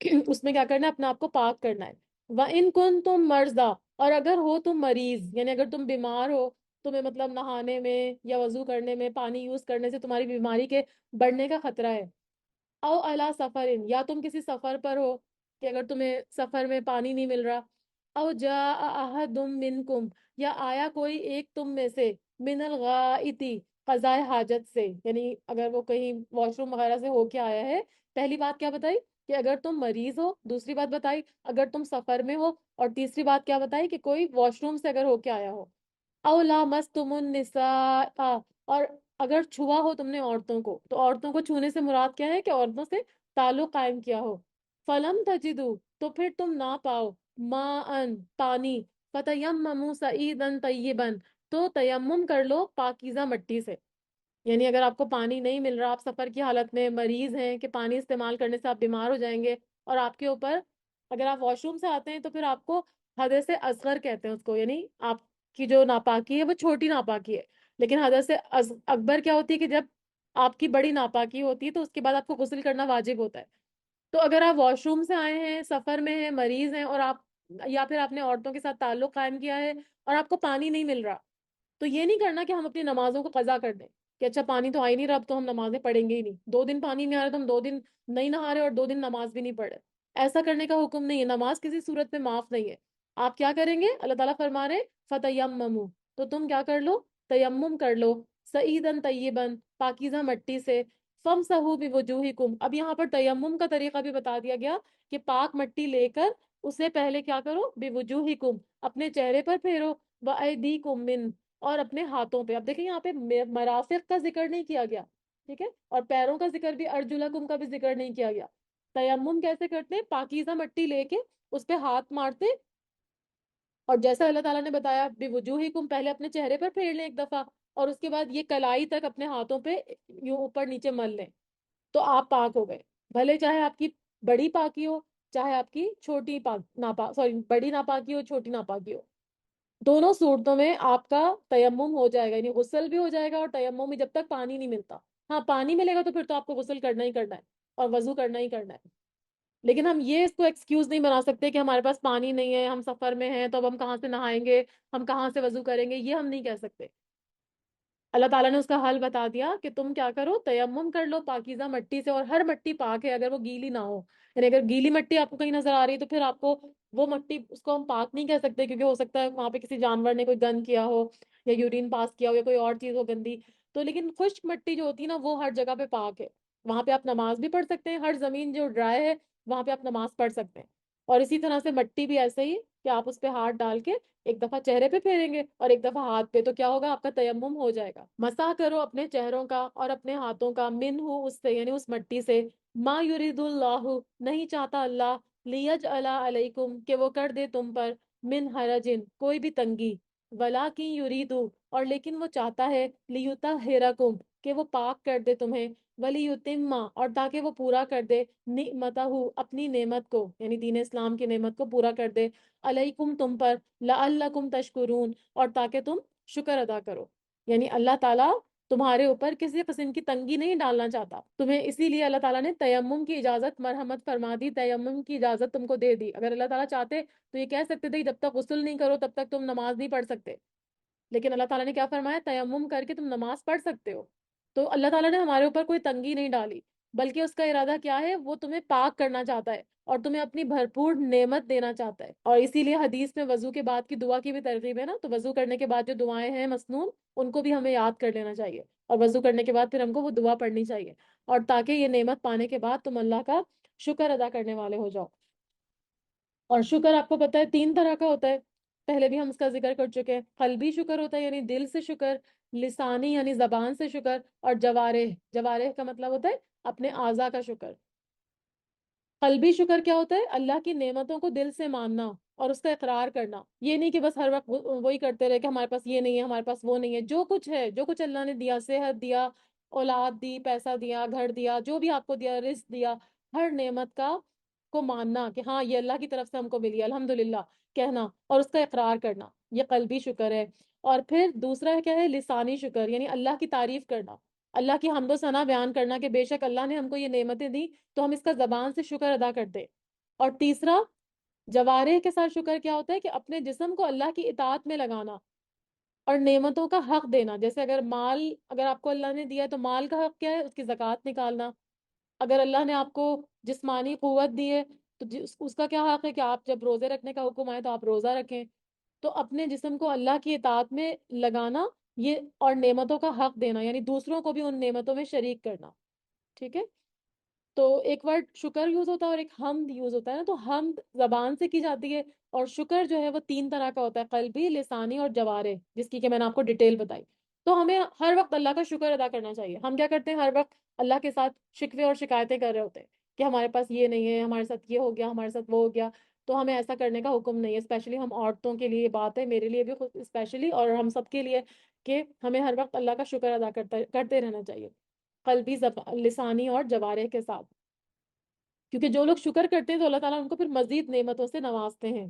اس میں کیا کرنا ہے؟ اپنے آپ کو پاک کرنا ہے۔ وَإِن كُنتُم مَرْضَىٰ، اور اگر ہو تم مریض، یعنی اگر تم بیمار ہو، تمہیں مطلب نہانے میں یا وضو کرنے میں پانی یوز کرنے سے تمہاری بیماری کے بڑھنے کا خطرہ ہے، او الا سفرن، یا تم کسی سفر پر ہو کہ اگر تمہیں سفر میں پانی نہیں مل رہا، او جاء احد منکم، یا آیا کوئی ایک تم میں سے، من الغائطی، قضاء حاجت سے، یعنی اگر وہ کہیں واش روم وغیرہ سے ہو کے آیا ہے۔ پہلی بات کیا بتائی؟ کہ اگر تم مریض ہو، دوسری بات بتائی اگر تم سفر میں ہو، اور تیسری بات کیا بتائی کہ کوئی واش روم سے اگر ہو کے آیا ہو۔ او لامستم النساء، اور اگر چھوا ہو تم نے عورتوں کو، تو عورتوں کو چھونے سے مراد کیا ہے؟ کہ عورتوں سے تعلق قائم کیا ہو۔ فلم تجدو، تو پھر تم نہ پاؤ، ماءن، پانی، فتیمموا صعیدا طیبا، تو تیمم کر لو پاکیزہ مٹی سے، یعنی اگر آپ کو پانی نہیں مل رہا، آپ سفر کی حالت میں مریض ہیں کہ پانی استعمال کرنے سے آپ بیمار ہو جائیں گے، اور آپ کے اوپر اگر آپ واش روم سے آتے ہیں تو پھر آپ کو حدث اصغر کہتے ہیں اس کو، یعنی آپ کی جو ناپاکی ہے وہ چھوٹی ناپاکی ہے، لیکن حدث اکبر کیا ہوتی ہے؟ کہ جب آپ کی بڑی ناپاکی ہوتی ہے تو اس کے بعد آپ کو غسل کرنا واجب ہوتا ہے۔ تو اگر آپ واش روم سے آئے ہیں، سفر میں ہیں، مریض ہیں، اور آپ یا پھر آپ نے عورتوں کے ساتھ تعلق قائم کیا ہے اور آپ کو پانی نہیں مل رہا، تو یہ نہیں کرنا کہ ہم اپنی نمازوں کو قضا کر دیں کہ اچھا پانی تو آ ہی نہیں رہا، اب تو ہم نمازیں پڑھیں گے ہی نہیں، 2 دن پانی نہیں آ رہا تو ہم 2 دن نہیں نہا رہے اور 2 دن نماز بھی نہیں پڑھ رہے۔ ایسا کرنے کا حکم نہیں ہے، نماز کسی صورت میں معاف نہیں ہے۔ آپ کیا کریں گے؟ اللہ تعالیٰ فرما رہے فتیمموا، تو تم کیا کر لو؟ تیمم کر لو، سعیدن طیبن، پاکیزہ مٹی سے، فامسحوا بوجوہکم، اب یہاں پر تیمم کا طریقہ بھی بتا دیا گیا کہ پاک مٹی لے کر اسے پہلے کیا کرو؟ بوجوہکم، اپنے چہرے پر پھیرو، وایدیکم من، اور اپنے ہاتھوں پہ۔ اب دیکھیں یہاں پہ مرافق کا ذکر نہیں کیا گیا، ٹھیک ہے، اور پیروں کا ذکر بھی، ارجلکم کا بھی ذکر نہیں کیا گیا۔ تیمم کیسے کرتے ہیں؟ پاکیزہ مٹی لے کے اس پہ ہاتھ مارتے، اور جیسا اللہ تعالیٰ نے بتایا بوجوہکم، پہلے اپنے چہرے پر پھیر لیں 1 دفعہ، اور اس کے بعد یہ کلائی تک اپنے ہاتھوں پہ یوں اوپر نیچے مل لیں، تو آپ پاک ہو گئے، بھلے چاہے آپ کی بڑی پاکی ہو، چاہے آپ کی چھوٹی سوری بڑی ناپاکی ہو، چھوٹی ناپاکی ہو، دونوں صورتوں میں آپ کا تیمم ہو جائے گا، یعنی غسل بھی ہو جائے گا اور تیمم بھی، جب تک پانی نہیں ملتا۔ ہاں پانی ملے گا تو پھر تو آپ کو غسل کرنا ہی کرنا ہے اور وضو کرنا ہی کرنا ہے، لیکن ہم یہ اس کو ایکسکیوز نہیں بنا سکتے کہ ہمارے پاس پانی نہیں ہے، ہم سفر میں ہیں، تو اب ہم کہاں سے نہائیں گے، ہم کہاں سے وضو کریں گے، یہ ہم نہیں کہہ سکتے۔ اللہ تعالیٰ نے اس کا حل بتا دیا کہ تم کیا کرو؟ تیمم کر لو پاکیزہ مٹی سے، اور ہر مٹی پاک ہے اگر وہ گیلی نہ ہو، یعنی اگر گیلی مٹی آپ کو کہیں نظر آ رہی ہے تو پھر آپ کو وہ مٹی، اس کو ہم پاک نہیں کہہ سکتے، کیونکہ ہو سکتا ہے وہاں پہ کسی جانور نے کوئی گند کیا ہو یا یورین پاس کیا ہو یا کوئی اور چیز ہو گندی، تو لیکن خشک مٹی جو ہوتی ہے نا وہ ہر جگہ پہ پاک ہے، وہاں پہ آپ نماز بھی پڑھ سکتے ہیں، ہر زمین جو ڈرائی ہے وہاں پہ آپ نماز پڑھ سکتے ہیں۔ اور اسی طرح سے مٹی بھی ایسے ہی کہ آپ اس پہ ہاتھ ڈال کے 1 دفعہ چہرے پہ پھیریں گے اور 1 دفعہ ہاتھ پہ، تو کیا ہوگا؟ آپ کا تیمم ہو جائے گا۔ مسح کرو اپنے چہروں کا اور اپنے ہاتھوں کا، من ہو، اس سے یعنی اس مٹی سے، ما یرید اللہ، نہیں چاہتا اللہ، لیجعل علیکم، کہ وہ کر دے تم پر، من حرجن، کوئی بھی تنگی، ولیکن یریدو، اور لیکن وہ چاہتا ہے، لیطہرکم، کہ وہ پاک کر دے تمہیں، ولیتم، اور تاکہ وہ پورا کر دے، نعمتہ، اپنی نعمت کو، یعنی دین اسلام کی نعمت کو پورا کر دے، علیکم، تم پر، لعلکم تشکرون، اور تاکہ تم شکر ادا کرو، یعنی اللہ تعالیٰ تمہارے اوپر کسی قسم کی تنگی نہیں ڈالنا چاہتا تمہیں، اسی لیے اللہ تعالیٰ نے تیمم کی اجازت مرحمت فرما دی، تیمم کی اجازت تم کو دے دی۔ اگر اللہ تعالیٰ چاہتے تو یہ کہہ سکتے تھے کہ جب تک غسل نہیں کرو تب تک تم نماز نہیں پڑھ سکتے، لیکن اللہ تعالیٰ نے کیا فرمایا؟ تیمم کر کے تم نماز پڑھ سکتے ہو۔ تو اللہ تعالیٰ نے ہمارے اوپر کوئی تنگی نہیں ڈالی، بلکہ اس کا ارادہ کیا ہے؟ وہ تمہیں پاک کرنا چاہتا ہے اور تمہیں اپنی بھرپور نعمت دینا چاہتا ہے۔ اور اسی لیے حدیث میں وضو کے بعد کی دعا کی بھی ترغیب ہے نا، تو وضو کرنے کے بعد جو دعائیں ہیں مسنون، ان کو بھی ہمیں یاد کر لینا چاہیے، اور وضو کرنے کے بعد پھر ہم کو وہ دعا پڑھنی چاہیے، اور تاکہ یہ نعمت پانے کے بعد تم اللہ کا شکر ادا کرنے والے ہو جاؤ۔ اور شکر آپ کو پتہ ہے 3 طرح کا ہوتا ہے، پہلے بھی ہم اس کا ذکر کر چکے ہیں۔ قلبی شکر ہوتا ہے یعنی دل سے شکر، لسانی یعنی زبان سے شکر، اور جوارح، جوارح کا مطلب ہوتا ہے اپنے اعضاء کا شکر۔ قلبی شکر کیا ہوتا ہے؟ اللہ کی نعمتوں کو دل سے ماننا اور اس کا اقرار کرنا، یہ نہیں کہ بس ہر وقت وہی کرتے رہے کہ ہمارے پاس یہ نہیں ہے، ہمارے پاس وہ نہیں ہے۔ جو کچھ ہے، جو کچھ اللہ نے دیا، صحت دیا، اولاد دی، پیسہ دیا، گھر دیا، جو بھی آپ کو دیا، رزق دیا، ہر نعمت کا کو ماننا کہ ہاں یہ اللہ کی طرف سے ہم کو ملی، الحمدللہ کہنا، اور اس کا اقرار کرنا، یہ قلبی شکر ہے۔ اور پھر دوسرا کیا ہے؟ لسانی شکر، یعنی اللہ کی تعریف کرنا، اللہ کی حمد و ثنا بیان کرنا کہ بے شک اللہ نے ہم کو یہ نعمتیں دی تو ہم اس کا زبان سے شکر ادا کرتے۔ اور تیسرا جوارح کے ساتھ شکر کیا ہوتا ہے؟ کہ اپنے جسم کو اللہ کی اطاعت میں لگانا اور نعمتوں کا حق دینا۔ جیسے اگر مال، اگر آپ کو اللہ نے دیا ہے تو مال کا حق کیا ہے؟ اس کی زکوٰۃ نکالنا۔ اگر اللہ نے آپ کو جسمانی قوت دی ہے تو اس کا کیا حق ہے؟ کہ آپ جب روزے رکھنے کا حکم آئے تو آپ روزہ رکھیں۔ تو اپنے جسم کو اللہ کی اطاعت میں لگانا، یہ، اور نعمتوں کا حق دینا، یعنی دوسروں کو بھی ان نعمتوں میں شریک کرنا۔ ٹھیک ہے؟ تو ایک ورڈ شکر یوز ہوتا ہے اور ایک حمد یوز ہوتا ہے نا، تو حمد زبان سے کی جاتی ہے، اور شکر جو ہے وہ 3 طرح کا ہوتا ہے، قلبی، لسانی اور جوارح، جس کی کہ میں نے آپ کو ڈیٹیل بتائی۔ تو ہمیں ہر وقت اللہ کا شکر ادا کرنا چاہیے۔ ہم کیا کرتے ہیں؟ ہر وقت اللہ کے ساتھ شکوے اور شکایتیں کر رہے ہوتے ہیں کہ ہمارے پاس یہ نہیں ہے، ہمارے ساتھ یہ ہو گیا، ہمارے ساتھ وہ ہو گیا۔ تو ہمیں ایسا کرنے کا حکم نہیں ہے، اسپیشلی ہم عورتوں کے لیے یہ بات ہے، میرے لیے بھی خود اسپیشلی، اور ہم سب کے لیے، کہ ہمیں ہر وقت اللہ کا شکر ادا کرتے رہنا چاہیے، قلبی، لسانی اور جوارح کے ساتھ۔ کیونکہ جو لوگ شکر کرتے ہیں تو اللہ تعالیٰ ان کو پھر مزید نعمتوں سے نوازتے ہیں۔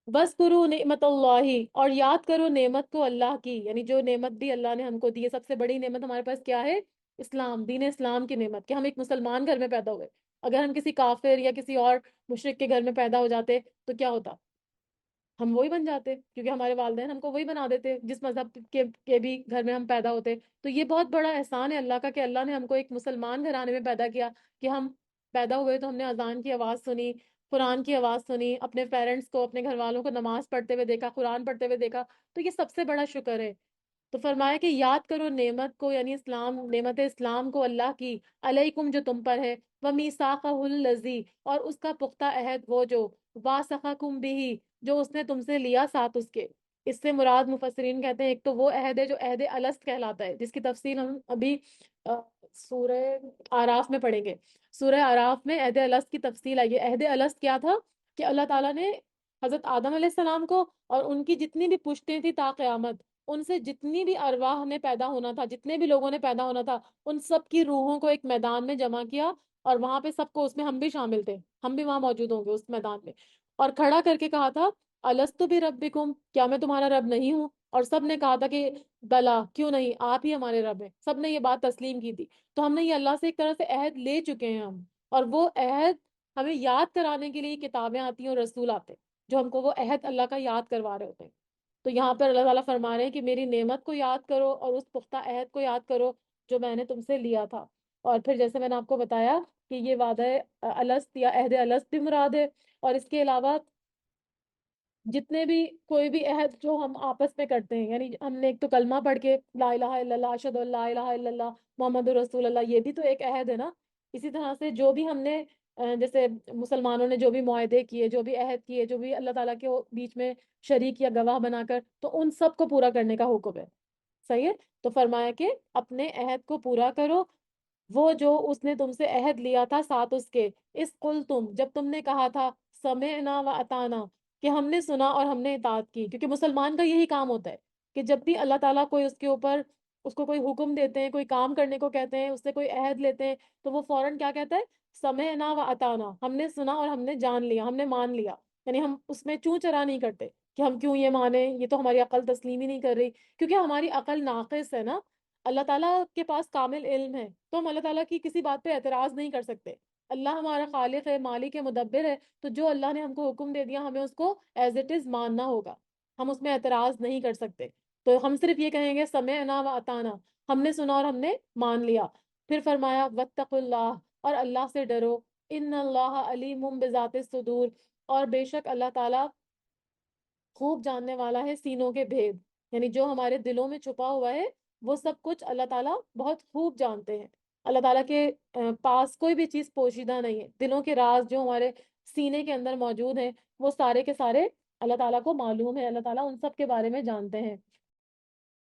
بس کرو نعمت اللہ، اور یاد کرو نعمت کو اللہ کی، یعنی جو نعمت بھی اللہ نے ہم کو دی ہے، سب سے بڑی نعمت ہمارے پاس کیا ہے؟ اسلام، دین اسلام کی نعمت، کہ ہم ایک مسلمان گھر میں پیدا ہوئے۔ اگر ہم کسی کافر یا کسی اور مشرک کے گھر میں پیدا ہو جاتے تو کیا ہوتا؟ ہم وہی بن جاتے، کیونکہ ہمارے والدین ہم کو وہی بنا دیتے جس مذہب کے بھی گھر میں ہم پیدا ہوتے۔ تو یہ بہت بڑا احسان ہے اللہ کا کہ اللہ نے ہم کو ایک مسلمان گھرانے میں پیدا کیا، کہ ہم پیدا ہوئے تو ہم نے اذان کی آواز سنی، قرآن کی آواز سنی، اپنے پیرنٹس کو، اپنے گھر والوں کو نماز پڑھتے ہوئے دیکھا، قرآن پڑھتے ہوئے دیکھا۔ تو یہ سب سے بڑا شکر ہے۔ تو فرمایا کہ یاد کرو نعمت کو، یعنی اسلام، نعمت اسلام کو اللہ کی، علیکم جو تم پر ہے، وَمِيثَاقَهُ الَّذِي، اور اس کا پختہ عہد وہ جو، وَاثَقَكُم بِهِ، جو اس نے تم سے لیا ساتھ اس کے۔ اس سے مراد مفسرین کہتے ہیں ایک تو وہ عہد ہے جو عہد الست کہلاتا ہے، جس کی تفصیل ہم ابھی سورہ آراف میں پڑھیں گے۔ سورہ آراف میں عہد الست کی تفصیل آئی ہے۔ عہد الست کیا تھا؟ کہ اللہ تعالیٰ نے حضرت آدم علیہ السلام کو اور ان کی جتنی بھی پشتیں تھیں تا قیامت، ان سے جتنی بھی ارواح نے پیدا ہونا تھا، جتنے بھی لوگوں نے پیدا ہونا تھا، ان سب کی روحوں کو ایک میدان میں جمع کیا، اور وہاں پہ سب کو، اس میں ہم بھی شامل تھے، ہم بھی وہاں موجود ہوں گے اس میدان میں، اور کھڑا کر کے کہا تھا الستو بربکم، کیا میں تمہارا رب نہیں ہوں؟ اور سب نے کہا تھا کہ بلا، کیوں نہیں، آپ ہی ہمارے رب ہیں۔ سب نے یہ بات تسلیم کی تھی۔ تو ہم نے یہ اللہ سے ایک طرح سے عہد لے چکے ہیں ہم، اور وہ عہد ہمیں یاد کرانے کے لیے کتابیں آتی ہیں اور رسول آتے ہیں جو ہم کو وہ عہد اللہ کا یاد کروا رہے ہوتے ہیں۔ تو یہاں پر اللہ تعالیٰ فرما رہے ہیں کہ میری نعمت کو یاد کرو اور اس پختہ عہد کو یاد کرو جو میں نے تم سے لیا تھا۔ اور پھر جیسے میں نے آپ کو بتایا کہ یہ وعدہ الست یا عہد الست بھی مراد ہے، اور اس کے علاوہ جتنے بھی کوئی بھی عہد جو ہم آپس میں کرتے ہیں، یعنی ہم نے ایک تو کلمہ پڑھ کے لا الہ الا اللہ، اشہد ان لا الہ الا اللہ محمد رسول اللہ، یہ بھی تو ایک عہد ہے نا۔ اسی طرح سے جو بھی ہم نے جیسے مسلمانوں نے جو بھی معاہدے کیے، جو بھی عہد کیے، جو بھی اللہ تعالیٰ کے بیچ میں شریک یا گواہ بنا کر، تو ان سب کو پورا کرنے کا حکم ہے۔ صحیح ہے؟ تو فرمایا کہ اپنے عہد کو پورا کرو، وہ جو اس نے تم سے عہد لیا تھا ساتھ اس کے، اس قل تم، جب تم نے کہا تھا سمعنا و اطعنا، کہ ہم نے سنا اور ہم نے اطاعت کی۔ کیونکہ مسلمان کا یہی کام ہوتا ہے کہ جب بھی اللہ تعالیٰ کوئی اس کے اوپر، اس کو کوئی حکم دیتے ہیں، کوئی کام کرنے کو کہتے ہیں، اس سے کوئی عہد لیتے ہیں، تو وہ فوراً کیا کہتا ہے؟ سمعنا و اطعنا، ہم نے سنا اور ہم نے جان لیا، ہم نے مان لیا۔ یعنی ہم اس میں چوں چرا نہیں کرتے کہ ہم کیوں یہ مانیں، یہ تو ہماری عقل تسلیم ہی نہیں کر رہی، کیونکہ ہماری عقل ناقص ہے نا۔ اللہ تعالیٰ کے پاس کامل علم ہے، تو ہم اللہ تعالیٰ کی کسی بات پہ اعتراض نہیں کر سکتے۔ اللہ ہمارا خالق ہے، مالک ہے، مدبر ہے، تو جو اللہ نے ہم کو حکم دے دیا ہمیں اس کو ایز اٹ از ماننا ہوگا، ہم اس میں اعتراض نہیں کر سکتے۔ تو ہم صرف یہ کہیں گے سمعنا و اطعنا، ہم نے سنا اور ہم نے مان لیا۔ پھر فرمایا واتقوا اللہ، اور اللہ سے ڈرو، ان اللہ علیم بذات الصدور، اور بے شک اللہ تعالیٰ خوب جاننے والا ہے سینوں کے بھید، یعنی جو ہمارے دلوں میں چھپا ہوا ہے وہ سب کچھ اللہ تعالیٰ بہت خوب جانتے ہیں۔ اللہ تعالیٰ کے پاس کوئی بھی چیز پوشیدہ نہیں ہے، دلوں کے راز جو ہمارے سینے کے اندر موجود ہیں وہ سارے کے سارے اللہ تعالیٰ کو معلوم ہے، اللہ تعالیٰ ان سب کے بارے میں جانتے ہیں۔